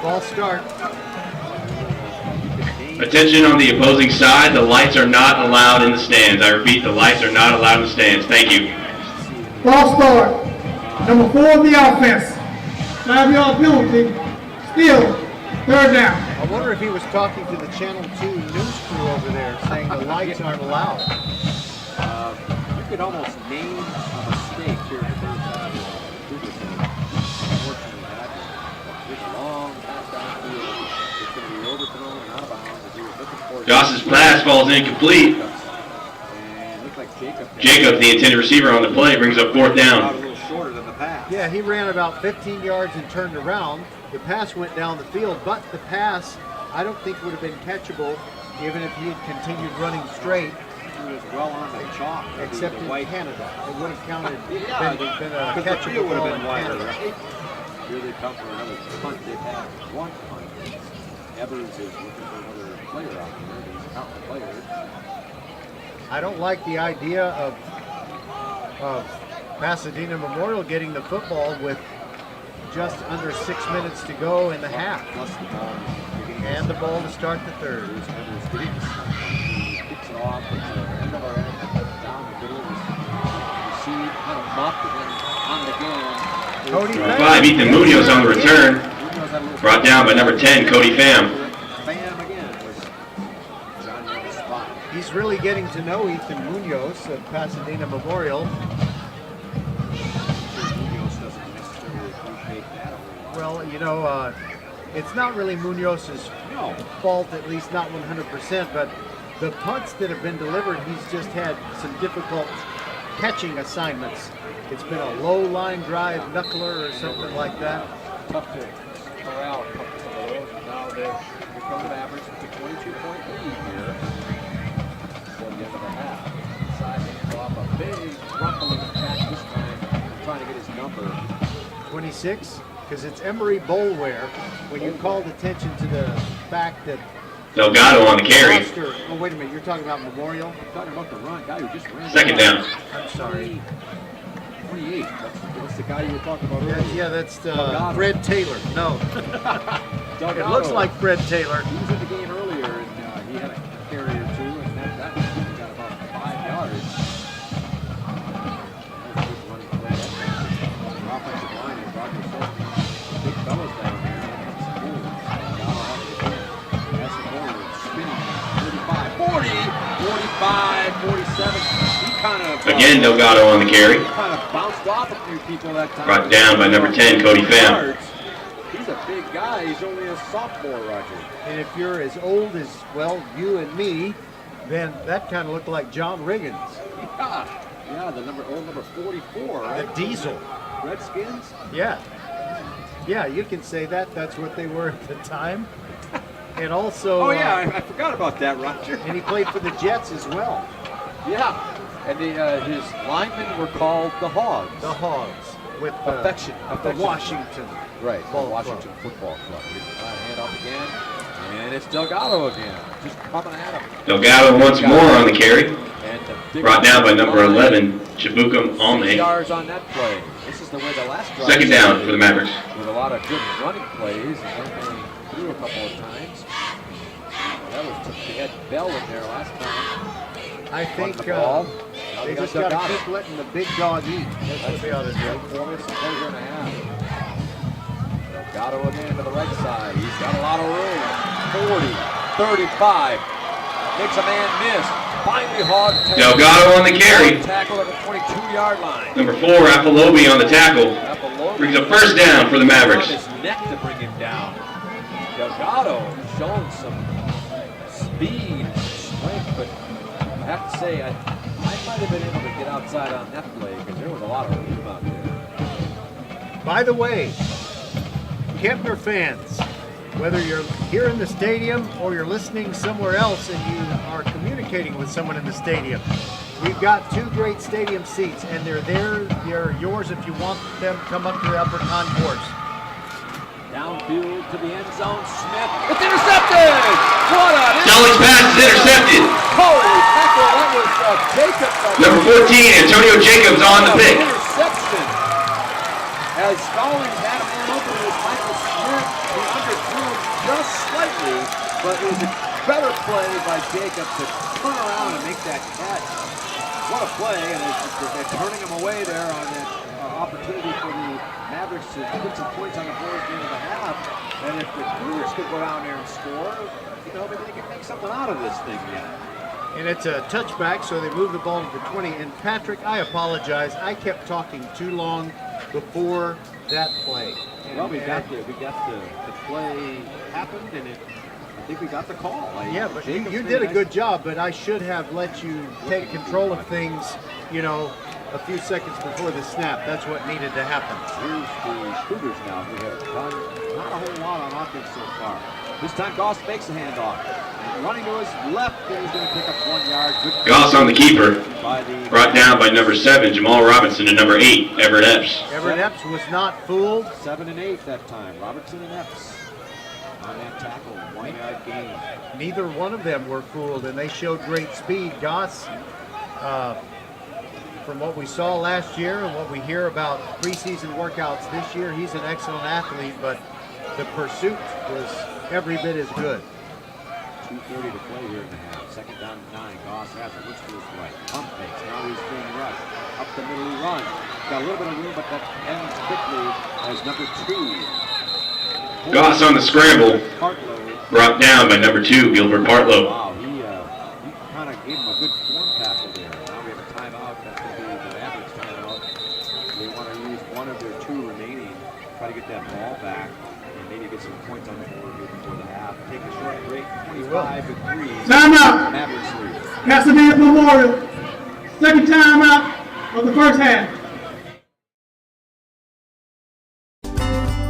Ball start. Attention on the opposing side. The lights are not allowed in the stands. I repeat, the lights are not allowed in the stands. Thank you. Ball start. Number 4 of the offense. 5-yard penalty. Still, third down. I wonder if he was talking to the Channel 2 news crew over there saying the lights aren't allowed. You could almost name a mistake here in the third down. Unfortunately, that this long pass downfield, it's going to be overthrown and out of bounds as he was looking for. Joss's pass falls incomplete. And it looked like Jacob, the intended receiver on the play, brings up fourth down. Yeah, he ran about 15 yards and turned around. The pass went down the field, but the pass I don't think would have been catchable even if he had continued running straight. He was well on the chalk. Except in Canada. It would have counted. Yeah, been a because the catchable field would ball have in been wider, Canada. right? Here they come for another punt. They've had one punt. Evans is looking for another player out there. He's counting the players. I don't like the idea of Pasadena Memorial getting the football with just under 6 minutes to go in the half. And the ball to start the third. He kicks it off. It's end over end. Down the middle. Receive, kind of muffed, and then on it again. Number 5, Ethan Munoz on the return. Brought down by number 10, Cody Pham. Pham again was Johnny on the spot. He's really getting to know Ethan Munoz of Pasadena Memorial. Well, you know, it's not really Munoz's fault, at least not 100%, but the punts that have been delivered, he's just had some difficult catching assignments. It's been a low line drive knuckler or something like that. Tough to corral a couple of those. Now they're going to average with a 22-point lead here before the end of the half. Side hands off a big rumbling attack this time, trying to get his number. 26? Because it's Emery Bolware. When you called attention to the fact that Delgado on the carry. Oh, wait a minute. You're talking about Memorial? I'm talking about the run. Guy who just ran. Second down. I'm sorry. 28. That's the guy you were talking about earlier. Yeah, that's Fred Taylor. No. It looks like Fred Taylor. He was in the game earlier, and he had a carry or two, and that got about 5 yards. That was a good running play. The offensive line is Roger said. Big fellas down there. That's the corner. Spinning. 35, 40, 45, 47. He kind of... Again, Delgado on the carry. Kind of bounced off a few people that time. Brought down by number 10, Cody Pham. He's a big guy. He's only a sophomore, Roger. And if you're as old as, well, you and me, then that kind of looked like John Riggins. Yeah, the old number 44, right? The Diesel. Redskins? Yeah. Yeah, you can say that. That's what they were at the time. And also... Oh, yeah, I forgot about that, Roger. And he played for the Jets as well. Yeah, and his linemen were called the Hogs. The Hogs. With affection. The Washington. Right, the Washington Football Club. Hand off again, and it's Delgado again. Just coming at him. Delgado once more on the carry. Brought down by number 11, Chibukum 6 Alme. yards on that play. This is the way the last drive. Second down for the Mavericks. With a lot of good running plays, and then they threw a couple of times. That was they had Bell in there last time. I think the they just got to keep letting the big dog eat. That's what they ought to do. Almost a quarter and a half. Delgado again to the right side. He's got a lot of room. 40, 35. Makes a man miss. Finally hard tackle. Delgado on the carry. Tackle at the 22-yard line. Number 4, Apolobi on the tackle. Brings a first down for the Mavericks. On his neck to bring him down. Delgado showing some speed and strength, but I have to say, I might have been able to get outside on that play because there was a lot of room out there. By the way, Kempner fans, whether you're here in the stadium or you're listening somewhere else and you are communicating with someone in the stadium, we've got 2 great stadium seats, and they're there. They're yours if you want them. Come up to the upper concourse. Downfield to the end zone. Smith. It's intercepted! What a... Stelling's pass is intercepted. Holy tackle. That was Jacobs. Number 14, Antonio Jacobs on the pick. Interception. As Stallings had a man open with Michael Smith, he underthrew him just slightly, but it was a better play by Jacobs to turn around and make that catch. What a play, and they're turning him away there on that opportunity for the Mavericks to put some points on the board at the end of the half. And if the Cougars could go down there and score, you know, maybe they could make something out of this thing yet. And it's a touchback, so they move the ball to the 20. And Patrick, I apologize. I kept talking too long before that play. Well, we got the play happened, and I think we got the call. Yeah, but you did a good job, but I should have let you take control of things, you know, a few seconds before the snap. That's what needed to happen. Here's the Cougars now, who have done not a whole lot on offense so far. This time Goss makes a handoff. Running to his left, and he's going to pick up 1 yard. Good Goss on the keeper. Brought down by number 7, Jamal Robinson, and number 8, Everett Epps. Everett Epps was not fooled. 7 and 8 that time. Robertson and Epps on that tackle, 1 yard gain. Neither one of them were fooled, and they showed great speed. Goss, from what we saw last year and what we hear about preseason workouts this year, he's an excellent athlete, but the pursuit was every bit as good. 2:30 to play here in the half. Second down and 9. Goss has it. Looks to his right. Pump fakes. Now he's being rushed. Up the middle he runs. Got a little bit of room, but that ends quickly as number 2. Goss on the scramble. Brought down by number 2, Gilbert Partlow. Wow, he kind of gave him a good form tackle there. Now we have a timeout. That's going to be the Mavericks timeout. They want to use one of their 2 remaining. Try to get that ball back. Maybe get some points on the board here before the half. Take a short break, 25-3. Timeout. Mavericks lead. Pasadena Memorial. Second timeout of the first half.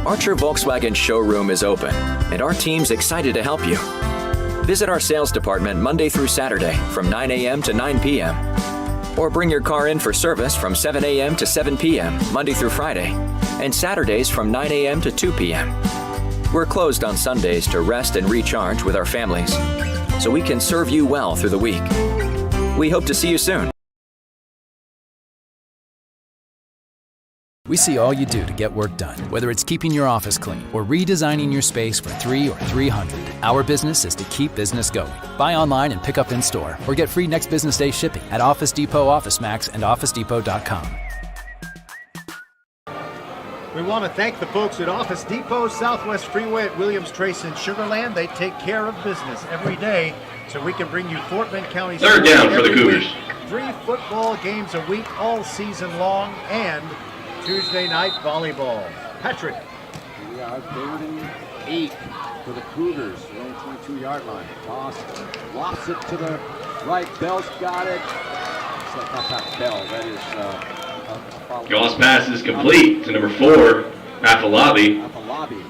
Archer Volkswagen showroom is open, and our team's excited to help you. Visit our sales department Monday through Saturday from 9 a.m. to 9 p.m. Or bring your car in for service from 7 a.m. to 7 p.m. Monday through Friday, and Saturdays from 9 a.m. to 2 p.m. We're closed on Sundays to rest and recharge with our families, so we can serve you well through the week. We hope to see you soon. We see all you do to get work done, whether it's keeping your office clean or redesigning your space for 3 or 300. Our business is to keep business going. Buy online and pick up in store, or get free next business day shipping at Office Depot, OfficeMax, and OfficeDepot.com. We want to thank the folks at Office Depot, Southwest Freeway at Williams Trace and Sugarland. They take care of business every day so we can bring you Fort Bend County. Third down for the Cougars. 3 football games a week all season long, and Tuesday night volleyball. Patrick. We are 3rd and 8 for the Cougars. Their own 22-yard line. Toss, lofts it to the right. Bell's got it. That's not Bell. That is Goss pass is complete to number 4, Afalabi. Afalabi.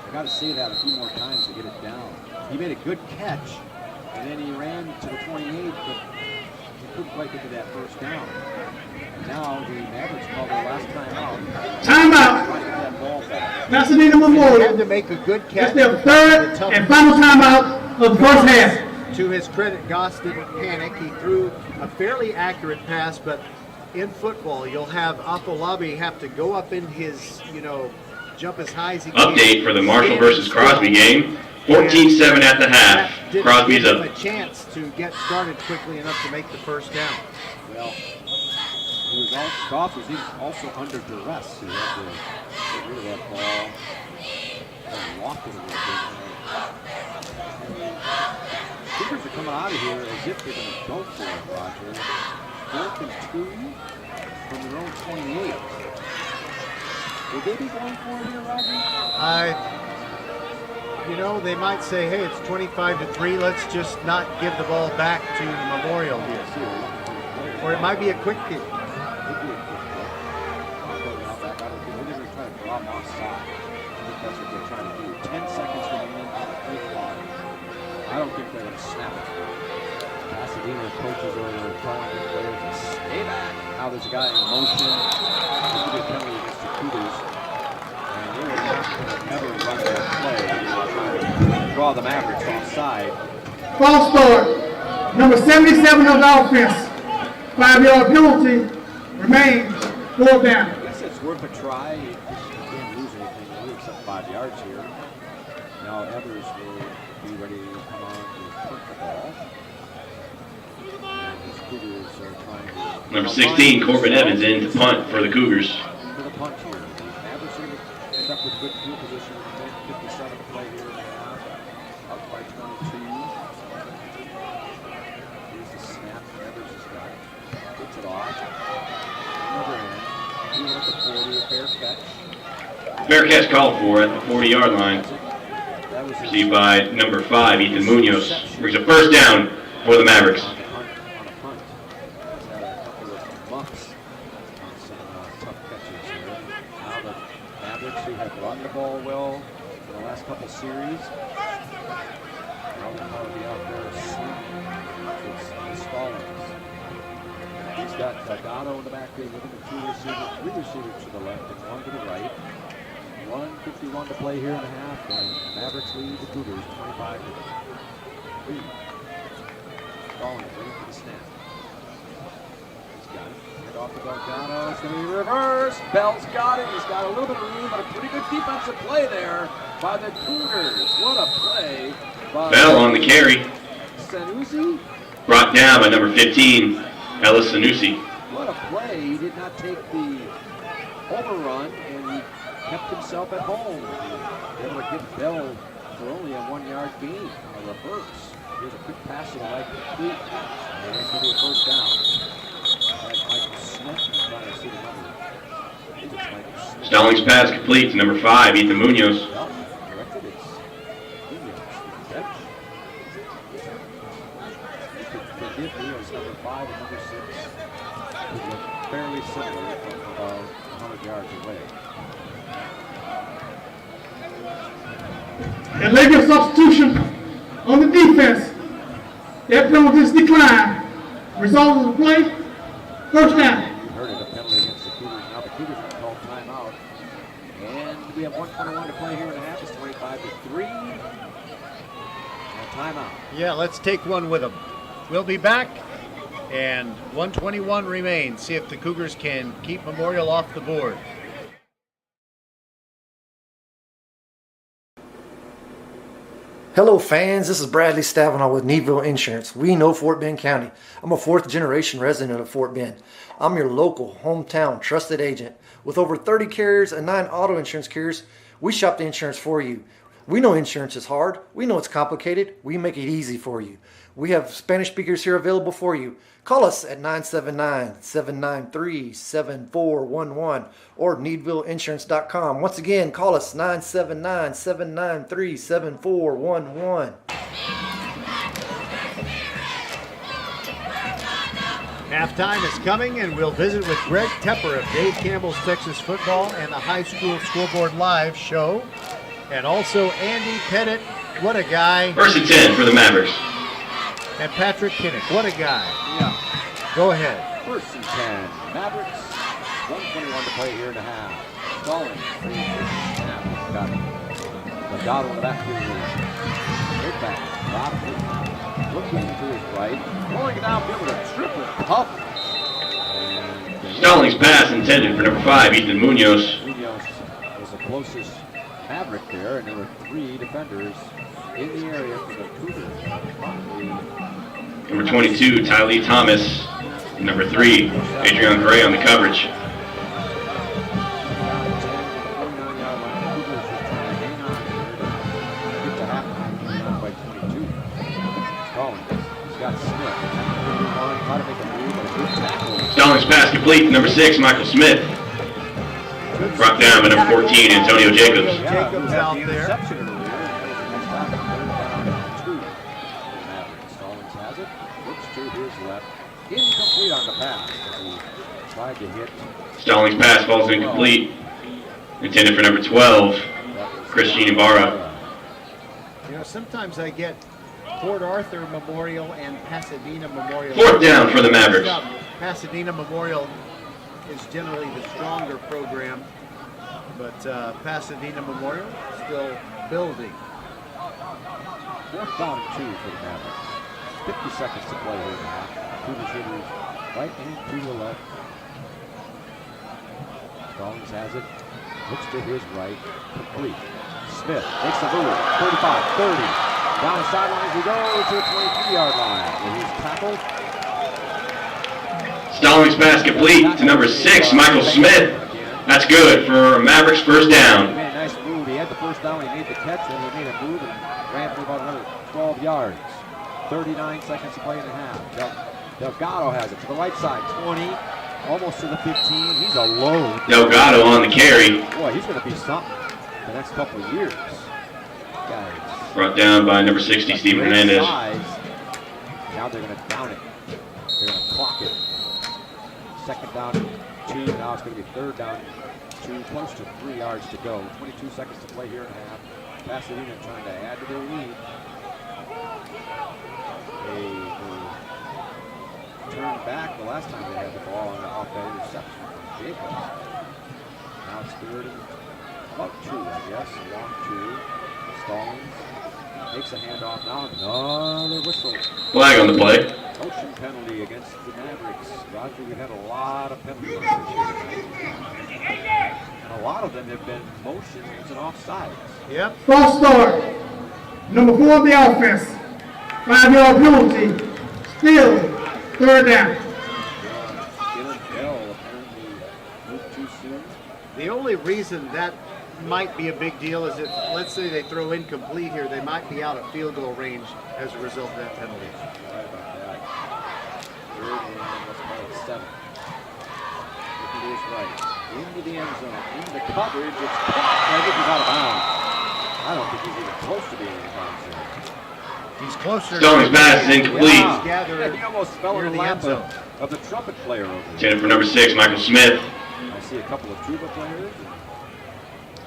I got to say that a few more times to get it down. He made a good catch, and then he ran to the 28, but he couldn't quite get to that first down. And now the Mavericks call their last timeout. Timeout. Trying to get that ball back. Pasadena Memorial. He had to make a good catch. It's their 3rd and final timeout of the first half. To his credit, Goss didn't panic. He threw a fairly accurate pass, but in football, you'll have Afolabi have to go up in his, jump as high as he can. Update for the Marshall versus Crosby game. 14-7 at the half. Crosby's up. A chance to get started quickly enough to make the first down. Well, Goff was also under duress. He had to get rid of that ball and walk it a little bit. Cougars are coming out of here as if they're going to go for it, Roger. 4th and 2 from their own 28. Would they be going for it here, Roger? They might say, hey, it's 25-3. Let's just not give the ball back to Memorial here. Or it might be a quick kick. I don't think they're going to snap it. Pasadena coaches are telling the players to stay back. Now there's a guy in motion. This will be a penalty against the Cougars. And they were not going to ever run that play. They were trying to draw the Mavericks offside. False start. Number 77 of the offense. 5-yard penalty remains. 4th down. I guess it's worth a try. You can't lose anything really except 5 yards here. Now Evers will be ready to come on to punt the ball. And his Cougars are trying to... Number 16, Corbin Evans in to punt for the Cougars. For the Left with good field position in the 57 to play here in the half. Up by 22. Here's the snap. Evers has got it. Gets it off. Another end. Even at the 40, a fair catch. Fair catch called for at the 40-yard line. Received by number 5, Ethan Munoz. Brings a first down for the Mavericks. Who have run the ball well in the last couple series. Now they'll probably be out there swinging. It's Stallings. He's got Delgado in the backfield with him, and three receivers to the left and one to the right. 1:51 to play here in the half, and the Mavericks lead the Cougars 25-3. Stallings waiting for the snap. He's got it. Hand off to Delgado. It's going to be reversed. Bell's got it. He's got a little bit of room, but a pretty good defensive play there by the Cougars. What a play by Bell on the carry. Sanusi. Brought down by number 15, Ellis Sanusi. What a play. He did not take the overrun, and he kept himself at home. He was able to get Bell for only a 1-yard gain on a reverse. Here's a quick pass to the right complete, and it's going to be a first down. Stallings pass complete to number 5, Ethan Munoz. Fairly similar from about 100 yards away. And Lakers substitution on the defense. Their penalties decline. Result of the play, first down. You heard it, a penalty against the Cougars. Now the Cougars have called timeout. And we have 1:21 to play here in the half. It's 25-3. And timeout. Yeah, let's take one with them. We'll be back, and 1:21 remains. See if the Cougars can keep Memorial off the board. Hello fans, this is Bradley Stavenall with Needville Insurance. We know Fort Bend County. I'm a 4th generation resident of Fort Bend. I'm your local, hometown, trusted agent. With over 30 carriers and 9 auto insurance carriers, we shop the insurance for you. We know insurance is hard. We know it's complicated. We make it easy for you. We have Spanish speakers here available for you. Call us at 979-793-7411 or needvilleinsurance.com. Once again, call us 979-793-7411. Halftime is coming, and we'll visit with Greg Tepper of Dave Campbell's Texas Football and the High School Scoreboard Live show. And also Andy Pettit, what a guy. First and 10 for the Mavericks. And Patrick Kinnick, what a guy. Yeah. Go ahead. First and 10. Mavericks, 1:21 to play here in the half. Stallings, snap, got it. Delgado in the backfield. Right back, dropped it. Looking to his right. Rolling it downfield with a triple puff. Stallings pass intended for number 5, Ethan Munoz. Munoz was the closest Maverick there, and there were 3 defenders in the area for the Cougars. Number 22, Tylee Thomas. Number 3, Adrian Gray on the coverage. Stallings pass complete to number 6, Michael Smith. Brought down by number 14, Antonio Jacobs. Jacobs out there. Stallings has it. Looks to his left. Incomplete on the pass as he tried to hit. Stallings pass falls incomplete. Intended for number 12, Christine Ibarra. You know, sometimes I get Port Arthur Memorial and Pasadena Memorial. 4th down for the Mavericks. Pasadena Memorial is generally the stronger program, but Pasadena Memorial still building. 4th down and 2 for the Mavericks. 50 seconds to play here now. Two receivers right and to the left. Stallings has it. Looks to his right. Complete. Smith makes the move. 35, 30. Down the sidelines we go to the 23-yard line. And he's tackled. Stallings pass complete to number 6, Michael Smith. That's good for Mavericks first down. Nice first down. He made the catch, then he made a move and ran for about another 12 yards. 39 seconds to play in the half. Delgado has it to the right side, 20, almost to the 15. He's a load. Delgado on the carry. Boy, he's going to be something the next couple of years. Guys. Brought down by number 60, Steve Hernandez. Now they're going to down it. They're going to clock it. Second down, 2. Now it's going to be third down, 2. Close to 3 yards to go. 22 seconds to play here in half. Pasadena trying to add to their lead. They turned back the last time they had the ball and off that interception from Jacobs. Now it's third and about 2, I guess. A long 2. Stallings makes a handoff now. Another whistle. Flag on the play. Motion penalty against the Mavericks. Roger, we've had a lot of penalties this year tonight. And a lot of them have been motions and offsides. Yep. False start. Number 4 of the offense. 5-yard penalty. Still third down. Bell apparently moved too soon. The only reason that might be a big deal is if, let's say they throw incomplete here, they might be out of field goal range as a result of that penalty. Right about that. Third and let's call it 7. Looking to his right. Into the end zone. Into coverage. It's caught. I think he's out of bounds. I don't think he's even close to being in bounds there. He's closer. Stone's pass is incomplete. Yeah, he almost fell in the lap of the trumpet player over there. Intended for number 6, Michael Smith. I see a couple of tuba players.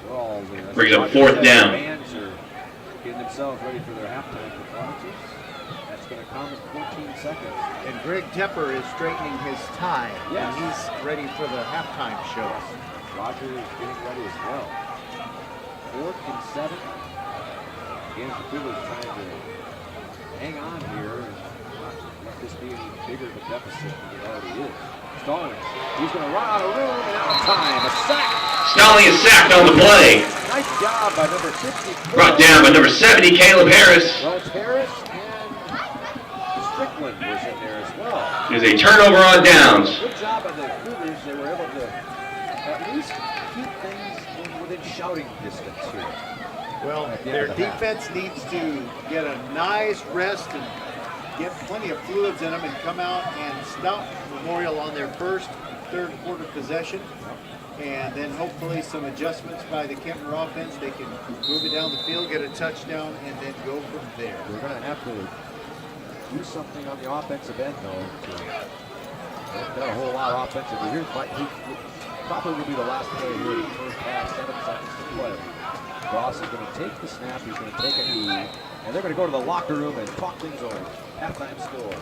They're all there. Brings up 4th down. Bands are getting themselves ready for their halftime performances. That's going to come in 14 seconds. And Greg Tepper is straightening his tie. Yes. And he's ready for the halftime show. Roger is getting ready as well. 4th and 7. Again, Padua's trying to hang on here and not let this be any bigger of a deficit than it already is. Stallings, he's going to run out of room and out of time. A sack. Stalling is sacked on the play. Nice job by number 54. Brought down by number 70, Caleb Harris. Well, it's Harris and Strickland was in there as well. There's a turnover on downs. Good job by the Cougars. They were able to at least keep things within shouting distance here. Well, their defense needs to get a nice rest and get plenty of fluids in them and come out and stop Memorial on their first third quarter possession. And then hopefully some adjustments by the Kempner offense. They can move it down the field, get a touchdown, and then go from there. We're going to have to do something on the offensive end, though. They've done a whole lot offensively here. Probably will be the last play here in the first half, 7 seconds to play. Ross is going to take the snap, he's going to take a knee, and they're going to go to the locker room and talk things over. Halftime score.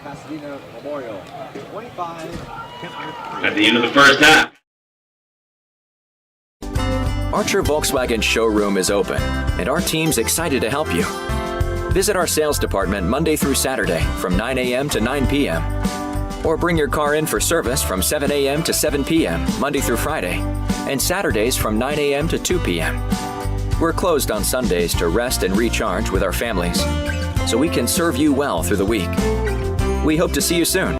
Pasadena Memorial 25, Kempner 3. At the end of the first half. Archer Volkswagen showroom is open, and our team's excited to help you. Visit our sales department Monday through Saturday from 9 a.m. to 9 p.m. Or bring your car in for service from 7 a.m. to 7 p.m. Monday through Friday, and Saturdays from 9 a.m. to 2 p.m. We're closed on Sundays to rest and recharge with our families, so we can serve you well through the week. We hope to see you soon.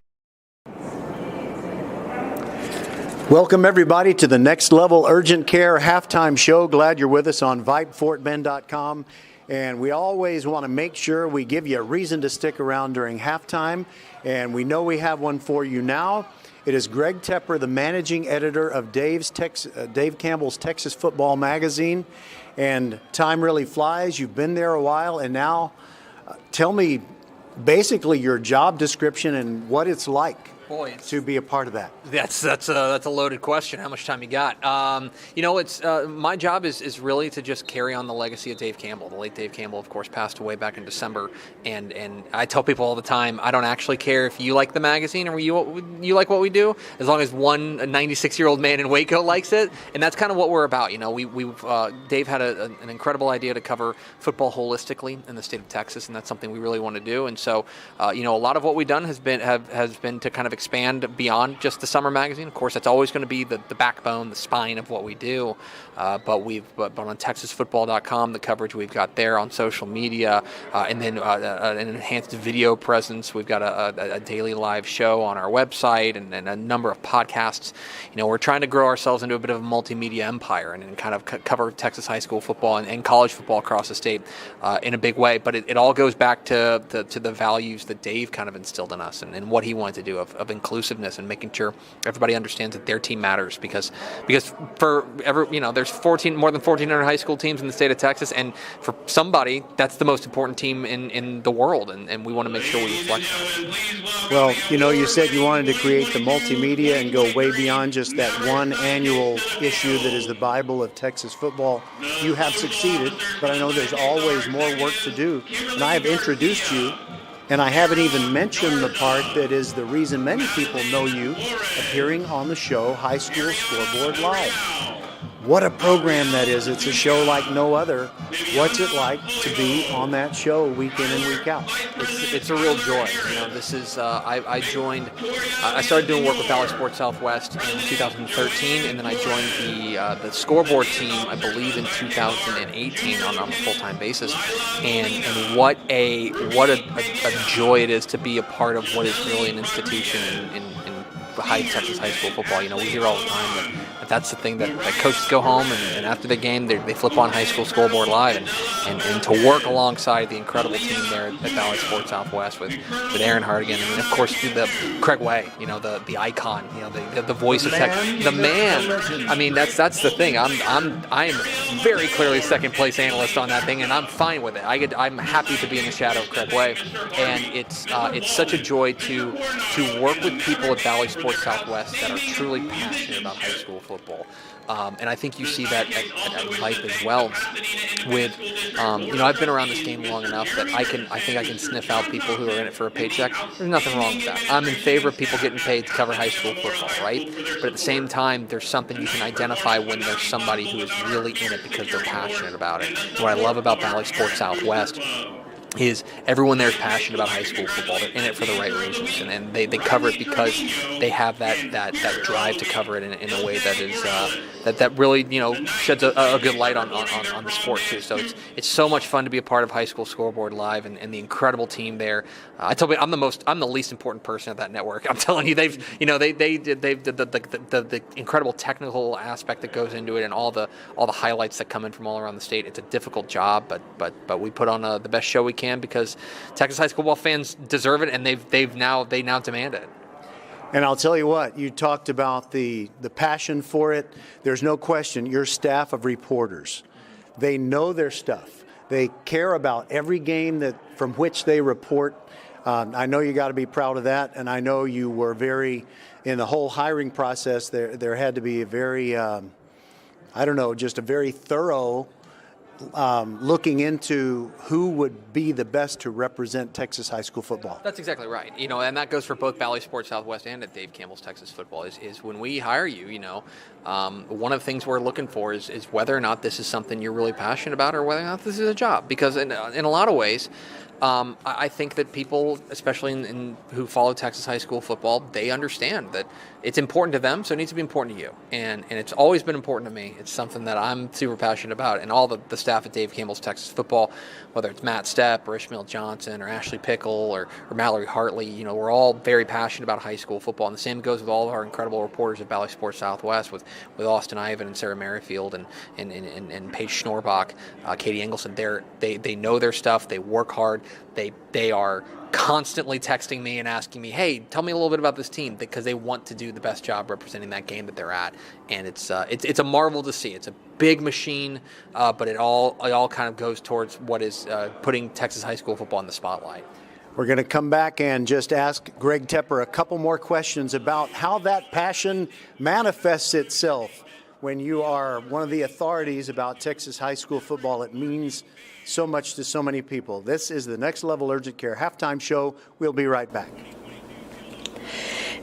Welcome, everybody, to the Next Level Urgent Care Halftime Show. Glad you're with us on VypeFortBend.com. And we always want to make sure we give you a reason to stick around during halftime. And we know we have one for you now. It is Greg Tepper, the managing editor of Dave Campbell's Texas Football Magazine. And time really flies. You've been there a while. And now tell me basically your job description and what it's like. Boy, to be a part of that. That's a loaded question. How much time you got? It's my job is really to just carry on the legacy of Dave Campbell. The late Dave Campbell, of course, passed away back in December, and I tell people all the time, I don't actually care if you like the magazine or you like what we do, as long as a 96-year-old man in Waco likes it, and that's kind of what we're about. Dave had an incredible idea to cover football holistically in the state of Texas, and that's something we really want to do. And so, a lot of what we've done has been to kind of expand beyond just the summer magazine. Of course, that's always going to be the backbone, the spine of what we do. But on TexasFootball.com, the coverage we've got there on social media, and then an enhanced video presence. We've got a daily live show on our website and a number of podcasts. We're trying to grow ourselves into a bit of a multimedia empire and kind of cover Texas high school football and college football across the state in a big way. But it all goes back to the values that Dave kind of instilled in us and what he wanted to do of inclusiveness and making sure everybody understands that their team matters because for there's more than 1,400 high school teams in the state of Texas, and for somebody that's the most important team in the world, and we want to make sure we reflect that. Well, you said you wanted to create the multimedia and go way beyond just that one annual issue that is the Bible of Texas football. You have succeeded, but I know there's always more work to do. And I have introduced you, and I haven't even mentioned the part that is the reason many people know you, appearing on the show High School Scoreboard Live. What a program that is. It's a show like no other. What's it like to be on that show week in and week out? It's a real joy. This is, I started doing work with Valley Sports Southwest in 2013, and then I joined the scoreboard team, I believe, in 2018 on a full-time basis. And what a joy it is to be a part of what is really an institution in Texas high school football. We hear all the time that that's the thing that coaches go home and after the game they flip on High School Scoreboard Live and to work alongside the incredible team there at Valley Sports Southwest with Aaron Hardigan and of course the Craig Way, the icon, the voice of Texas, the man. I mean that's the thing. I'm very clearly second place analyst on that thing, and I'm fine with it. I'm happy to be in the shadow of Craig Way, and it's such a joy to work with people at Valley Sports Southwest that are truly passionate about high school football. And I think you see that at Vype as well. With I've been around this game long enough that I think I can sniff out people who are in it for a paycheck. There's nothing wrong with that. I'm in favor of people getting paid to cover high school football, right? But at the same time, there's something you can identify when there's somebody who is really in it because they're passionate about it. What I love about Valley Sports Southwest is everyone there is passionate about high school football. They're in it for the right reasons, and they cover it because they have that drive to cover it in a way that is that really sheds a good light on the sport too. So it's so much fun to be a part of High School Scoreboard Live and the incredible team there. I tell you, I'm the least important person at that network. I'm telling you, they've the incredible technical aspect that goes into it and all the highlights that come in from all around the state. It's a difficult job, but we put on the best show we can because Texas high school football fans deserve it, and they now demand it. And I'll tell you what, you talked about the passion for it. There's no question, your staff of reporters, they know their stuff. They care about every game from which they report. I know you got to be proud of that, and I know you were in the whole hiring process, there had to be a very, just a very thorough looking into who would be the best to represent Texas high school football. That's exactly right. And that goes for both Valley Sports Southwest and at Dave Campbell's Texas Football is when we hire you, one of the things we're looking for is whether or not this is something you're really passionate about or whether or not this is a job. Because in a lot of ways, I think that people, especially in who follow Texas high school football, they understand that it's important to them, so it needs to be important to you. And it's always been important to me. It's something that I'm super passionate about. And all the staff at Dave Campbell's Texas Football, whether it's Matt Stepp or Ishmael Johnson or Ashley Pickle or Mallory Hartley, we're all very passionate about high school football. And the same goes with all of our incredible reporters at Valley Sports Southwest with Austin Ivan and Sarah Merrifield and Paige Schnorbach, Katie Engelson. They know their stuff. They work hard. They are constantly texting me and asking me, hey, tell me a little bit about this team, because they want to do the best job representing that game that they're at. And it's a marvel to see. It's a big machine, but it all kind of goes towards what is putting Texas high school football in the spotlight. We're going to come back and just ask Greg Tepper a couple more questions about how that passion manifests itself when you are one of the authorities about Texas high school football. It means so much to so many people. This is the Next Level Urgent Care halftime show. We'll be right back.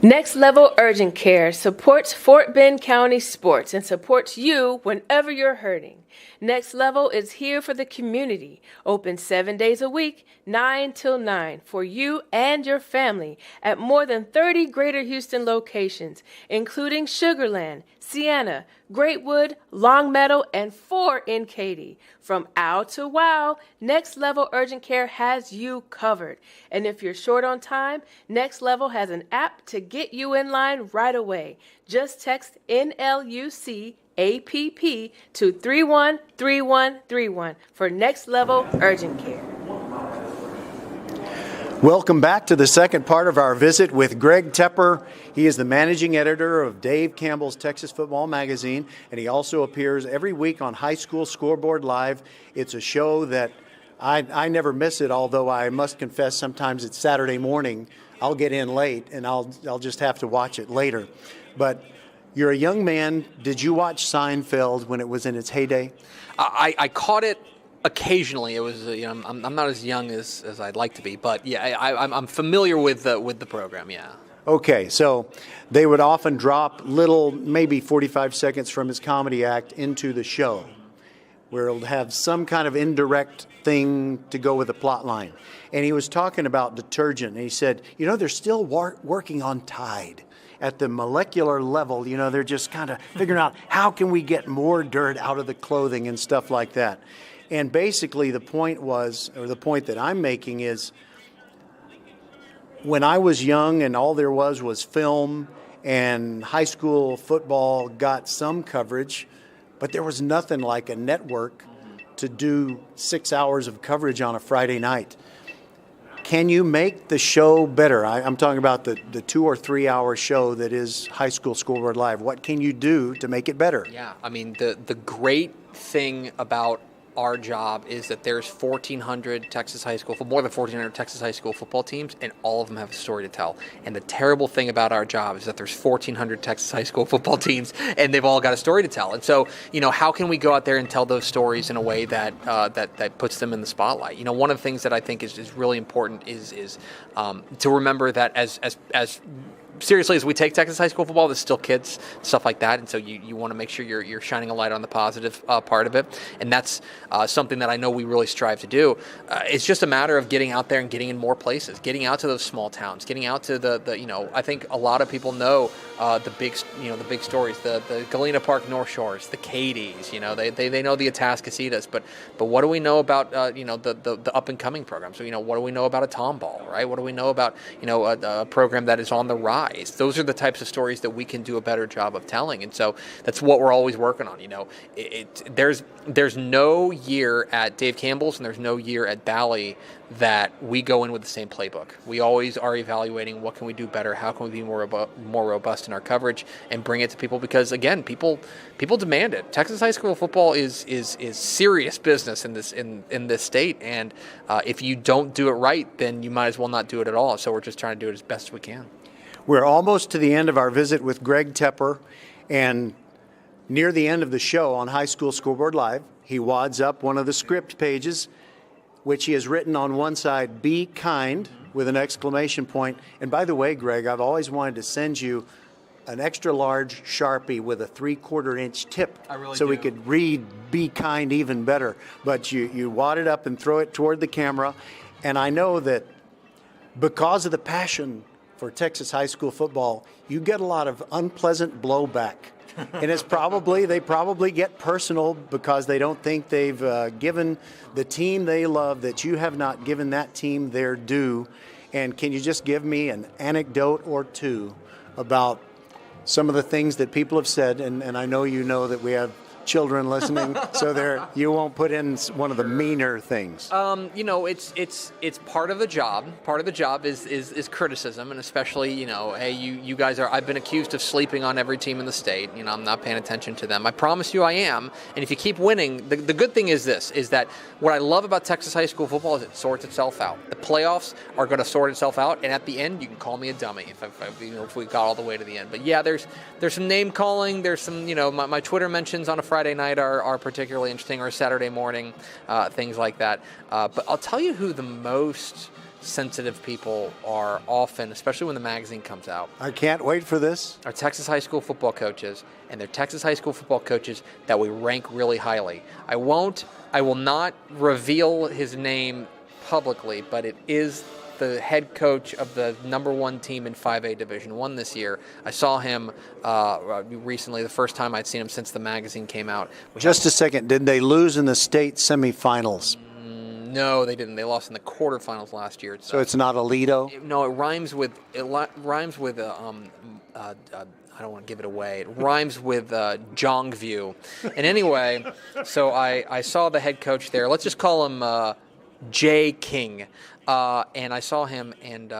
Next Level Urgent Care supports Fort Bend County sports and supports you whenever you're hurting. Next Level is here for the community, open 7 days a week, 9 till 9, for you and your family at more than 30 Greater Houston locations, including Sugarland, Sienna, Greatwood, Longmeadow, and 4 in Katy. From ow to wow, Next Level Urgent Care has you covered. And if you're short on time, Next Level has an app to get you in line right away. Just text NLUC APP to 313131 for Next Level Urgent Care. Welcome back to the second part of our visit with Greg Tepper. He is the managing editor of Dave Campbell's Texas Football Magazine, and he also appears every week on High School Scoreboard Live. It's a show that I never miss it, although I must confess sometimes it's Saturday morning. I'll get in late, and I'll just have to watch it later. But you're a young man. Did you watch Seinfeld when it was in its heyday? I caught it occasionally. It was I'm not as young as I'd like to be, but yeah, I'm familiar with the program. Yeah. Okay, so they would often drop little, maybe 45 seconds from his comedy act into the show, where it'll have some kind of indirect thing to go with the plot line. And he was talking about detergent, and he said, they're still working on Tide. At the molecular level, they're just kind of figuring out how can we get more dirt out of the clothing and stuff like that. And basically the point that I'm making is, when I was young and all there was film, and high school football got some coverage, but there was nothing like a network to do 6 hours of coverage on a Friday night. Can you make the show better? I'm talking about the 2 or 3 hour show that is High School Scoreboard Live. What can you do to make it better? Yeah, I mean, the great thing about our job is that there's 1,400 Texas high school, more than 1,400 Texas high school football teams, and all of them have a story to tell. And the terrible thing about our job is that there's 1,400 Texas high school football teams, and they've all got a story to tell. And so, how can we go out there and tell those stories in a way that that puts them in the spotlight? One of the things that I think is really important is to remember that as seriously as we take Texas high school football, there's still kids, stuff like that, and so you want to make sure you're shining a light on the positive part of it, and that's something that I know we really strive to do. It's just a matter of getting out there and getting in more places, getting out to those small towns, getting out to the I think a lot of people know the big stories, the Galena Park North Shores, the Katie's, they know the Atascocitas, but what do we know about the up and coming program? So what do we know about a Tomball, right? What do we know about a program that is on the rise? Those are the types of stories that we can do a better job of telling, and so that's what we're always working on. There's no year at Dave Campbell's and there's no year at Bally that we go in with the same playbook. We always are evaluating what can we do better, how can we be more robust in our coverage, and bring it to people, because again, people demand it. Texas high school football is serious business in this state, and if you don't do it right, then you might as well not do it at all. So we're just trying to do it as best as we can. We're almost to the end of our visit with Greg Tepper, and near the end of the show on High School Scoreboard Live, he wads up one of the script pages, which he has written on one side, "Be kind," with an exclamation point. And by the way, Greg, I've always wanted to send you an extra large Sharpie with a 3/4 inch tip, so we could read "Be kind" even better. But you wad it up and throw it toward the camera. And I know that because of the passion for Texas high school football, you get a lot of unpleasant blowback. And they probably get personal because they don't think they've given the team they love, that you have not given that team their due. And can you just give me an anecdote or two about some of the things that people have said? And I know that we have children listening, so you won't put in one of the meaner things. It's part of the job. Part of the job is criticism, and especially hey, you guys are. I've been accused of sleeping on every team in the state. I'm not paying attention to them. I promise you, I am. And if you keep winning, the good thing is that what I love about Texas high school football is it sorts itself out. The playoffs are going to sort itself out, and at the end, you can call me a dummy if we got all the way to the end. But yeah, there's some name calling. There's some my Twitter mentions on a Friday night are particularly interesting, or Saturday morning, things like that. But I'll tell you who the most sensitive people are often, especially when the magazine comes out. I can't wait for this. Our Texas high school football coaches, and they're Texas high school football coaches that we rank really highly. I will not reveal his name publicly, but it is the head coach of the number 1 team in 5A Division 1 this year. I saw him recently, the first time I'd seen him since the magazine came out. Just a second, did they lose in the state semifinals? No, they didn't. They lost in the quarterfinals last year. So it's not Alito? No, it rhymes with I don't want to give it away. It rhymes with Jongview. And anyway, so I saw the head coach there. Let's just call him Jay King. And I saw him, and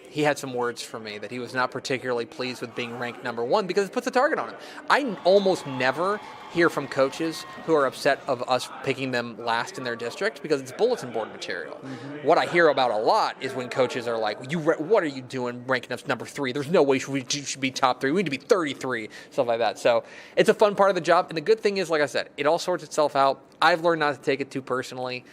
he had some words for me that he was not particularly pleased with being ranked number 1 because it puts a target on him. I almost never hear from coaches who are upset of us picking them last in their district because it's bulletin board material. Mm-hmm. What I hear about a lot is when coaches are like, what are you doing ranking us number 3? There's no way we should be top 3. We need to be 33, stuff like that. So it's a fun part of the job. And the good thing is, like I said, it all sorts itself out. I've learned not to take it too personally.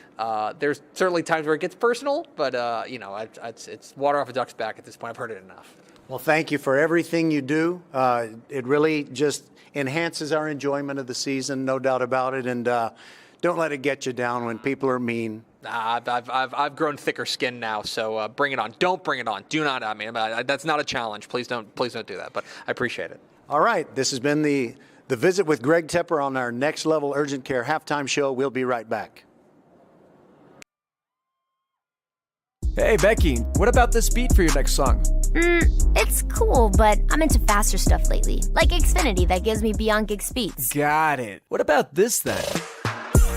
There's certainly times where it gets personal, but it's water off a duck's back at this point. I've heard it enough. Well, thank you for everything you do. It really just enhances our enjoyment of the season, no doubt about it. And don't let it get you down when people are mean. I've grown thicker skin now, so bring it on. Don't bring it on. Do not. I mean, that's not a challenge. Please don't do that. But I appreciate it. All right. This has been the visit with Greg Tepper on our Next Level Urgent Care halftime show. We'll be right back. Hey, Becky, what about this beat for your next song? It's cool, but I'm into faster stuff lately. Like Xfinity that gives me beyond gig speeds. Got it. What about this then?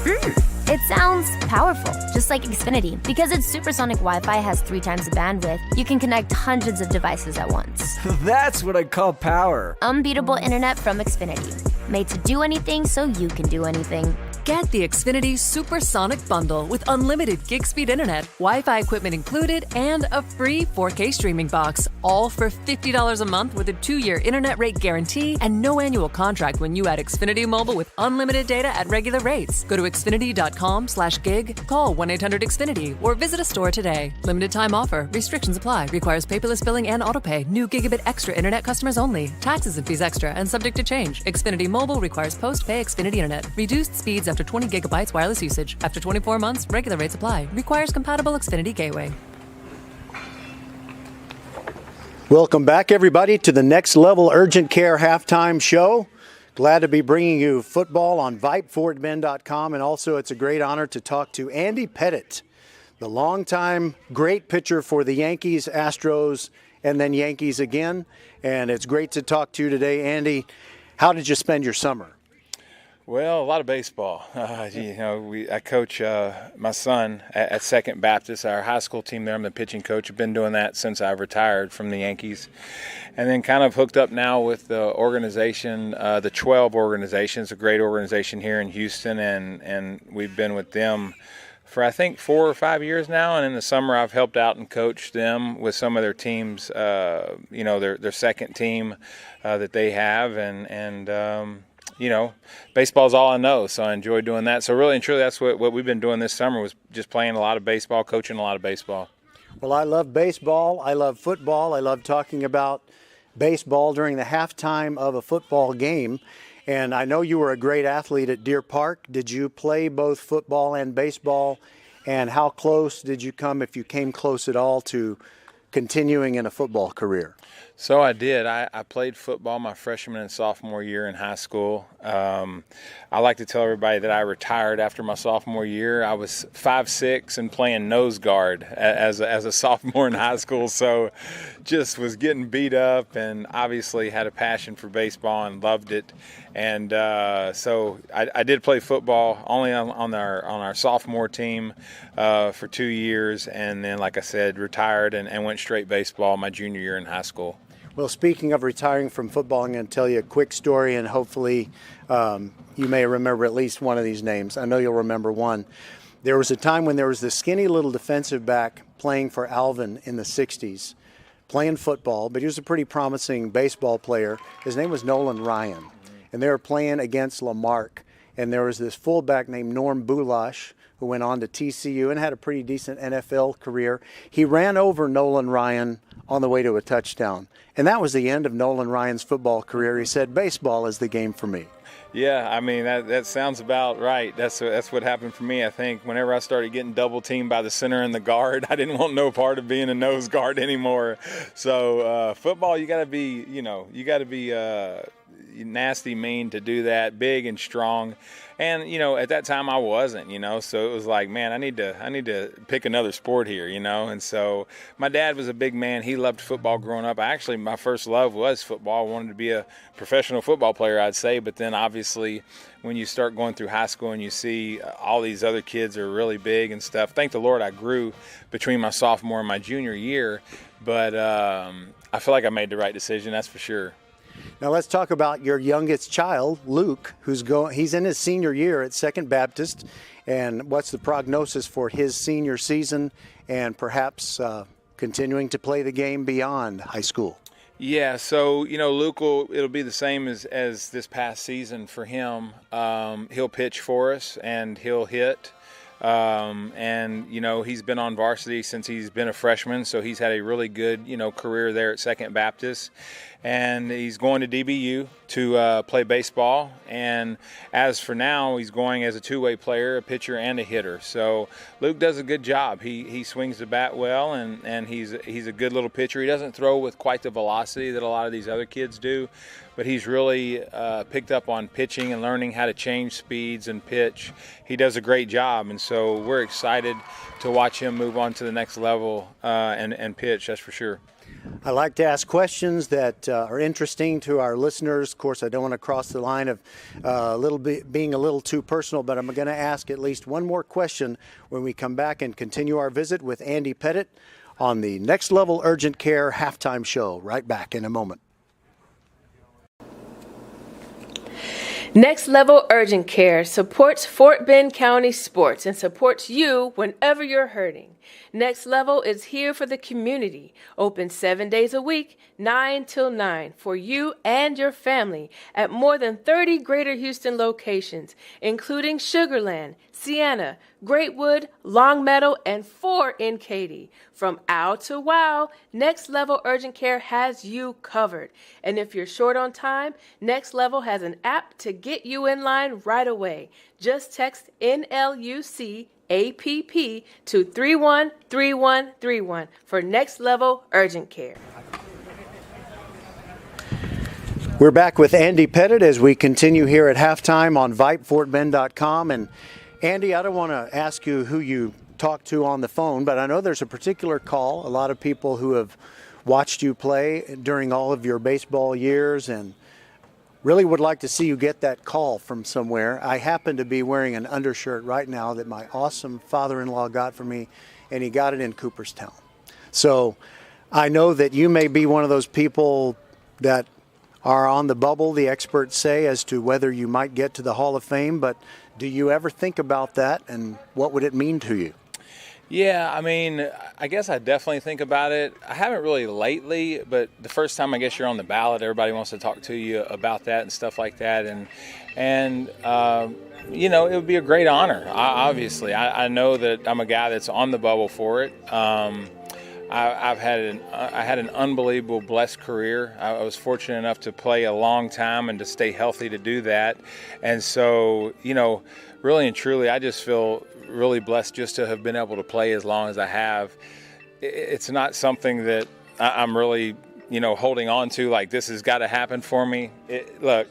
It sounds powerful, just like Xfinity. Because its supersonic Wi-Fi has 3 times the bandwidth, you can connect hundreds of devices at once. That's what I call power. Unbeatable internet from Xfinity. Made to do anything so you can do anything. Get the Xfinity Supersonic Bundle with unlimited gig speed internet, Wi-Fi equipment included, and a free 4K streaming box. All for $50 a month with a 2-year internet rate guarantee and no annual contract when you add Xfinity Mobile with unlimited data at regular rates. Go to Xfinity.com/gig, call 1-800-XFINITY, or visit a store today. Limited time offer. Restrictions apply. Requires paperless billing and autopay. New Gigabit Extra internet customers only. Taxes and fees extra and subject to change. Xfinity Mobile requires post-pay Xfinity internet. Reduced speeds after 20 gigabytes wireless usage. After 24 months, regular rates apply. Requires compatible Xfinity gateway. Welcome back, everybody, to the Next Level Urgent Care halftime show. Glad to be bringing you football on VypeFortBend.com, and also it's a great honor to talk to Andy Pettitte, the longtime great pitcher for the Yankees, Astros, and then Yankees again. And it's great to talk to you today. Andy, how did you spend your summer? Well, a lot of baseball. I coach my son at Second Baptist, our high school team there. I'm the pitching coach. I've been doing that since I retired from the Yankees. And then kind of hooked up now with the organization, the 12 organization. It's a great organization here in Houston, and we've been with them for I think 4 or 5 years now. And in the summer I've helped out and coached them with some of their teams, their second team that they have. And baseball is all I know, so I enjoy doing that. So really and truly, that's what we've been doing this summer, was just playing a lot of baseball, coaching a lot of baseball. Well, I love baseball. I love football. I love talking about baseball during the halftime of a football game. And I know you were a great athlete at Deer Park. Did you play both football and baseball? And how close did you come, if you came close at all, to continuing in a football career? So I did. I played football my freshman and sophomore year in high school. I like to tell everybody that I retired after my sophomore year. I was 5'6" and playing nose guard as a sophomore in high school, so just was getting beat up, and obviously had a passion for baseball and loved it. And so I did play football only on our sophomore team for 2 years, and then, like I said, retired and went straight baseball my junior year in high school. Well, speaking of retiring from football, I'm going to tell you a quick story, and hopefully you may remember at least one of these names. I know you'll remember one. There was a time when there was this skinny little defensive back playing for Alvin in the 60s, playing football, but he was a pretty promising baseball player. His name was Nolan Ryan, and they were playing against Lamarck, and there was this fullback named Norm Bulash, who went on to TCU and had a pretty decent NFL career. He ran over Nolan Ryan on the way to a touchdown. And that was the end of Nolan Ryan's football career. He said, baseball is the game for me. Yeah, I mean, that sounds about right. That's what happened for me. I think whenever I started getting double teamed by the center and the guard, I didn't want no part of being a nose guard anymore. So football, you got to be nasty mean to do that, big and strong. And, at that time I wasn't, so it was like, man, I need to pick another sport here, And so my dad was a big man. He loved football growing up. My first love was football. I wanted to be a professional football player, I'd say. But then obviously when you start going through high school and you see all these other kids are really big and stuff, thank the Lord I grew between my sophomore and my junior year. But I feel like I made the right decision, that's for sure. Now let's talk about your youngest child, Luke, he's in his senior year at Second Baptist, and what's the prognosis for his senior season and perhaps continuing to play the game beyond high school? Yeah, so, Luke it'll be the same as this past season for him. He'll pitch for us and he'll hit. And he's been on varsity since he's been a freshman, so he's had a really good career there at Second Baptist, and he's going to DBU to play baseball. And as for now, he's going as a two-way player, a pitcher and a hitter. So Luke does a good job. He swings the bat well, and he's a good little pitcher. He doesn't throw with quite the velocity that a lot of these other kids do, but he's really picked up on pitching and learning how to change speeds and pitch. He does a great job, and so we're excited to watch him move on to the next level and pitch, that's for sure. I like to ask questions that are interesting to our listeners. Of course, I don't want to cross the line of being a little too personal, but I'm going to ask at least one more question when we come back and continue our visit with Andy Pettit on the Next Level Urgent Care halftime show. Right back in a moment. Next Level Urgent Care supports Fort Bend County sports and supports you whenever you're hurting. Next Level is here for the community, open 7 days a week, 9 till 9, for you and your family at more than 30 Greater Houston locations, including Sugarland, Sienna, Greatwood, Longmeadow, and 4 in Katy. From ow to wow, Next Level Urgent Care has you covered. And if you're short on time, Next Level has an app to get you in line right away. Just text NLUC APP to 313131 for Next Level Urgent Care. We're back with Andy Pettit as we continue here at halftime on VypeFortBend.com. And Andy, I don't want to ask you who you talked to on the phone, but I know there's a particular call. A lot of people who have watched you play during all of your baseball years and really would like to see you get that call from somewhere. I happen to be wearing an undershirt right now that my awesome father-in-law got for me, and he got it in Cooperstown. So I know that you may be one of those people that are on the bubble, the experts say, as to whether you might get to the Hall of Fame, but do you ever think about that, and what would it mean to you? Yeah, I mean, I guess I definitely think about it. I haven't really lately, but the first time I guess you're on the ballot, everybody wants to talk to you about that and stuff like that. And it would be a great honor, obviously. I know that I'm a guy that's on the bubble for it. I had an unbelievable, blessed career. I was fortunate enough to play a long time and to stay healthy to do that. And so, really and truly, I just feel really blessed just to have been able to play as long as I have. It's not something that I'm really, holding on to, like this has got to happen for me. Look,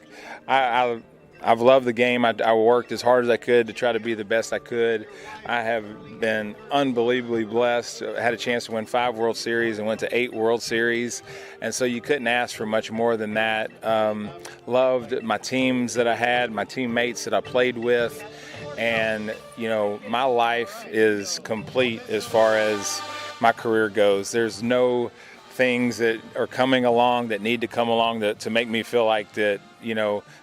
I've loved the game. I worked as hard as I could to try to be the best I could. I have been unbelievably blessed. I had a chance to win 5 World Series and went to 8 World Series. And so you couldn't ask for much more than that. Loved my teams that I had, my teammates that I played with. And, my life is complete as far as my career goes. There's no things that are coming along that need to come along to make me feel like that,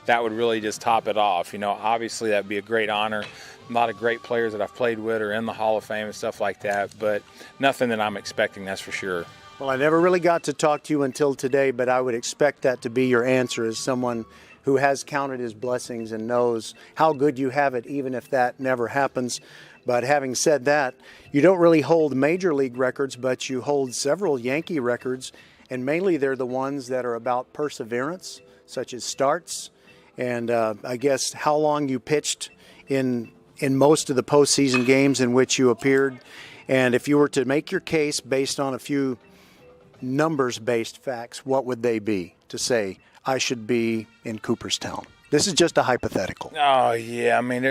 that would really just top it off. Obviously that'd be a great honor. A lot of great players that I've played with are in the Hall of Fame and stuff like that, but nothing that I'm expecting, that's for sure. Well, I never really got to talk to you until today, but I would expect that to be your answer as someone who has counted his blessings and knows how good you have it, even if that never happens. But having said that, you don't really hold major league records, but you hold several Yankee records, and mainly they're the ones that are about perseverance, such as starts, and I guess how long you pitched in most of the postseason games in which you appeared. And if you were to make your case based on a few numbers-based facts, what would they be to say, I should be in Cooperstown? This is just a hypothetical. Oh yeah, I mean,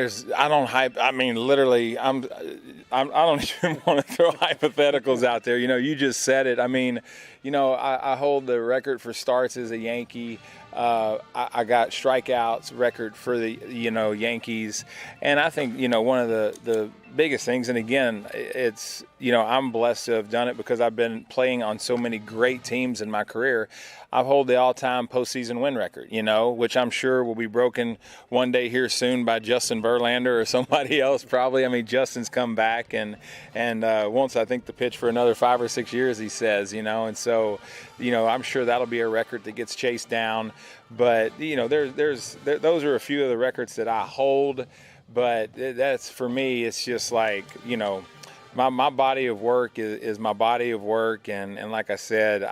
literally, I don't even want to throw hypotheticals out there. You just said it. I mean, I hold the record for starts as a Yankee. I got strikeouts record for the Yankees, and I think one of the biggest things, and again, it's I'm blessed to have done it because I've been playing on so many great teams in my career. I hold the all-time postseason win record, which I'm sure will be broken one day here soon by Justin Verlander or somebody else probably. I mean, Justin's come back and wants, I think, to pitch for another 5 or 6 years, he says, and so, I'm sure that'll be a record that gets chased down. But, those are a few of the records that I hold. But that's, for me, it's just like, my body of work is my body of work. And like I said,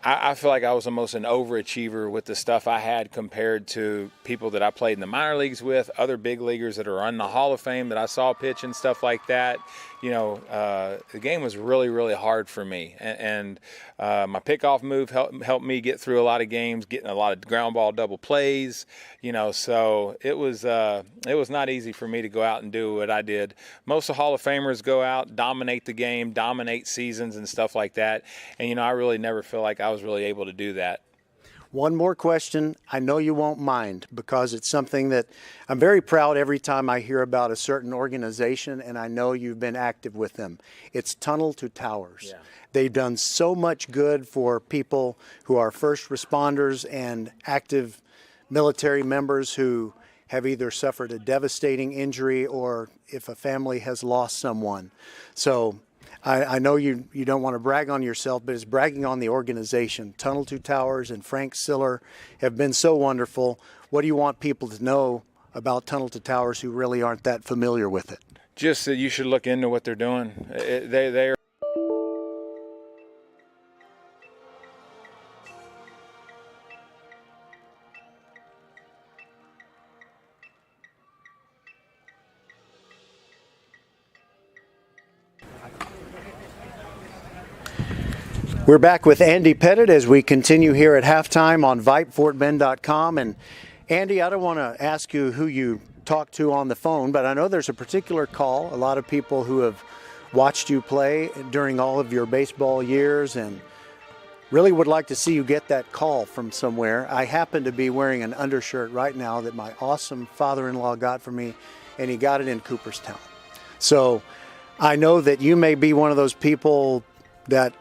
I feel like I was almost an overachiever with the stuff I had compared to people that I played in the minor leagues with, other big leaguers that are in the Hall of Fame that I saw pitch and stuff like that. The game was really, really hard for me. And my pickoff move helped me get through a lot of games, getting a lot of ground ball double plays, so it was not easy for me to go out and do what I did. Most of the Hall of Famers go out, dominate the game, dominate seasons and stuff like that. And, I really never feel like I was really able to do that. One more question. I know you won't mind because it's something that I'm very proud every time I hear about a certain organization, and I know you've been active with them. It's Tunnel to Towers. Yeah. They've done so much good for people who are first responders and active military members who have either suffered a devastating injury or if a family has lost someone. So I know you don't want to brag on yourself, but it's bragging on the organization. Tunnel to Towers and Frank Siller have been so wonderful. What do you want people to know about Tunnel to Towers who really aren't that familiar with it? Just that you should look into what they're doing. They are. We're back with Andy Pettit as we continue here at halftime on VypeFortBend.com. And Andy, I don't want to ask you who you talked to on the phone, but I know there's a particular call. A lot of people who have watched you play during all of your baseball years and really would like to see you get that call from somewhere. I happen to be wearing an undershirt right now that my awesome father-in-law got for me, and he got it in Cooperstown. So I know that you may be one of those people that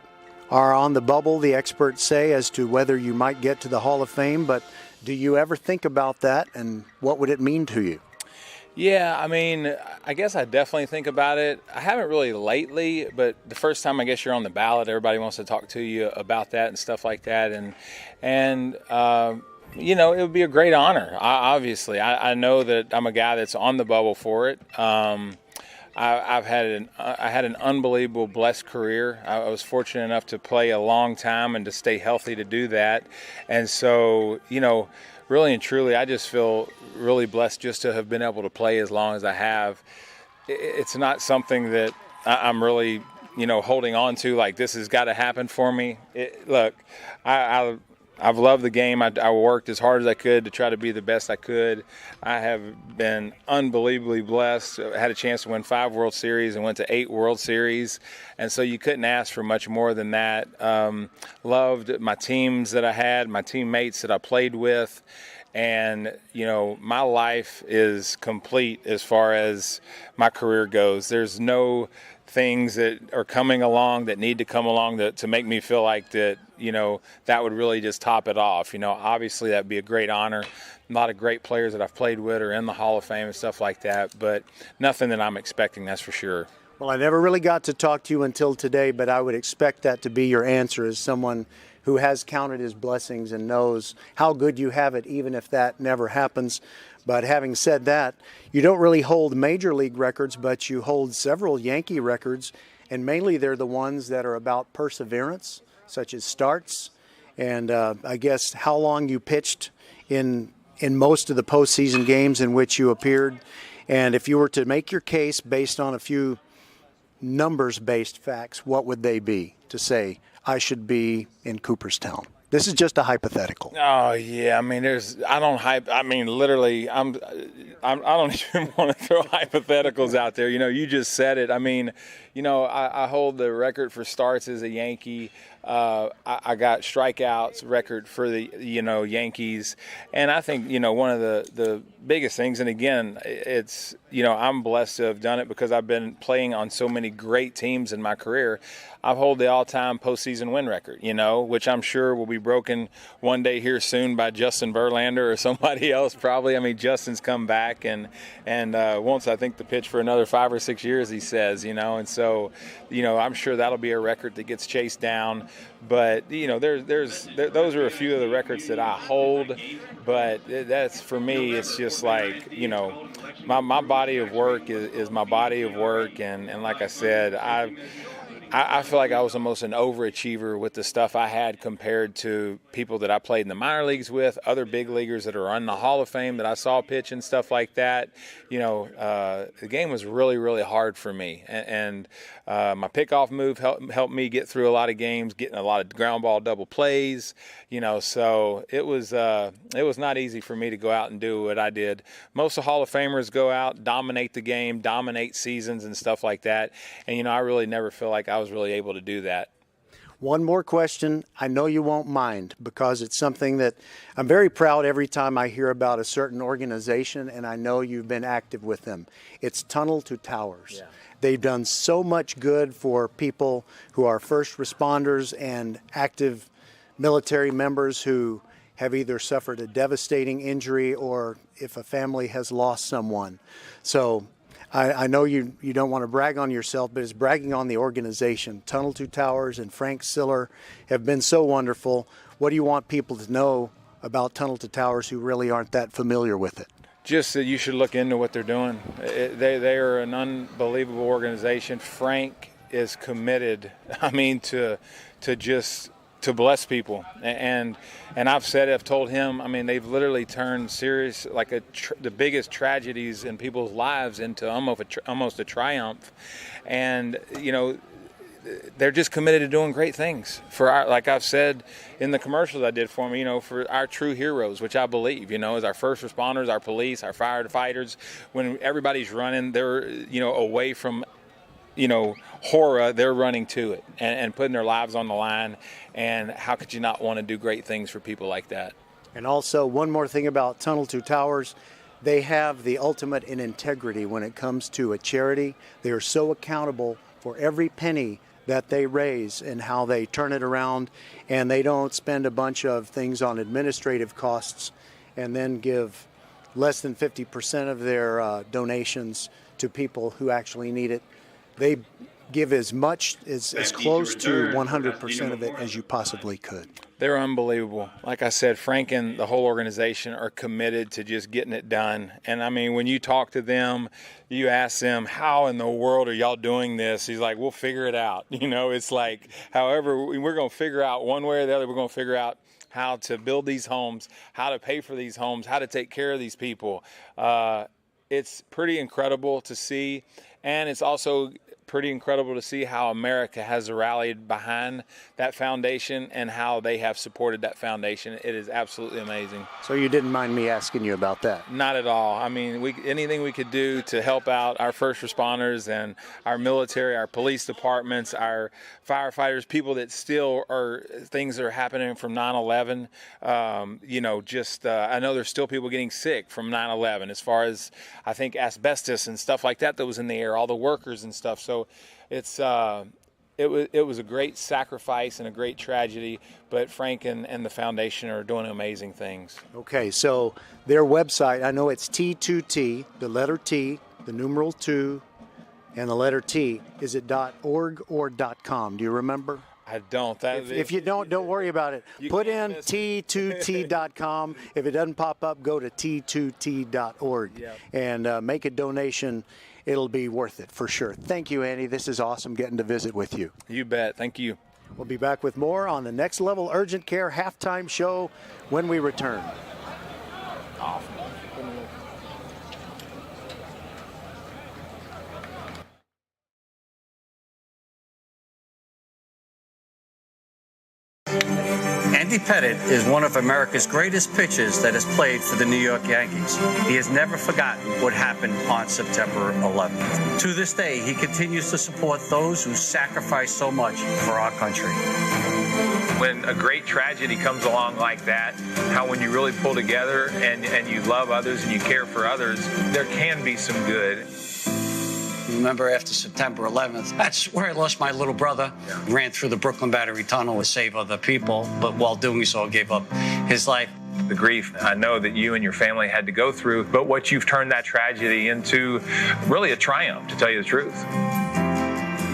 are on the bubble, the experts say, as to whether you might get to the Hall of Fame, but do you ever think about that, and what would it mean to you? Yeah, I mean, I guess I definitely think about it. I haven't really lately, but the first time I guess you're on the ballot, everybody wants to talk to you about that and stuff like that, and it would be a great honor. Obviously, I know that I'm a guy that's on the bubble for it. I had an unbelievable, blessed career. I was fortunate enough to play a long time and to stay healthy to do that. And so, really and truly, I just feel really blessed just to have been able to play as long as I have. It's not something that I'm really, holding on to, like this has got to happen for me. Look, I've loved the game. I worked as hard as I could to try to be the best I could. I have been unbelievably blessed. I had a chance to win 5 World Series and went to 8 World Series. And so you couldn't ask for much more than that. Loved my teams that I had, my teammates that I played with. And, my life is complete as far as my career goes. There's no things that are coming along that need to come along to make me feel like that, that would really just top it off. Obviously that'd be a great honor. A lot of great players that I've played with are in the Hall of Fame and stuff like that, but nothing that I'm expecting, that's for sure. Well, I never really got to talk to you until today, but I would expect that to be your answer as someone who has counted his blessings and knows how good you have it, even if that never happens. But having said that, you don't really hold major league records, but you hold several Yankee records, and mainly they're the ones that are about perseverance, such as starts, and I guess how long you pitched in most of the postseason games in which you appeared. And if you were to make your case based on a few numbers-based facts, what would they be to say, I should be in Cooperstown? This is just a hypothetical. Oh yeah, I mean, literally, I don't even want to throw hypotheticals out there. You just said it. I mean, I hold the record for starts as a Yankee. I got strikeouts record for the Yankees, and I think one of the biggest things. And again, it's I'm blessed to have done it because I've been playing on so many great teams in my career. I hold the all-time postseason win record, which I'm sure will be broken one day here soon by Justin Verlander or somebody else probably. I mean, Justin's come back and wants, I think, to pitch for another 5 or 6 years, he says, and so, I'm sure that'll be a record that gets chased down. But, those are a few of the records that I hold. But that's, for me, it's just like, my body of work is my body of work. And like I said, I feel like I was almost an overachiever with the stuff I had compared to people that I played in the minor leagues with, other big leaguers that are in the Hall of Fame that I saw pitch and stuff like that. The game was really, really hard for me. And my pickoff move helped me get through a lot of games, getting a lot of ground ball double plays, so it was not easy for me to go out and do what I did. Most of the Hall of Famers go out, dominate the game, dominate seasons and stuff like that. And, I really never feel like I was really able to do that. One more question. I know you won't mind because it's something that I'm very proud every time I hear about a certain organization, and I know you've been active with them. It's Tunnel to Towers. Yeah. They've done so much good for people who are first responders and active military members who have either suffered a devastating injury or if a family has lost someone. So I know you don't want to brag on yourself, but it's bragging on the organization. Tunnel to Towers and Frank Siller have been so wonderful. What do you want people to know about Tunnel to Towers who really aren't that familiar with it? Just that you should look into what they're doing. They are an unbelievable organization. Frank is committed, to bless people. And I've told him, they've literally turned serious, like the biggest tragedies in people's lives into almost a triumph. And, they're just committed to doing great things for like I've said in the commercials I did for them, for our true heroes, which I believe, is our first responders, our police, our firefighters. When everybody's running, they're, away from, horror, they're running to it and putting their lives on the line. And how could you not want to do great things for people like that? And also, one more thing about Tunnel to Towers. They have the ultimate in integrity when it comes to a charity. They are so accountable for every penny that they raise and how they turn it around, and they don't spend a bunch of things on administrative costs and then give less than 50% of their donations to people who actually need it. They give as much, as close to 100% of it as you possibly could. They're unbelievable. Like I said, Frank and the whole organization are committed to just getting it done. And when you talk to them, you ask them, how in the world are y'all doing this? He's like, we'll figure it out. It's like, however, we're going to figure out one way or the other, we're going to figure out how to build these homes, how to pay for these homes, how to take care of these people. It's pretty incredible to see. And it's also pretty incredible to see how America has rallied behind that foundation and how they have supported that foundation. It is absolutely amazing. So you didn't mind me asking you about that? Not at all. Anything we could do to help out our first responders and our military, our police departments, our firefighters, people that still are things that are happening from 9/11. I know there's still people getting sick from 9/11 as far as, I think, asbestos and stuff like that was in the air, all the workers and stuff. So it was a great sacrifice and a great tragedy, but Frank and the foundation are doing amazing things. Okay, so their website, I know it's T2T, the letter T, the numeral 2, and the letter T. Is it .org or .com? Do you remember? I don't. If you don't worry about it. Put in T2T.com. If it doesn't pop up, go to T2T.org and make a donation. It'll be worth it for sure. Thank you, Andy. This is awesome getting to visit with you. You bet. Thank you. We'll be back with more on the Next Level Urgent Care halftime show when we return. Andy Pettitte is one of America's greatest pitchers that has played for the New York Yankees. He has never forgotten what happened on September 11th. To this day, he continues to support those who sacrifice so much for our country. When a great tragedy comes along like that, how when you really pull together and you love others and you care for others, there can be some good. Remember, after September 11th, that's where I lost my little brother. Ran through the Brooklyn Battery Tunnel to save other people, but while doing so, gave up his life. The grief I know that you and your family had to go through, but what you've turned that tragedy into really a triumph, to tell you the truth.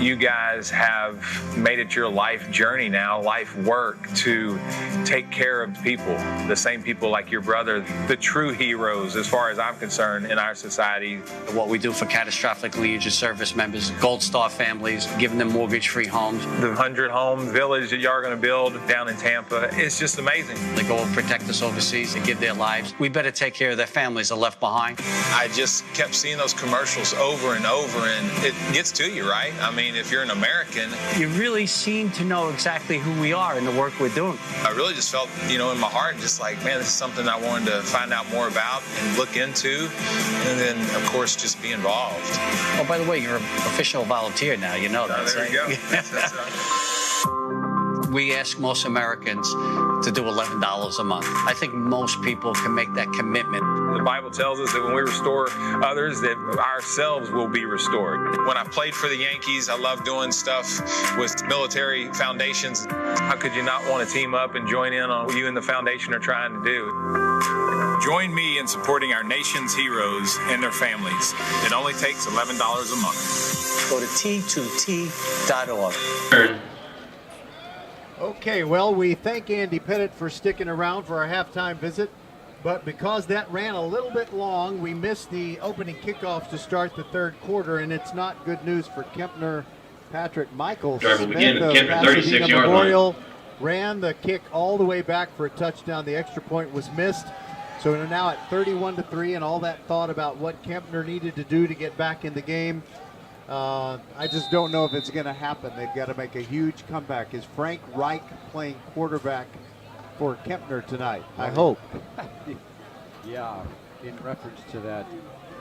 You guys have made it your life journey now, life work, to take care of people, the same people like your brother, the true heroes, as far as I'm concerned, in our society. What we do for catastrophically injured service members, Gold Star families, giving them mortgage-free homes. The 100-home village that y'all are going to build down in Tampa, it's just amazing. They go and protect us overseas and give their lives. We better take care of their families that are left behind. I just kept seeing those commercials over and over, and it gets to you, right? I mean, if you're an American, you really seem to know exactly who we are and the work we're doing. I really just felt, in my heart, just like, man, this is something I wanted to find out more about and look into, and then, of course, just be involved. Oh, by the way, you're an official volunteer now. You know that. There you go. We ask most Americans to do $11 a month. I think most people can make that commitment. The Bible tells us that when we restore others, that ourselves will be restored. When I played for the Yankees, I loved doing stuff with military foundations. How could you not want to team up and join in on what you and the foundation are trying to do? Join me in supporting our nation's heroes and their families. It only takes $11 a month. Go to T2T.org. Okay, well, we thank Andy Pettitte for sticking around for our halftime visit. But because that ran a little bit long, we missed the opening kickoffs to start the third quarter, and it's not good news for Kempner. Patrick Michael Smith of Pasadena Memorial ran the kick all the way back for a touchdown. The extra point was missed. So we're now at 31-3, and all that thought about what Kempner needed to do to get back in the game. I just don't know if it's going to happen. They've got to make a huge comeback. Is Frank Reich playing quarterback for Kempner tonight? I hope. Yeah, in reference to that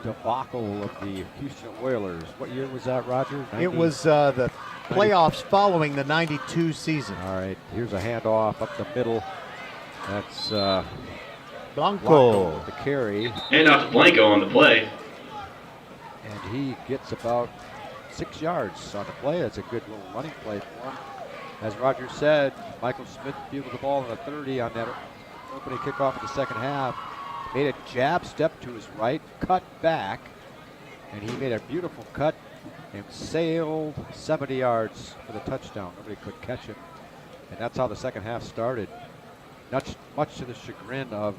debacle of the Houston Oilers. What year was that, Roger? It was the playoffs following the 92 season. All right, here's a handoff up the middle. That's Blanco. The carry. Hand off to Blanco on the play. And he gets about 6 yards on the play. That's a good little running play for him. As Roger said, Michael Smith fielded the ball in the 30 on that opening kickoff of the second half. Made a jab step to his right, cut back, and he made a beautiful cut and sailed 70 yards for the touchdown. Nobody could catch him. And that's how the second half started. Much to the chagrin of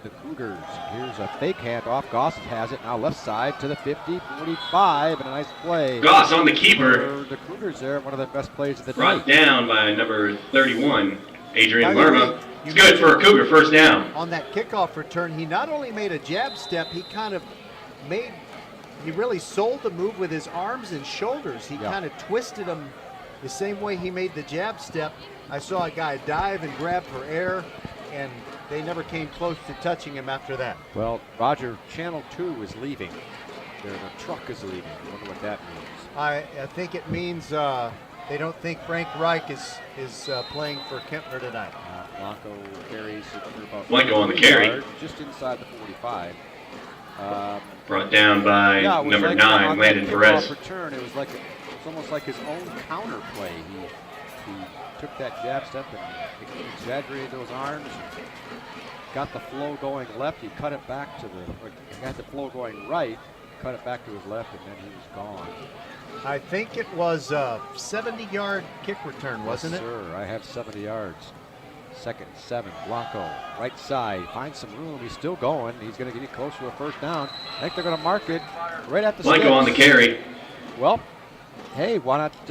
the Cougars. Here's a fake handoff. Goss has it now left side to the 50, 45, and a nice play. Goss on the keeper. The Cougars there, one of the best plays of the Brought night. down by number 31, Adrian Lerma. It's good for a Cougar first down. On that kickoff return, he not only made a jab step, he really sold the move with his arms and shoulders. He kind of twisted them the same way he made the jab step. I saw a guy dive and grab for air, and they never came close to touching him after that. Well, Roger, Channel 2 is leaving. The truck is leaving. I wonder what that means. I think it means they don't think Frank Reich is playing for Kempner tonight. Blanco carries it for about Blanco on the carry. Yards, just inside the 45. Brought down by number 9, Landon Perez. Return, it was almost like his own counter play. He took that jab step and exaggerated those arms. Got the flow going left. He cut it back got the flow going right. cut it back to his left, and then he was gone. I think it was a 70-yard kick return, wasn't Yes, it? sir. I have 70 yards. 2nd and 7. Blanco, right side, finds some room. He's still going. He's going to get close to a first down. I think they're going to mark it right at the Blanco sticks. on the carry. Well, hey, why not?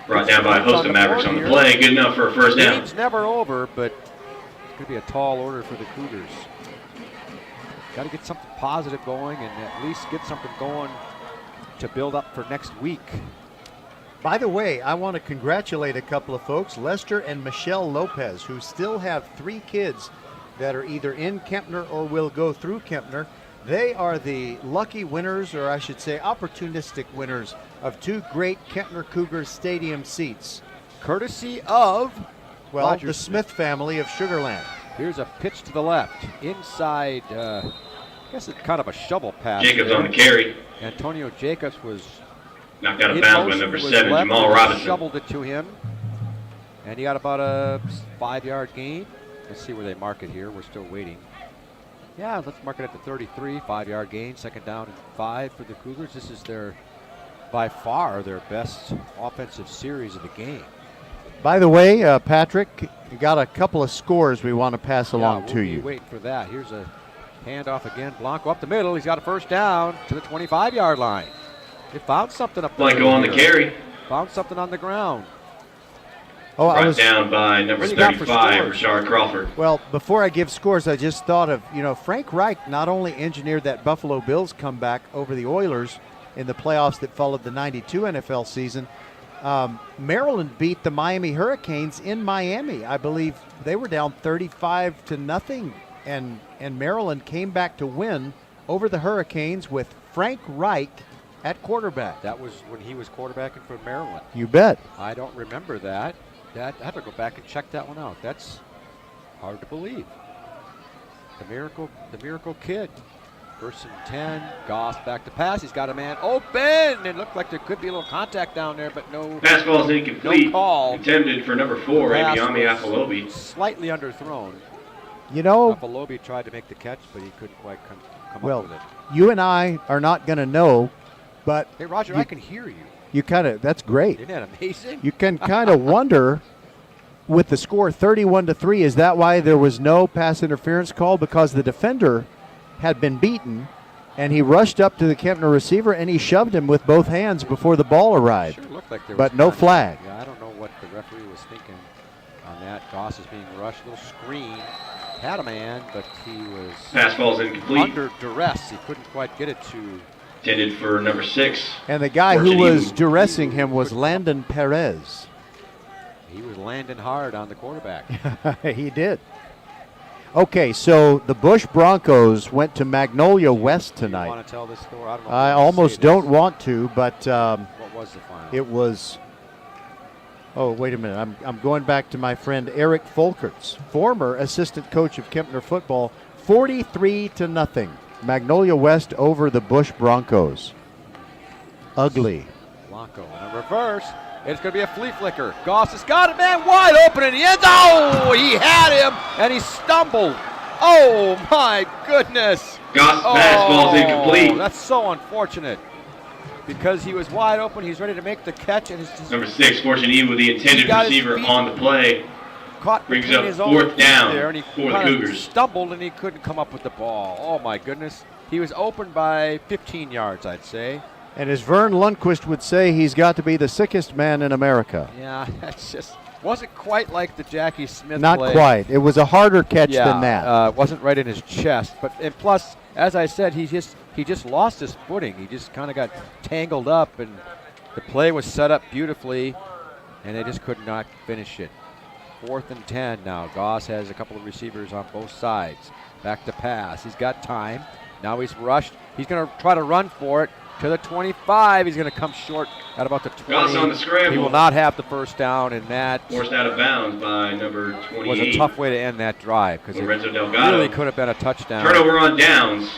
Brought down by a host of Mavericks on the play. Good enough for a first down. Game's never over, but it could be a tall order for the Cougars. Got to get something positive going and at least get something going to build up for next week. By the way, I want to congratulate a couple of folks, Lester and Michelle Lopez, who still have 3 kids that are either in Kempner or will go through Kempner. They are the lucky winners, or I should say opportunistic winners, of 2 great Kempner Cougars stadium seats. Courtesy of, well, Roger the Smith family of Sugarland. Here's a pitch to the left. Inside, I guess it's kind of a shovel pass. Jacobs there. on the carry. Antonio Jacobs was knocked out of bounds by number 7, left, Jamal Robinson. Shoveled it to him. And he got about a 5-yard gain. Let's see where they mark it here. We're still waiting. Yeah, let's mark it at the 33. 5-yard gain. 2nd down and 5 for the Cougars. This is by far their best offensive series of the game. By the way, Patrick, you got a couple of scores we want to pass along to you. Waiting for that. Here's a handoff again. Blanco up the middle. He's got a first down to the 25-yard line. They found something up there. Blanco on the carry. Found something on the ground. Oh, I was down by number 35, Rashard Crawford. Well, before I give scores, I just thought of, Frank Reich not only engineered that Buffalo Bills comeback over the Oilers in the playoffs that followed the 92 NFL season. Maryland beat the Miami Hurricanes in Miami. I believe they were down 35-0, and Maryland came back to win over the Hurricanes with Frank Reich at quarterback. That was when he was quarterbacking for Maryland. You bet. I don't remember that. I have to go back and check that one out. That's hard to believe. The miracle kid. 1st and 10. Goss back to pass. He's got a man open. It looked like there could be a little contact down there, but no. Pass ball's incomplete. No call. Intended for number 4, Abiami Afolobi. Slightly underthrown. Afolobi tried to make the catch, but he couldn't quite come well, up with it. You and I are not going to know, but hey, Roger, I can hear you. That's great. Isn't that amazing? You can kind of wonder with the score 31-3, is that why there was no pass interference call? Because the defender had been beaten, and he rushed up to the Kempner receiver, and he shoved him with both hands before the ball arrived. Sure looked like there but was no contact. flag. Yeah, I don't know what the referee was thinking on that. Goss is being rushed. A little screen. Had a man, but he was pass ball's incomplete. Under duress. He couldn't quite get it to. Intended for number 6. And the guy who was duressing him was Landon Perez. He was landing hard on the quarterback. He did. Okay, so the Bush Broncos went to Magnolia West tonight. You want to tell this story? I don't know. I almost don't want to, but what was the final? It was. Oh, wait a minute. I'm going back to my friend Eric Folkerts, former assistant coach of Kempner football. 43-0. Magnolia West over the Bush Broncos. Ugly. Blanco on a reverse. It's going to be a flea flicker. Goss has got it, man, wide open in the end. Oh, he had him, and he stumbled. Oh, my goodness. Goss pass ball's incomplete. That's so unfortunate. Because he was wide open, he's ready to make the catch. And it's just number 6, Fortune E with the intended receiver on the play. Brings up 4th down there, and he for the Cougars. Stumbled, and he couldn't come up with the ball. Oh, my goodness. He was open by 15 yards, I'd say. And as Vern Lundquist would say, he's got to be the sickest man in America. Yeah, that's just wasn't quite like the Jackie Smith Not play. Quite. It was a harder catch than that. Wasn't right in his chest. And plus, as I said, he just lost his footing. He just kind of got tangled up, and the play was set up beautifully, and they just could not finish it. 4th and 10 now. Goss has a couple of receivers on both sides. Back to pass. He's got time. Now he's rushed. He's going to try to run for it. To the 25, he's going to come short at about the 20. Goss on the scramble. He will not have the first down, and that forced out of bounds by number 28. Was a tough way to end that drive because it really could have been a touchdown. Turnover on downs.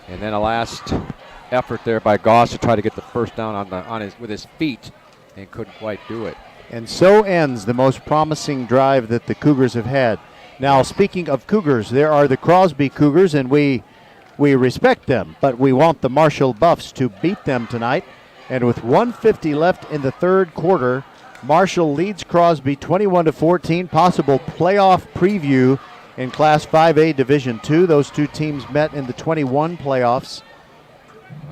And then a last effort there by Goss to try to get the first down with his feet, and couldn't quite do it. And so ends the most promising drive that the Cougars have had. Now, speaking of Cougars, there are the Crosby Cougars, and we We respect them, but we want the Marshall Buffs to beat them tonight. And with 1:50 left in the third quarter, Marshall leads Crosby 21-14. Possible playoff preview in Class 5A Division II. Those two teams met in the 21 playoffs.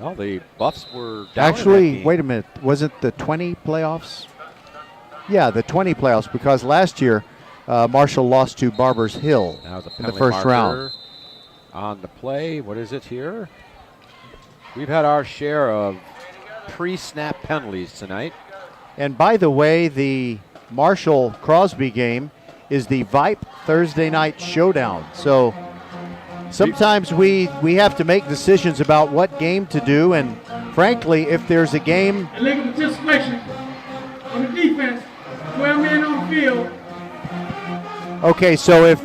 Well, the Buffs were down. Actually, wait a minute. Was it the 20 playoffs? Yeah, the 20 playoffs, because last year Marshall lost to Barbers Hill in the first round. On the play, what is it here? We've had our share of pre-snap penalties tonight. And by the way, the Marshall-Crosby game is the Vype Thursday night showdown. So sometimes we have to make decisions about what game to do, and frankly, if there's a game... Illegal participation on the defense, 12 men on the field. Okay, so if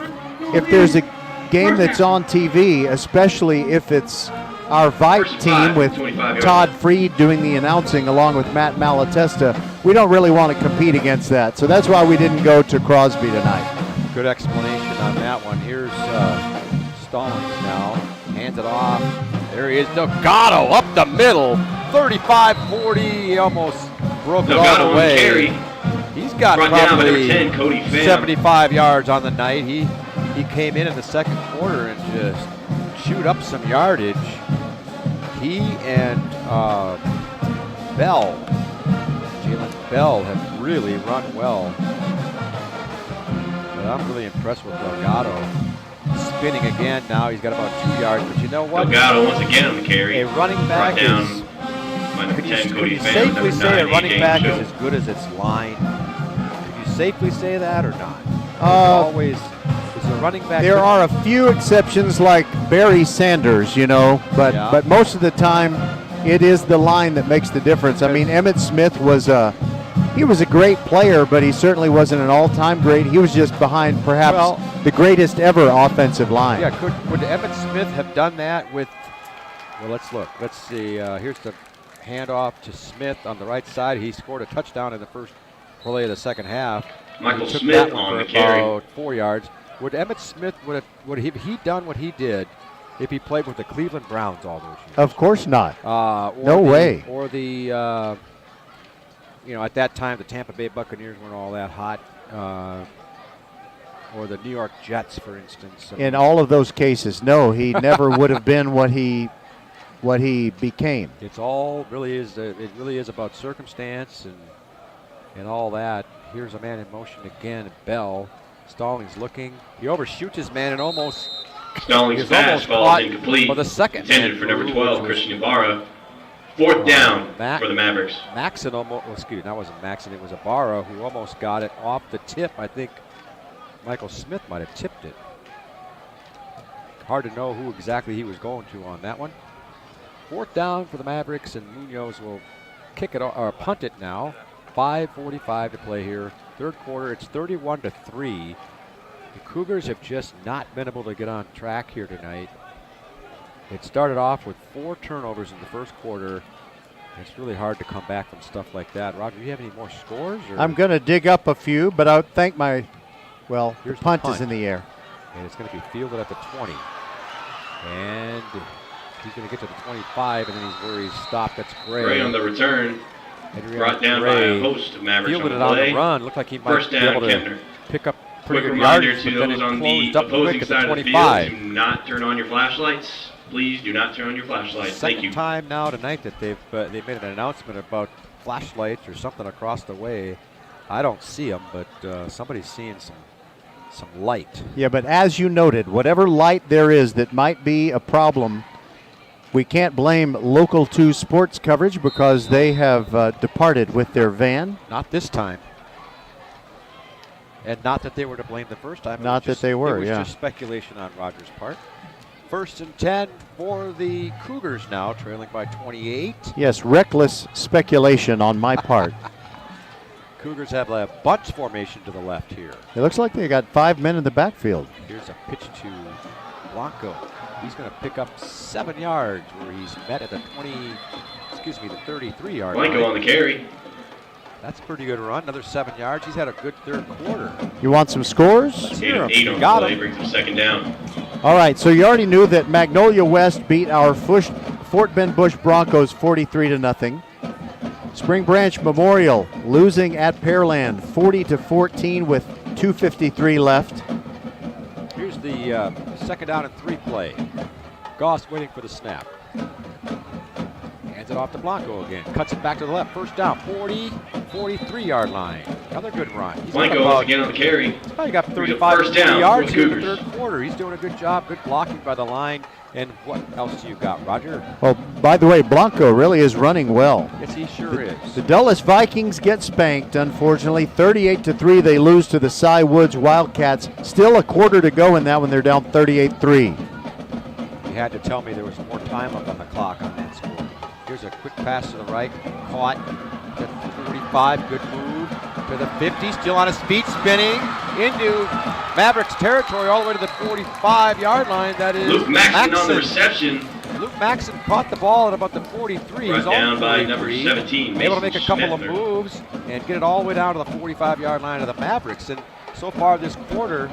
there's a game that's on TV, especially if it's our Vype team with Todd Freed doing the announcing along with Matt Malatesta, we don't really want to compete against that. So that's why we didn't go to Crosby tonight. Good explanation on that one. Here's Stallings now. Hands it off. There he is. Delgado up the middle. 35-40. He almost broke it all the way. Carry. He's got Brought down by probably number 10, Cody Pham. 75 yards on the night. He came in the second quarter and just chewed up some yardage. He and Jalen Bell have really run well. But I'm really impressed with Delgado. Spinning again now. He's got about 2 yards. But you know what? Delgado once again on the carry. A running back is... Could you safely say a running back is as good as its line? Could you safely say that or not? Always is a running back. There are a few exceptions like Barry Sanders, but most of the time it is the line that makes the difference. I mean, Emmitt Smith was a great player, but he certainly wasn't an all-time great. He was just behind perhaps the greatest ever offensive line. Yeah, would Emmitt Smith have done that with? Well, let's look. Let's see. Here's the handoff to Smith on the right side. He scored a touchdown in the first play of the second half. Michael Smith on the carry. About 4 yards. Would Emmitt Smith would he done what he did if he played with the Cleveland Browns all those years? Of course not. No way. Or the at that time the Tampa Bay Buccaneers weren't all that hot. Or the New York Jets, for instance. In all of those cases, no, he never would have been what he became. It's all really is. It really is about circumstance and all that. Here's a man in motion again. Bell. Stallings looking. He overshoots his man and almost. Stallings' pass falls incomplete. For the second. Intended for number 12, Christian Ibarra. Fourth down for the Mavericks. Maxon almost. Excuse me, that wasn't Maxon. It was Ibarra who almost got it off the tip. I think Michael Smith might have tipped it. Hard to know who exactly he was going to on that one. Fourth down for the Mavericks, and Munoz will kick it or punt it now. 5:45 to play here. Third quarter, it's 31-3. The Cougars have just not been able to get on track here tonight. It started off with 4 turnovers in the first quarter. It's really hard to come back from stuff like that. Roger, do you have any more scores? Or? I'm going to dig up a few, but I would think the punt is in the air. And it's going to be fielded at the 20. And he's going to get to the 25, and then he's where he's stopped. That's Gray. Gray on the return. Brought down by a host of Mavericks fielded on it the on play. the run. Looked like he might be able to Kempner. Pick up Quick pretty good reminder yardage, to but then those it on the closed up opposing quick at side the of the 25. field. Do not turn on your flashlights. Please do not turn on your flashlights. Thank you. Second time now tonight that they made an announcement about flashlights or something across the way. I don't see them, but somebody's seeing some light. Yeah, but as you noted, whatever light there is that might be a problem, we can't blame Local 2 sports coverage because they have departed with their van. Not this time. And not that they were to blame the first time. Not that they were, It was yeah. just speculation on Rogers' part. First and 10 for the Cougars now, trailing by 28. Yes, reckless speculation on my part. Cougars have a bunch formation to the left here. It looks like they got 5 men in the backfield. Here's a pitch to Blanco. He's going to pick up 7 yards where he's met at the 33-yard line. Blanco on the carry. That's a pretty good run. Another 7 yards. He's had a good third quarter. You want some scores? Let's hear him. 8 on the play, brings him second down. All right, so you already knew that Magnolia West beat our Fort Bend Bush Broncos 43-0. Spring Branch Memorial losing at Pearland 40-14 with 2:53 left. Here's the second down and 3 play. Goss waiting for the snap. Hands it off to Blanco again. Cuts it back to the left. First down, 43-yard line. Another good run. Blanco once again on the carry. He got 35 first down yards for the here in the Cougars. third quarter. He's doing a good job. Good blocking by the line. And what else do you got, Roger? Oh, by the way, Blanco really is running well. Yes, he sure is. The Dulles Vikings get spanked, unfortunately. 38-3, they lose to the Cy Woods Wildcats. Still a quarter to go in that one. They're down 38-3. You had to tell me there was more time up on the clock on that score. Here's a quick pass to the right. Caught. At 45, good move. To the 50, still on his feet, spinning into Mavericks territory all the way to the 45-yard line. That is Luke Maxon on the reception. Luke Maxon caught the ball at about the 43. Brought He's down on by 43. number 17, Able to Mason make a couple of Schmetzer. moves and get it all the way down to the 45-yard line of the Mavericks. And so far this quarter,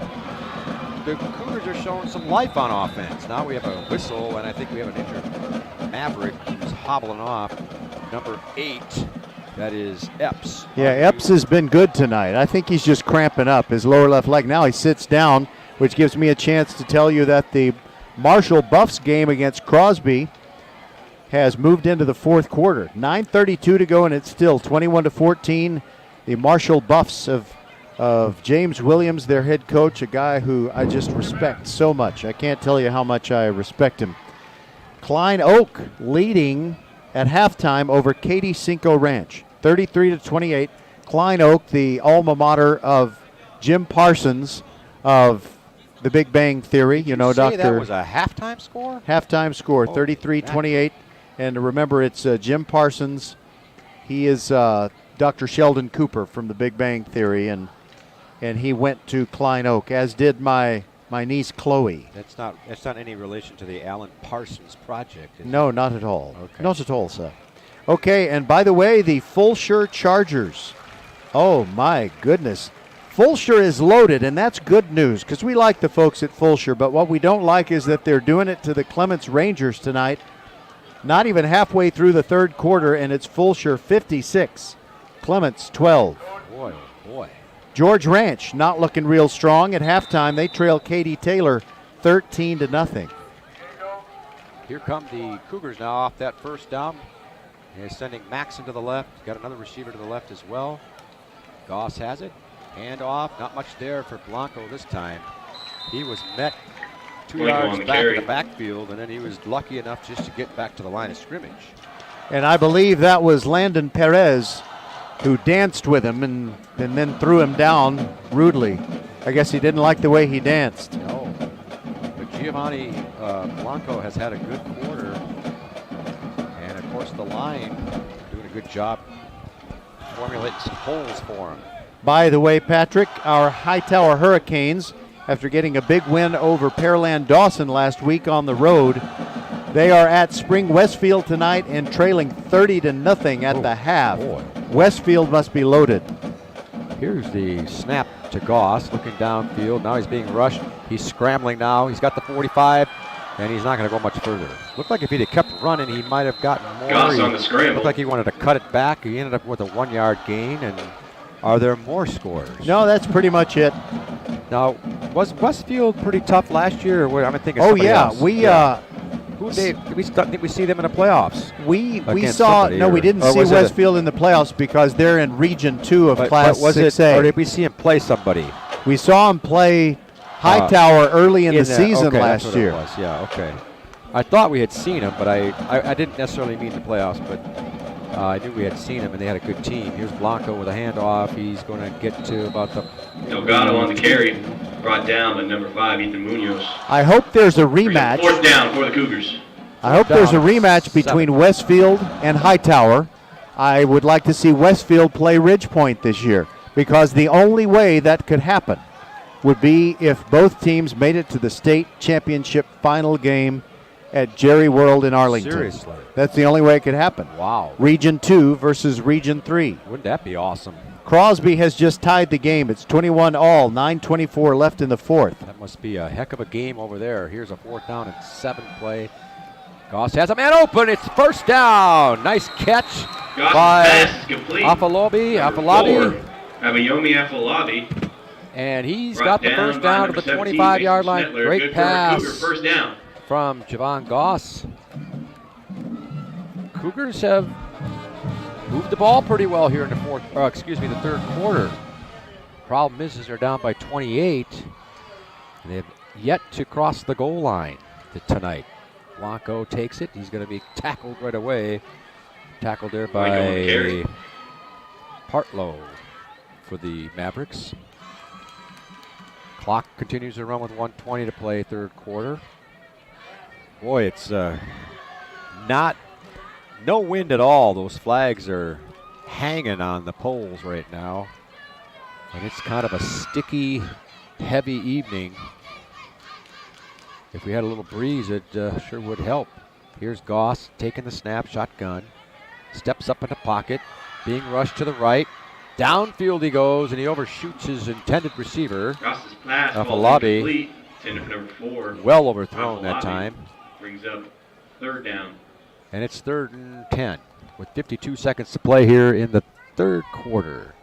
the Cougars are showing some life on offense. Now we have a whistle, and I think we have an injured Maverick who's hobbling off. Number 8, that is Epps. Yeah, Epps has been good tonight. I think he's just cramping up his lower left leg. Now he sits down, which gives me a chance to tell you that the Marshall Buffs game against Crosby has moved into the fourth quarter. 9:32 to go, and it's still 21-14. The Marshall Buffs of James Williams, their head coach, a guy who I just respect so much. I can't tell you how much I respect him. Klein Oak leading at halftime over Katy Cinco Ranch, 33-28. Klein Oak, the alma mater of Jim Parsons of The Big Bang Theory. You know, Dr. Dr. That was a halftime score? Halftime score, 33-28. And remember, it's Jim Parsons. He is Dr. Sheldon Cooper from The Big Bang Theory, and he went to Klein Oak, as did my niece Chloe. That's not any relation to the Alan Parsons project, is No, it? not at all. Okay. Not at all, sir. Okay, and by the way, the Fulshire Chargers. Oh, my goodness. Fulshire is loaded, and that's good news because we like the folks at Fulshire, but what we don't like is that they're doing it to the Clements Rangers tonight. Not even halfway through the third quarter, and it's Fulshire 56, Clements 12. Boy, oh boy. George Ranch not looking real strong. At halftime, they trail Katy Taylor 13-0. Here come the Cougars now off that first down. They're sending Maxon to the left. Got another receiver to the left as well. Goss has it. Hand off. Not much there for Blanco this time. He was met 2 yards back in the backfield, and then he was lucky enough just to get back to the line of scrimmage. And I believe that was Landon Perez who danced with him and then threw him down rudely. I guess he didn't like the way he danced. No. But Giovanni Blanco has had a good quarter. And, of course, the line doing a good job formulating some holes for him. By the way, Patrick, our Hightower Hurricanes, after getting a big win over Pearland Dawson last week on the road, they are at Spring Westfield tonight and trailing 30-0 at the half. Boy. Westfield must be loaded. Here's the snap to Goss, looking downfield. Now he's being rushed. He's scrambling now. He's got the 45, and he's not going to go much further. Looked like if he'd have kept running, he might have gotten more. Goss on the scramble. Looked like he wanted to cut it back. He ended up with a 1-yard gain. And are there more scores? No, that's pretty much it. Now, was Westfield pretty tough last year? Or I'm thinking. Oh yeah, else. Did we see them in the playoffs? We saw somebody, we didn't see Westfield in the playoffs because they're in Region 2 of Class 6A. Or did we see him play somebody? We saw him play Hightower early in the season last year. It was. Yeah, okay. I thought we had seen him, but I didn't necessarily mean the playoffs, but I knew we had seen him, and they had a good team. Here's Blanco with a handoff. He's going to get to about the... Delgado on the carry. Brought down by number 5, Ethan Munoz. I hope there's a rematch. Fourth down for the Cougars. I hope there's a rematch between Westfield and Hightower. I would like to see Westfield play Ridgepoint this year because the only way that could happen would be if both teams made it to the state championship final game at Jerry World in Arlington. Seriously? That's the only way it could happen. Wow. Region 2 versus Region 3. Wouldn't that be awesome? Crosby has just tied the game. It's 21-all, 9:24 left in the fourth. That must be a heck of a game over there. Here's a 4th down and 7 play. Goss has a man open. It's first down. Nice catch by Afalabi. Abayomi Afalabi. And he's got the first down to the 25-yard line. Schnettler. Great Good pass first down from Javon Goss. Cougars have moved the ball pretty well here in the the third quarter. Problem is they're down by 28. They have yet to cross the goal line tonight. Blanco takes it. He's going to be tackled right away. Tackled there by Partlow for the Mavericks. Clock continues to run with 1:20 to play, third quarter. Boy, it's no wind at all. Those flags are hanging on the poles right now. And it's kind of a sticky, heavy evening. If we had a little breeze, it sure would help. Here's Goss taking the snap, shotgun. Steps up in the pocket, being rushed to the right. Downfield he goes, and he overshoots his intended receiver. Goss's pass, Afalabi. Intended for number 4. Well overthrown Afalabi that time. Brings up third down. And it's 3rd and 10 with 52 seconds to play here in the third quarter.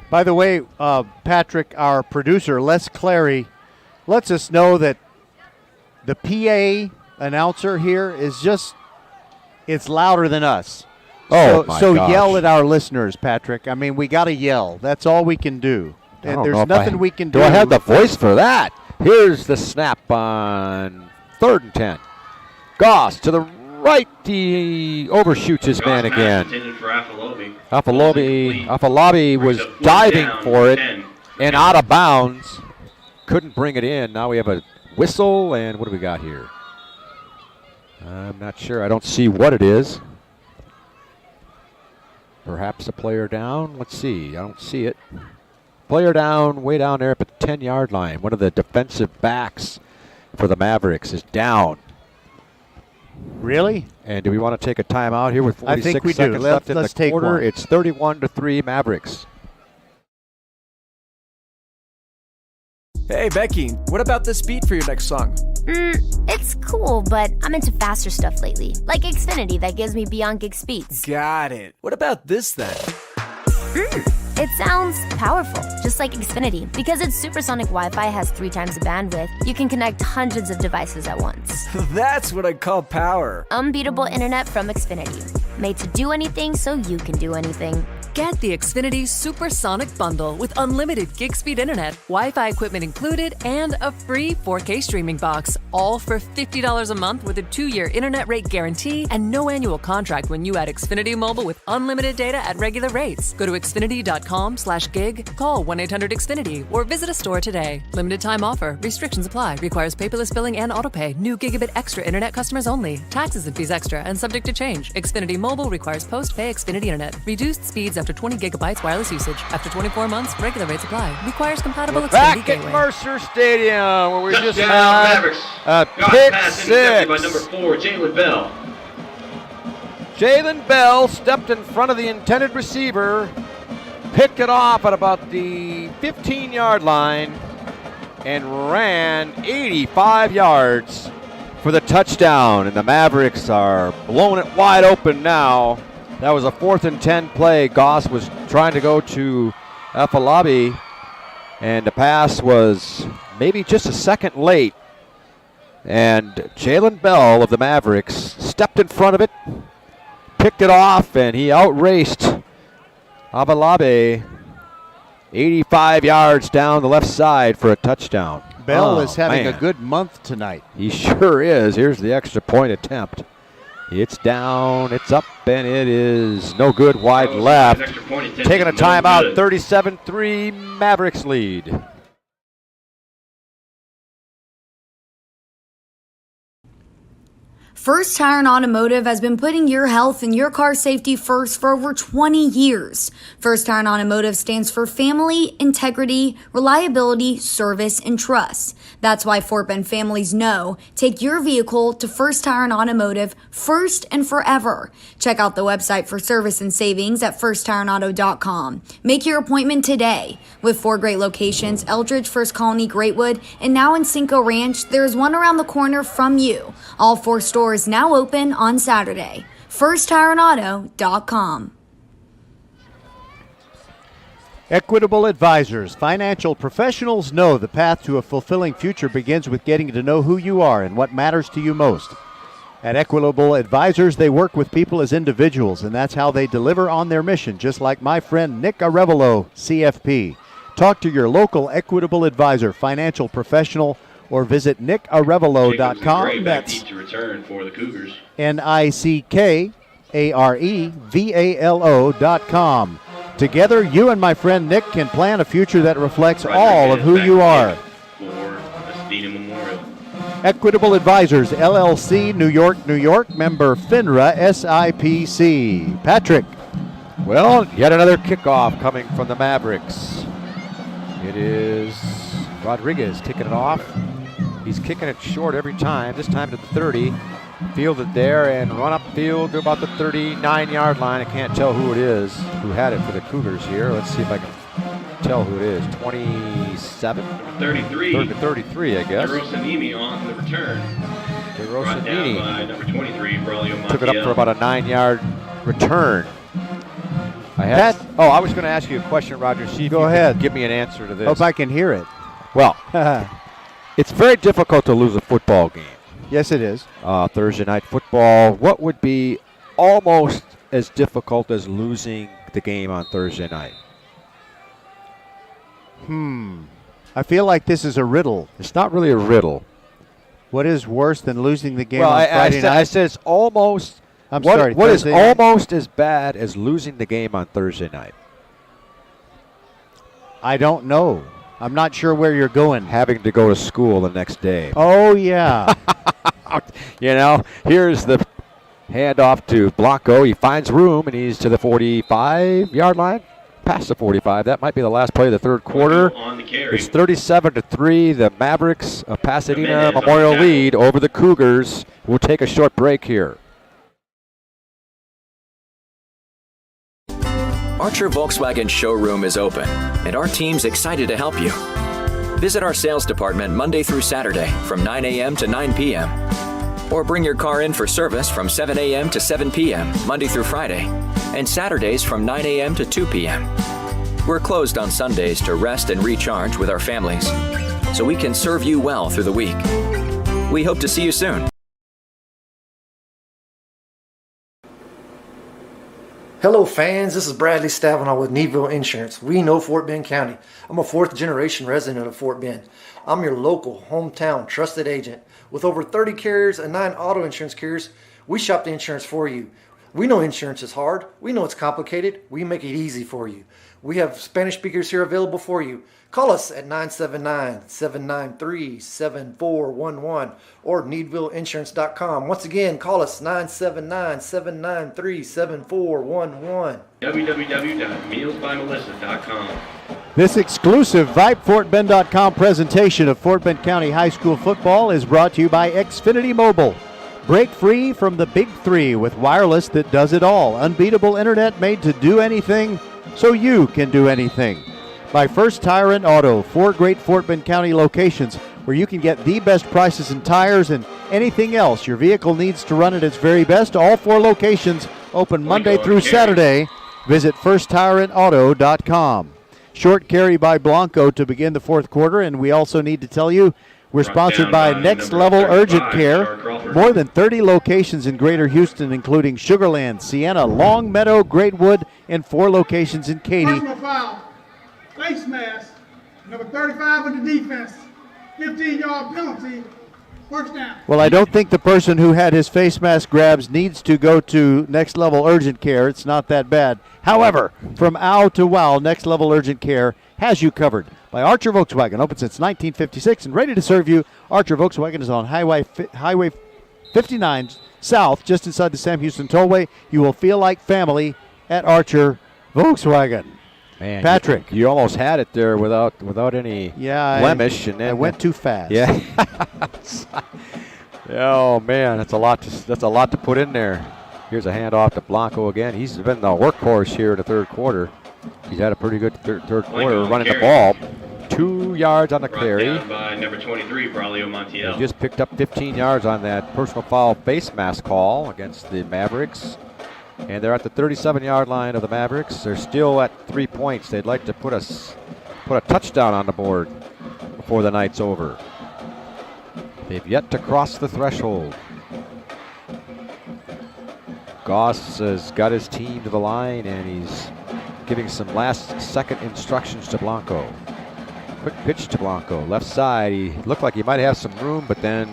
By the way, Patrick, our producer, Les Clary, lets us know that the PA announcer here is it's louder than us. Oh, my so gosh. Yell at our listeners, Patrick. I mean, we got to yell. That's all we can do. And there's nothing we can do. Do I have the voice for that? Here's the snap on 3rd and 10. Goss to the right. He overshoots his man again. Afalabi was diving for it and out of bounds. Couldn't bring it in. Now we have a whistle, and what do we got here? I'm not sure. I don't see what it is. Perhaps a player down. Let's see. I don't see it. Player down, way down there at the 10-yard line. One of the defensive backs for the Mavericks is down. Really? And do we want to take a timeout here with 46 I think we seconds do. left in Let's the take quarter? one. It's 31-3 Mavericks. Hey, Becky, what about this beat for your next song? It's cool, but I'm into faster stuff lately. Like Xfinity that gives me beyond gig speeds. Got it. What about this then? It sounds powerful, just like Xfinity. Because its supersonic Wi-Fi has 3 times the bandwidth, you can connect hundreds of devices at once. That's what I call power. Unbeatable internet from Xfinity. Made to do anything so you can do anything. Get the Xfinity Supersonic Bundle with unlimited gig speed internet, Wi-Fi equipment included, and a free 4K streaming box. All for $50 a month with a 2-year internet rate guarantee and no annual contract when you add Xfinity Mobile with unlimited data at regular rates. Go to Xfinity.com/gig, call 1-800-XFINITY, or visit a store today. Limited time offer. Restrictions apply. Requires paperless billing and autopay. New Gigabit Extra internet customers only. Taxes and fees extra and subject to change. Xfinity Mobile requires post-pay Xfinity internet. Reduced speeds after 20 gigabytes wireless usage. After 24 months, regular rates apply. Requires compatible Xfinity Back gateway. at Mercer Stadium, where we just Touchdown, had Mavericks. a Goss pick pass intercepted by six. number 4, Jalen Bell. Jalen Bell stepped in front of the intended receiver, picked it off at about the 15-yard line, and ran 85 yards for the touchdown. And the Mavericks are blowing it wide open now. That was a 4th and 10 play. Goss was trying to go to Afalabi, and the pass was maybe just a second late. And Jalen Bell of the Mavericks stepped in front of it, picked it off, and he outraced Afalabi 85 yards down the left side for a touchdown. Bell is having a good month tonight. He sure is. Here's the extra point attempt. It's down, it's up, and it is no good wide left. Taking a timeout, 37-3 Mavericks lead. First Tire and Automotive has been putting your health and your car safety first for over 20 years. First Tire and Automotive stands for family, integrity, reliability, service, and trust. That's why Fort Bend families know take your vehicle to First Tire and Automotive first and forever. Check out the website for service and savings at firsttireandauto.com. Make your appointment today. With 4 great locations, Eldridge, First Colony, Greatwood, and now in Cinco Ranch, there is one around the corner from you. All 4 stores now open on Saturday. firsttireandauto.com. Equitable Advisors. Financial professionals know the path to a fulfilling future begins with getting to know who you are and what matters to you most. At Equitable Advisors, they work with people as individuals, and that's how they deliver on their mission, just like my friend Nick Arevalo, CFP. Talk to your local Equitable Advisor, financial professional, or visit nickarevalo.com. That's to return for the Cougars. NICKAREVALO.com. Together, you and my friend Nick can plan a future that reflects all of who you are. For Pasadena Memorial. Equitable Advisors, LLC, New York, New York. Member FINRA, SIPC. Patrick. Well, yet another kickoff coming from the Mavericks. It is Rodriguez kicking it off. He's kicking it short every time, this time to the 30. Fielded there and run up field to about the 39-yard line. I can't tell who it is who had it for the Cougars here. Let's see if I can tell who it is. 27? 33. 33, I guess. DeRosanini on the return. Brought down by number 23, Braulio Montiel. Took it up for about a 9-yard return. I was going to ask you a question, Roger. See if Go you ahead. can give me an answer to this. Hope I can hear it. Well, it's very difficult to lose a football game. Yes, it is. Thursday night football. What would be almost as difficult as losing the game on Thursday night? I feel like this is a riddle. It's not really a riddle. What is worse than losing the game Well, on Friday night? I said it's almost. I'm what, sorry. What is Thursday night? almost as bad as losing the game on Thursday night? I don't know. I'm not sure where you're going. Having to go to school the next day. Oh, yeah. You know, here's the handoff to Blanco. He finds room, and he's to the 45-yard line. Past the 45. That might be the last play of the third quarter. It's 37-3. The Mavericks of Pasadena Memorial lead over the Cougars. We'll take a short break here. Archer Volkswagen showroom is open, and our team's excited to help you. Visit our sales department Monday through Saturday from 9 a.m. to 9 p.m. Or bring your car in for service from 7 a.m. to 7 p.m. Monday through Friday, and Saturdays from 9 a.m. to 2 p.m. We're closed on Sundays to rest and recharge with our families, so we can serve you well through the week. We hope to see you soon. Hello fans, this is Bradley Stavanaugh with Needville Insurance. We know Fort Bend County. I'm a 4th generation resident of Fort Bend. I'm your local, hometown, trusted agent. With over 30 carriers and 9 auto insurance carriers, we shop the insurance for you. We know insurance is hard. We know it's complicated. We make it easy for you. We have Spanish speakers here available for you. Call us at 979-793-7411 or needvilleinsurance.com. Once again, call us 979-793-7411. www.mealsbymelissa.com. This exclusive VypeFortBend.com presentation of Fort Bend County High School football is brought to you by Xfinity Mobile. Break free from the big three with wireless that does it all. Unbeatable internet made to do anything so you can do anything. By First Tire and Auto, 4 great Fort Bend County locations where you can get the best prices in tires and anything else your vehicle needs to run at its very best. All 4 locations open Monday through Saturday. Visit firsttireandauto.com. Short carry by Blanco to begin the fourth quarter, and we also need to tell you we're sponsored by Next Level Urgent Care. More than 30 locations in Greater Houston, including Sugarland, Sienna, Long Meadow, Greatwood, and 4 locations in Katy. Personal foul, face mask, number 35 of the defense, 15-yard penalty, first down. Well, I don't think the person who had his face mask grabs needs to go to Next Level Urgent Care. It's not that bad. However, from ow to wow, Next Level Urgent Care has you covered. By Archer Volkswagen, open since 1956 and ready to serve you. Archer Volkswagen is on Highway 59 South, just inside the Sam Houston Tollway. You will feel like family at Archer Volkswagen. Man, Patrick. you almost had it there without any blemish. And then I went too fast. Yeah. Oh, man, that's a lot to put in there. Here's a handoff to Blanco again. He's been the workhorse here in the third quarter. He's had a pretty good third quarter running the ball. 2 yards on the carry. Down by number 23, Braulio Montiel. He just picked up 15 yards on that personal foul face mask call against the Mavericks. And they're at the 37-yard line of the Mavericks. They're still at 3 points. They'd like to put a touchdown on the board before the night's over. They've yet to cross the threshold. Goss has got his team to the line, and he's giving some last-second instructions to Blanco. Quick pitch to Blanco. Left side. He looked like he might have some room, but then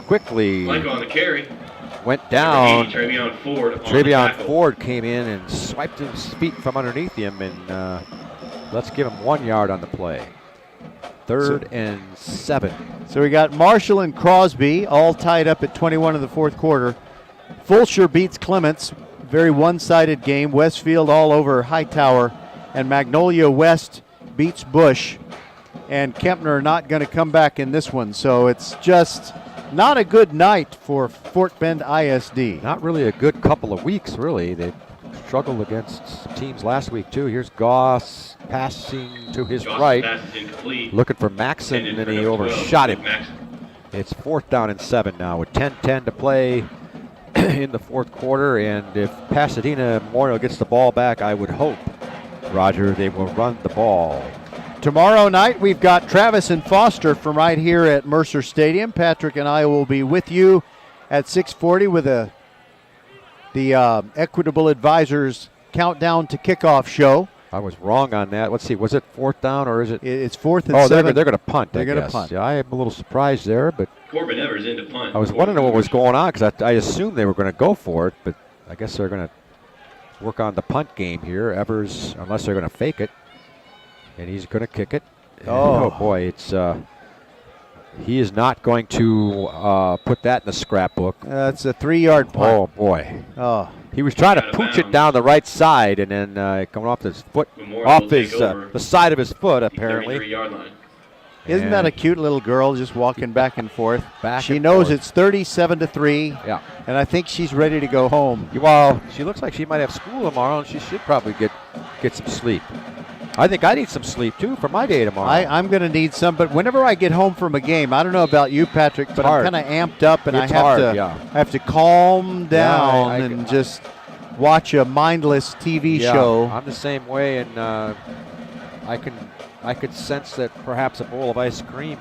quickly Blanco on the carry. Went down. Travion Ford came in and swiped his feet from underneath him, and let's give him 1 yard on the play. Third and 7. So we got Marshall and Crosby all tied up at 21 in the fourth quarter. Fulsher beats Clements. Very one-sided game. Westfield all over Hightower. And Magnolia West beats Bush. And Kempner not going to come back in this one. So it's just not a good night for Fort Bend ISD. Not really a good couple of weeks, really. They struggled against teams last week, too. Here's Goss passing to his right. Looking for Maxson, and then he overshot him. It's 4th down and 7 now with 10:10 to play in the fourth quarter. And if Pasadena Memorial gets the ball back, I would hope, Roger, they will run the ball. Tomorrow night, we've got Travis and Foster from right here at Mercer Stadium. Patrick and I will be with you at 6:40 with the Equitable Advisors Countdown to Kickoff show. I was wrong on that. Let's see, was it 4th down or is it? It's 4th and 7. They're going to punt. They're going to punt. Yeah, I am a little surprised there, but Corbin Evers into punt. I was wondering what was going on because I assumed they were going to go for it, but I guess they're going to work on the punt game here. Evers, unless they're going to fake it, and he's going to kick it. Oh boy, it's he is not going to put that in the scrapbook. That's a 3-yard punt. Oh boy. Oh. He was trying to pooch it down the right side, and then coming off his foot, off his the side of his foot, apparently. Isn't that a cute little girl just walking back and forth? She knows it's 37-3. Yeah. And I think she's ready to go home. Well, she looks like she might have school tomorrow, and she should probably get some sleep. I think I need some sleep, too, for my day tomorrow. I'm going to need some, but whenever I get home from a game, I don't know about you, Patrick, but I'm kind of amped up, and I have to calm down and just watch a mindless TV show. I'm the same way, and I could sense that perhaps a bowl of ice cream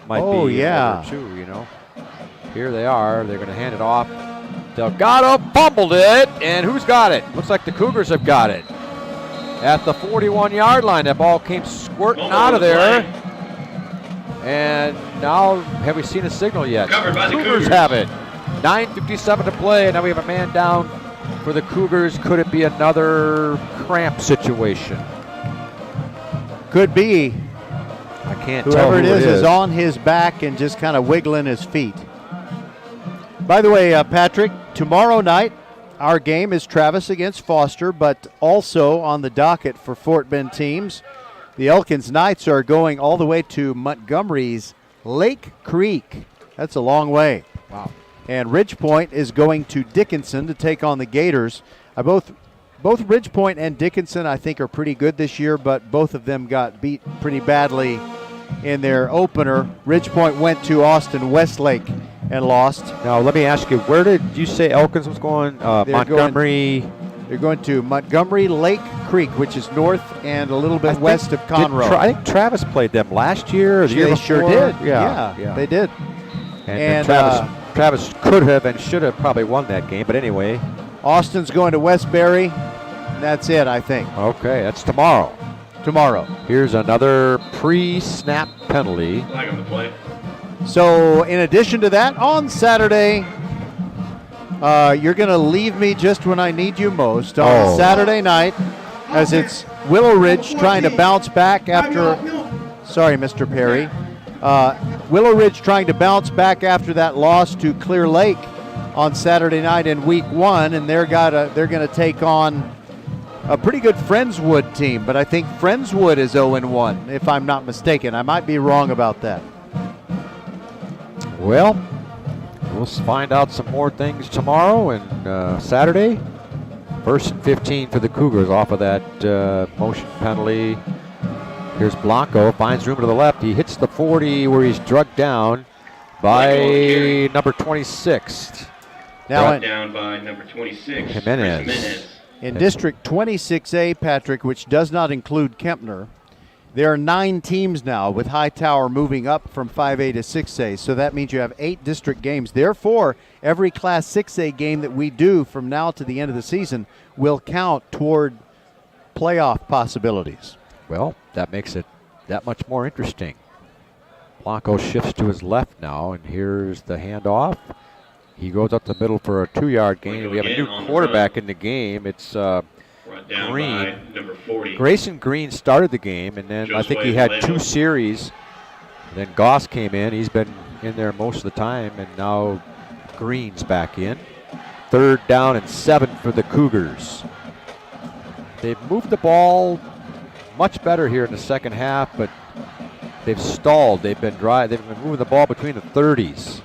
might be in order, too, you know. Here they are. They're going to hand it off. Delgado fumbled it, and who's got it? Looks like the Cougars have got it. At the 41-yard line, that ball came squirting out of there. And now, have we seen a signal yet? Covered by the Cougars have it. 9:57 to play, and now we have a man down for the Cougars. Could it be another cramp situation? Could be. I can't tell who it who is on his back and just kind of wiggling his feet. By the way, Patrick, tomorrow night, our game is Travis against Foster, but also on the docket for Fort Bend teams, the Elkins Knights are going all the way to Montgomery's Lake Creek. That's a long way. Wow. And Ridgepoint is going to Dickinson to take on the Gators. Both Ridgepoint and Dickinson, I think, are pretty good this year, but both of them got beat pretty badly in their opener. Ridgepoint went to Austin Westlake and lost. Now, let me ask you, where did you say Elkins was going? Montgomery? They're going to Montgomery Lake Creek, which is north and a little bit west of Conroe. I think Travis played them last year or the year before. They sure did. Yeah, they did. And Travis could have and should have probably won that game, but anyway. Austin's going to Westbury. That's it, I think. Okay, that's tomorrow. Here's another pre-snap penalty. Flag on the play. So, in addition to that, on Saturday, you're going to leave me just when I need you most. On Saturday night, as it's Willow Ridge trying to bounce back after... Sorry, Mr. Perry. Willow Ridge trying to bounce back after that loss to Clear Lake on Saturday night in Week 1, and they're going to take on a pretty good Friendswood team, but I think Friendswood is 0-1, if I'm not mistaken. I might be wrong about that. Well, we'll find out some more things tomorrow and Saturday. 1st and 15 for the Cougars off of that motion penalty. Here's Blanco, finds room to the left. He hits the 40 where he's drugged down by number 26. Brought down by number 26, Jimenez. In District 26A, Patrick, which does not include Kempner, there are 9 teams now, with Hightower moving up from 5A to 6A. So that means you have 8 district games. Therefore, every Class 6A game that we do from now to the end of the season will count toward playoff possibilities. Well, that makes it that much more interesting. Blanco shifts to his left now, and here's the handoff. He goes up the middle for a 2-yard gain. We have a new quarterback in the game. It's Green. Number 40. Grayson Green started the game, and then I think he had 2 series. Then Goss came in. He's been in there most of the time, and now Green's back in. 3rd down and 7 for the Cougars. They've moved the ball much better here in the second half, but they've stalled. They've been dry. They've been moving the ball between the 30s.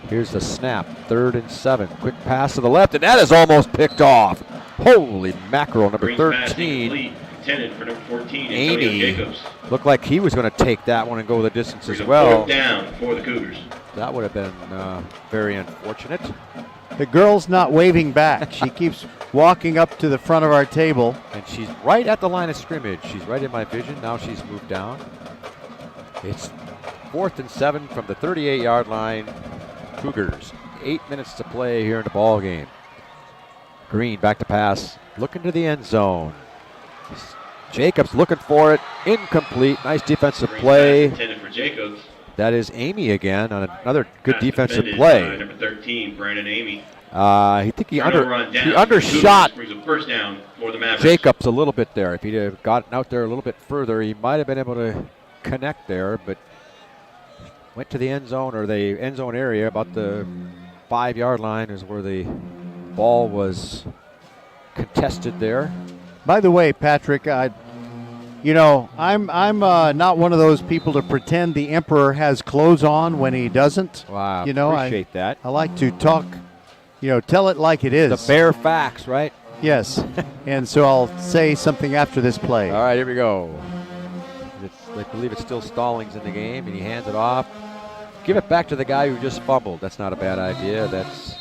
Here's the snap, 3rd and 7. Quick pass to the left, and that is almost picked off. Holy mackerel, number 13. Intended for number 14, Amy Jacobs. Looked like he was going to take that one and go the distance as well. 4th down for the Cougars. That would have been very unfortunate. The girl's not waving back. She keeps walking up to the front of our table. And she's right at the line of scrimmage. She's right in my vision. Now she's moved down. It's 4th and 7 from the 38-yard line. Cougars, 8 minutes to play here in the ball game. Green back to pass, looking to the end zone. Jacobs looking for it, incomplete. Nice defensive play. Intended for Jacobs. That is Amy again on another good Pass defensive defended play. by number 13, Brandon Amy. I think he Turnover on down. undershot Brings a first down for the Mavericks. Jacobs a little bit there. If he'd have gotten out there a little bit further, he might have been able to connect there, but went to the end zone, or the end zone area, about the 5-yard line is where the ball was contested there. By the way, Patrick, I'm not one of those people to pretend the emperor has clothes on when he doesn't. Wow, appreciate that. I like to talk, tell it like it is. The bare facts, right? Yes, and so I'll say something after this play. All right, here we go. I believe it's still Stallings in the game, and he hands it off. Give it back to the guy who just fumbled. That's not a bad idea. That's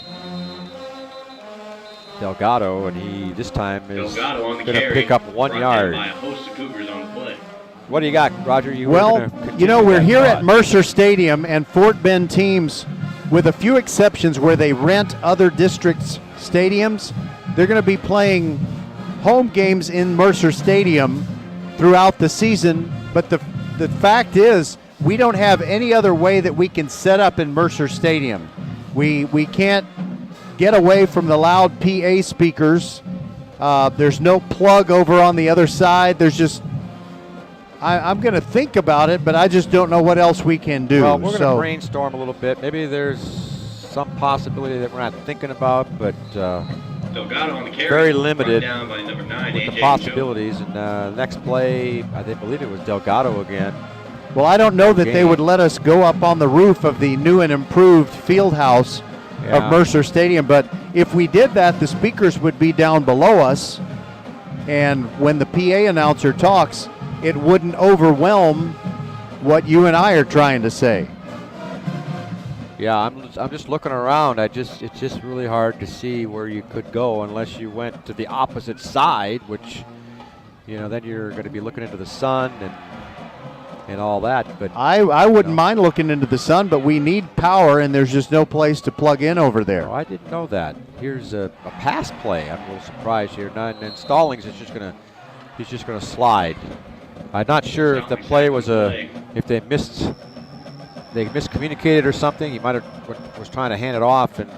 Delgado, and he this time is going to pick up 1 yard. By a host of Cougars on the play. What do you got, Roger? We're here at Mercer Stadium, and Fort Bend teams, with a few exceptions where they rent other districts' stadiums, they're going to be playing home games in Mercer Stadium throughout the season. But the fact is, we don't have any other way that we can set up in Mercer Stadium. We can't get away from the loud PA speakers. There's no plug over on the other side. There's just, I'm going to think about it, but I just don't know what else we can do. Well, we're going to brainstorm a little bit. Maybe there's some possibility that we're not thinking about, but Delgado on the carry, very limited down by number 9, with the AJ possibilities. And next play, I believe it was Delgado again. Well, I don't know that they would let us go up on the roof of the new and improved field house of Mercer Stadium, but if we did that, the speakers would be down below us, and when the PA announcer talks, it wouldn't overwhelm what you and I are trying to say. Yeah, I'm just looking around. It's just really hard to see where you could go unless you went to the opposite side, which, then you're going to be looking into the sun and all that. But I wouldn't mind looking into the sun, but we need power, and there's just no place to plug in over there. Oh, I didn't know that. Here's a pass play. I'm a little surprised here. And Stallings is just gonna slide. I'm not sure if the play was if they miscommunicated or something. He might have was trying to hand it off, and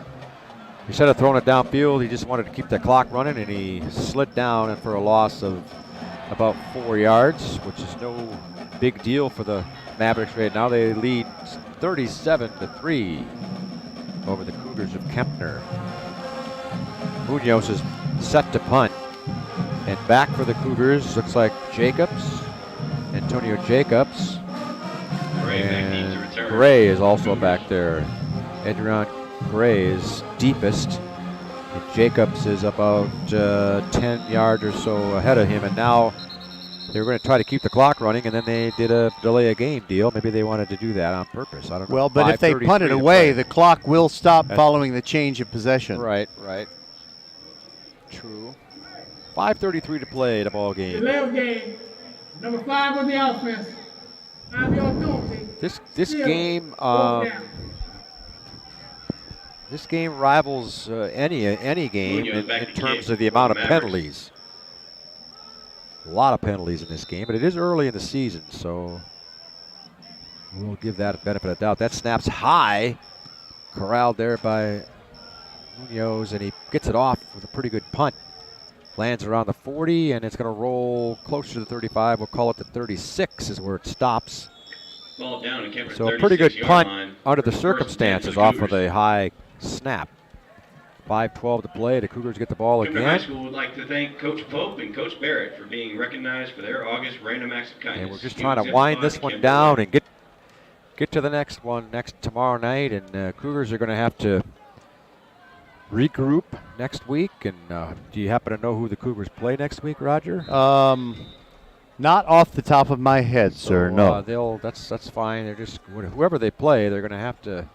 instead of throwing it downfield, he just wanted to keep the clock running, and he slid down and for a loss of about 4 yards, which is no big deal for the Mavericks right now. They lead 37-3 over the Cougars of Kempner. Munoz is set to punt. And back for the Cougars looks like Jacobs, Antonio Jacobs. And Gray is also back there. Adrian Gray is deepest. And Jacobs is about 10 yards or so ahead of him. And now they were going to try to keep the clock running, and then they did a delay a game deal. Maybe they wanted to do that on purpose. I don't know. Well, but if they punt it away, the clock will stop following the change of possession. Right. True. 5:33 to play the ball game. 11 game. Number 5 on the offense. 5-yard penalty. This game. This game rivals any game in terms of the amount of penalties. A lot of penalties in this game, but it is early in the season, so we'll give that a benefit of doubt. That snaps high, corralled there by Munoz, and he gets it off with a pretty good punt. Lands around the 40, and it's going to roll closer to the 35. We'll call it the 36 is where it stops. So a pretty good punt under the circumstances off of a high snap. 5:12 to play. The Cougars get the ball Kempner High again. School would like to thank Coach Pope and Coach Barrett for being recognized for their August random acts of kindness. And we're just trying to wind this one down and get to the next one tomorrow night. And Cougars are going to have to regroup next week. And do you happen to know who the Cougars play next week, Roger? Not off the top of my head, sir. No. That's fine. They're just whoever they play, they're going to have to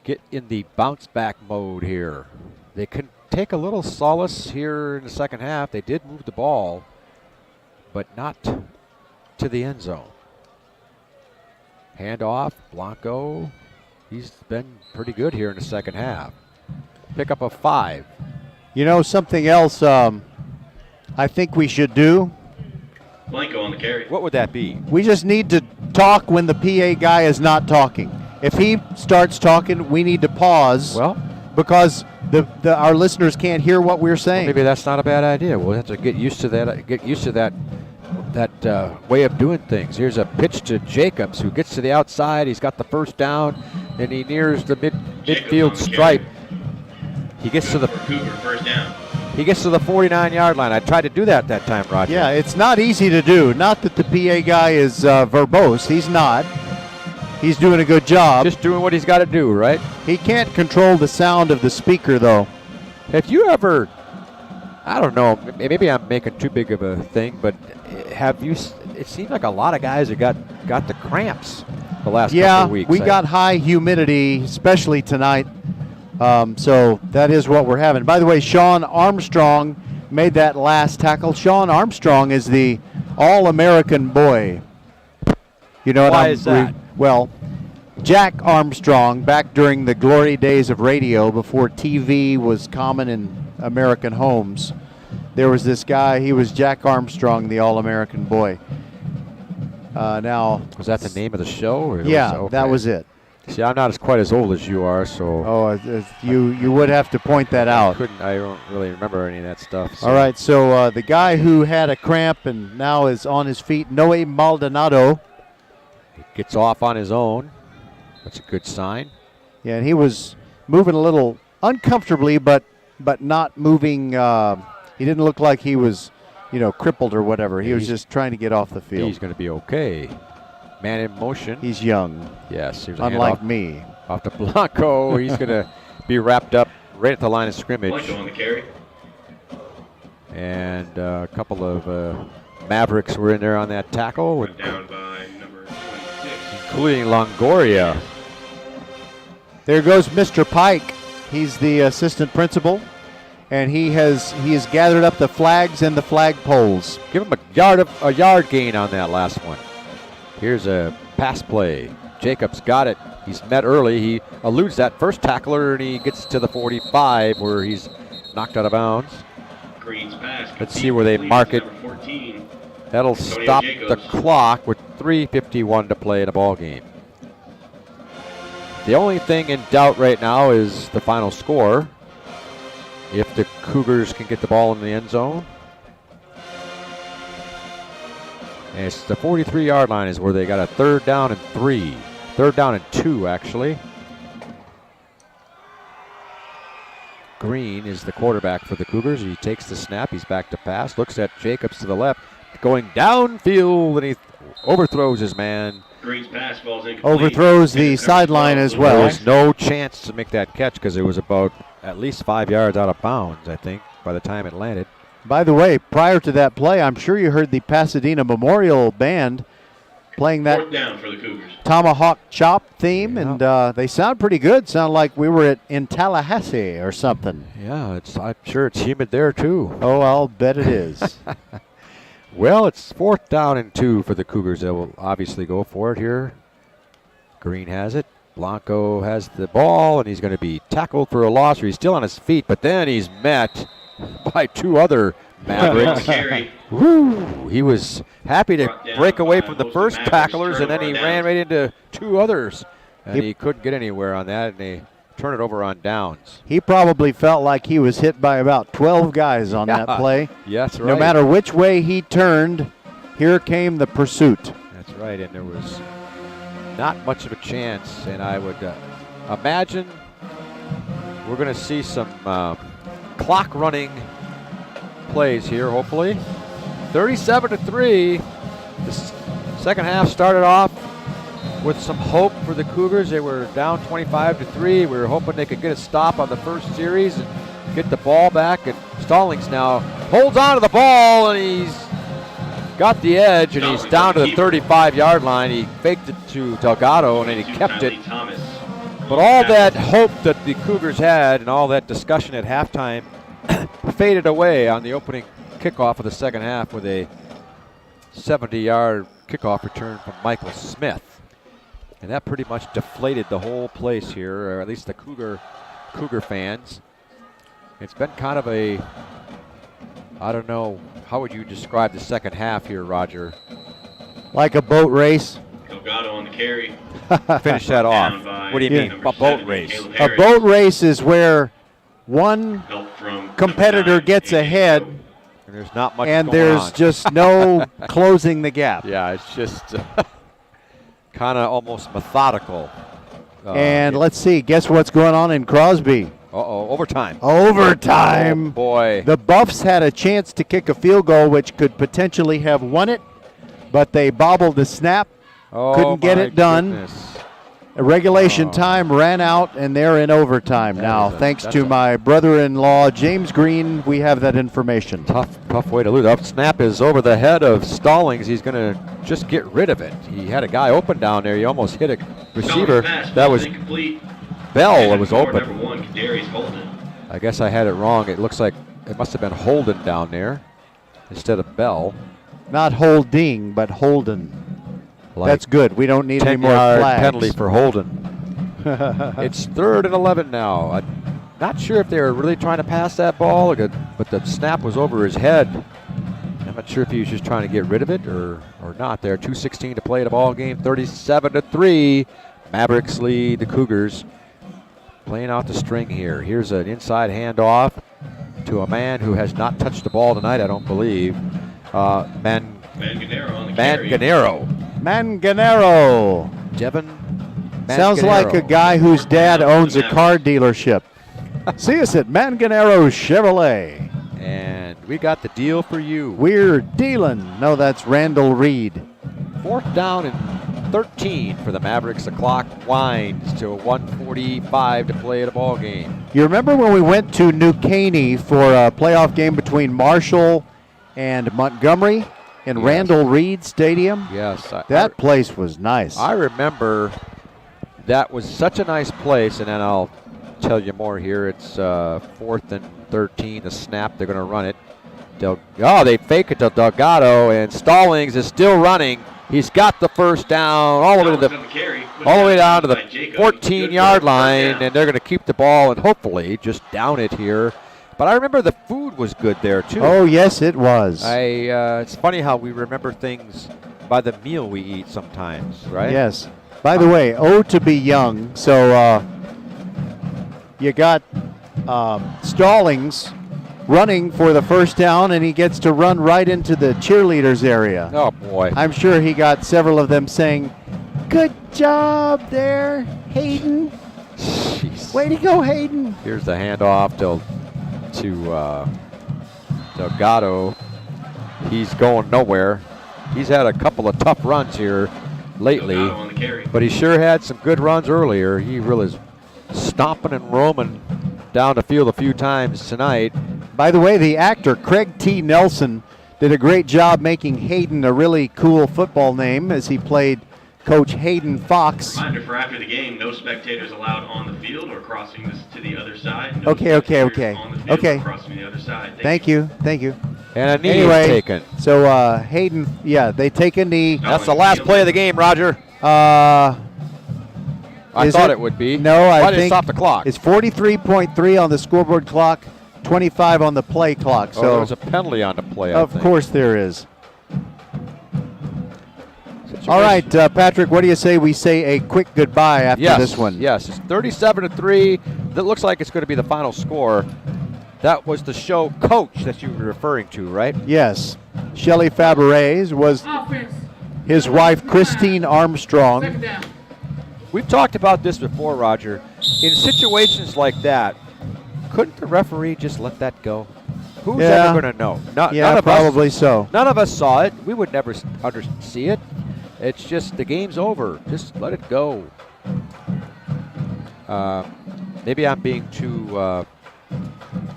get in the bounce back mode here. They can take a little solace here in the second half. They did move the ball, but not to the end zone. Handoff, Blanco. He's been pretty good here in the second half. Pick up a 5. You know something else I think we should do? Blanco on the carry. What would that be? We just need to talk when the PA guy is not talking. If he starts talking, we need to pause. Well, because our listeners can't hear what we're saying. Well, maybe that's not a bad idea. We'll have to get used to that. Get used to that way of doing things. Here's a pitch to Jacobs, who gets to the outside. He's got the first down, and he nears the midfield stripe. He gets to the Cougar first down. He gets to the 49-yard line. I tried to do that time, Roger. Yeah, it's not easy to do. Not that the PA guy is verbose. He's not. He's doing a good job. Just doing what he's got to do, right? He can't control the sound of the speaker, though. Have you ever, I don't know, maybe I'm making too big of a thing, but have you, it seems like a lot of guys have got the cramps the last couple of weeks. Yeah, we got high humidity, especially tonight. So that is what we're having. By the way, Sean Armstrong made that last tackle. Sean Armstrong is the All-American boy. You know Why is that? Well, Jack Armstrong, back during the glory days of radio, before TV was common in American homes, there was this guy. He was Jack Armstrong, the All-American boy. Now, was that the name of the show? Or yeah, that was it. See, I'm not quite as old as you are, so. Oh, you would have to point that out. I don't really remember any of that stuff. So. All right, so the guy who had a cramp and now is on his feet, Noe Maldonado. He gets off on his own. That's a good sign. Yeah, and he was moving a little uncomfortably, but not moving. He didn't look like he was, crippled or whatever. He was just trying to get off the field. He's going to be okay. Man in motion. He's young. Yes. Unlike me. Off to Blanco. He's going to be wrapped up right at the line of scrimmage. Blanco on the carry. And a couple of Mavericks were in there on that tackle. Went down by number 26. Including Longoria. There goes Mr. Pike. He's the assistant principal. And he has gathered up the flags and the flag poles. Give him a yard gain on that last one. Here's a pass play. Jacobs got it. He's met early. He eludes that first tackler, and he gets to the 45 where he's knocked out of bounds. Green's pass. Let's see where they mark it. 14. That'll stop the clock with 3:51 to play in a ball game. The only thing in doubt right now is the final score. If the Cougars can get the ball in the end zone. And it's the 43-yard line is where they got a 3rd down and 3. 3rd down and 2, actually. Green is the quarterback for the Cougars. He takes the snap. He's back to pass. Looks at Jacobs to the left. Going downfield, and he overthrows his man. Green's pass falls incomplete. Overthrows the sideline as well. There was no chance to make that catch because it was about at least 5 yards out of bounds, I think, by the time it landed. By the way, prior to that play, I'm sure you heard the Pasadena Memorial Band playing that 4th down for the Cougars. Tomahawk Chop theme, and they sound pretty good. Sound like we were in Tallahassee or something. Yeah, I'm sure it's humid there, too. Oh, I'll bet it is. Well, it's 4th down and 2 for the Cougars. They will obviously go for it here. Green has it. Blanco has the ball, and he's going to be tackled for a loss, or he's still on his feet, but then he's met by 2 other Mavericks. Woo! He was happy to break away from the first tacklers, and then he ran right into 2 others, and he couldn't get anywhere on that, and they turn it over on downs. He probably felt like he was hit by about 12 guys on that play. Yes, right. No matter which way he turned, here came the pursuit. That's right, and there was not much of a chance, and I would imagine we're going to see some clock running plays here, hopefully. 37-3. The second half started off with some hope for the Cougars. They were down 25-3. We were hoping they could get a stop on the first series and get the ball back. And Stallings now holds on to the ball, and he's got the edge, and he's down to the 35-yard line. He faked it to Delgado, and then he kept it. But all that hope that the Cougars had and all that discussion at halftime faded away on the opening kickoff of the second half with a 70-yard kickoff return from Michael Smith. And that pretty much deflated the whole place here, or at least the Cougar fans. It's been kind of a, I don't know, how would you describe the second half here, Roger? Like a boat race. Delgado on the carry. Finish that off. What do you mean, a boat race? A boat race is where one competitor gets ahead, and there's not much and going there's on. just no closing the gap. Yeah, it's just kind of almost methodical. And let's see, guess what's going on in Crosby? Uh-oh, overtime. Overtime. Oh, boy. The Buffs had a chance to kick a field goal, which could potentially have won it, but they bobbled the snap, couldn't get it done. Goodness. Regulation time ran out, and they're in overtime now. Thanks to my brother-in-law, James Green, we have that information. Tough way to lose. Up snap is over the head of Stallings. He's going to just get rid of it. He had a guy open down there. He almost hit a receiver. That was Bell that was open. I guess I had it wrong. It looks like it must have been Holden down there instead of Bell. Not Holding, but Holden. Like that's good. We don't need any more 10-yard flags. Penalty for Holden. It's 3rd and 11 now. I'm not sure if they were really trying to pass that ball, but the snap was over his head. I'm not sure if he was just trying to get rid of it or not. There, 2:16 to play the ball game. 37-3. Mavericks lead the Cougars. Playing out the string here. Here's an inside handoff to a man who has not touched the ball tonight, I don't believe. Manganero on the carry. Manganero. Devin Sounds like a guy whose dad owns a car dealership. See us at Manganero Chevrolet. And we got the deal for you. We're dealing. No, that's Randall Reed. 4th down and 13 for the Mavericks. The clock winds to 1:45 to play the ball game. You remember when we went to New Caney for a playoff game between Marshall and Montgomery in Randall Reed Stadium? Yes. That place was nice. I remember that was such a nice place, and then I'll tell you more here. It's 4th and 13, the snap. They're going to run it. They fake it to Delgado, and Stallings is still running. He's got the first down all the way down to the 14-yard line, and they're going to keep the ball and hopefully just down it here. But I remember the food was good there, too. Oh, yes, it was. It's funny how we remember things by the meal we eat sometimes, right? Yes. By the way, to be young. So you got Stallings running for the first down, and he gets to run right into the cheerleaders area. Oh, boy. I'm sure he got several of them saying, Good job there, Hayden. Jeez. Way to go, Hayden. Here's the handoff to Delgado. He's going nowhere. He's had a couple of tough runs here lately, but he sure had some good runs earlier. He really is stomping and roaming down the field a few times tonight. By the way, the actor Craig T. Nelson did a great job making Hayden a really cool football name as he played Coach Hayden Fox. Reminder for after the game, no spectators allowed on the field or crossing this to the other side. No Okay. on the field or crossing to the other side. Thank you. And a knee anyway, taken. So Hayden, they take a knee. That's the last play of the game, Roger. I thought it would be. No, Why I did it think stop the clock? It's 43.3 on the scoreboard clock, 25 on the play clock. So there was a penalty on the play, I Of think. course there is. All right, Patrick, what do you say we say a quick goodbye after this one? Yes, it's 37-3. That looks like it's going to be the final score. That was the show coach that you were referring to, right? Yes. Shelley Faberez was his wife, Christine Armstrong. We've talked about this before, Roger. In situations like that, couldn't the referee just let that go? Who's ever going to know? None of probably us, so. None of us saw it. We would never see it. It's just the game's over. Just let it go. Maybe I'm being too...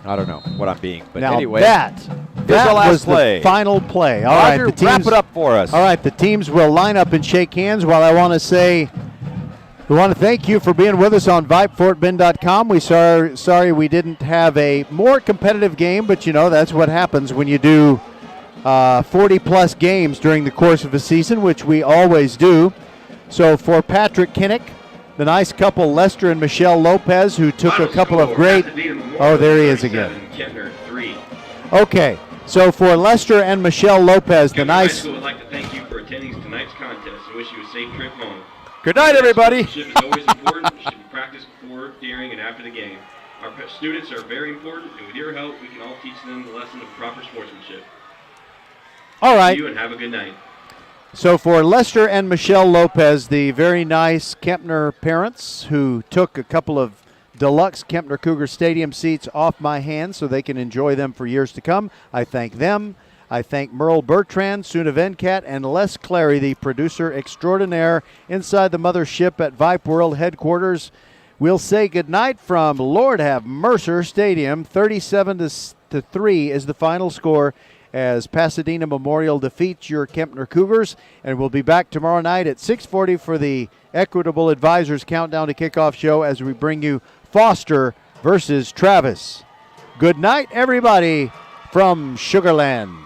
I don't know what I'm being, but now anyway. That was play. the final play. All Roger, right, the teams, wrap it up for us. All right, the teams will line up and shake hands. While I want to say, we want to thank you for being with us on VypeFortBend.com. We sorry we didn't have a more competitive game, but that's what happens when you do 40-plus games during the course of a season, which we always do. So for Patrick Kinnick, the nice couple, Lester and Michelle Lopez, who took a couple of great... Oh, there he is again. Kempner, 3. Okay, so for Lester and Michelle Lopez, the nice... High School would like to thank you for attending tonight's contest and wish you a safe trip home. Good night, everybody. Sportsmanship is always important. It should be practiced before, during, and after the game. Our students are very important, and with your help, we can all teach them the lesson of proper sportsmanship. All right. Thank you, and have a good night. So for Lester and Michelle Lopez, the very nice Kempner parents who took a couple of deluxe Kempner Cougar Stadium seats off my hands so they can enjoy them for years to come, I thank them. I thank Merle Bertrand, Suna Venkat, and Les Clary, the producer extraordinaire inside the mothership at Vype World headquarters. We'll say goodnight from Lord Have Mercer Stadium. 37-3 is the final score as Pasadena Memorial defeats your Kempner Cougars. And we'll be back tomorrow night at 6:40 for the Equitable Advisors Countdown to Kickoff show as we bring you Foster versus Travis. Good night, everybody, from Sugarland.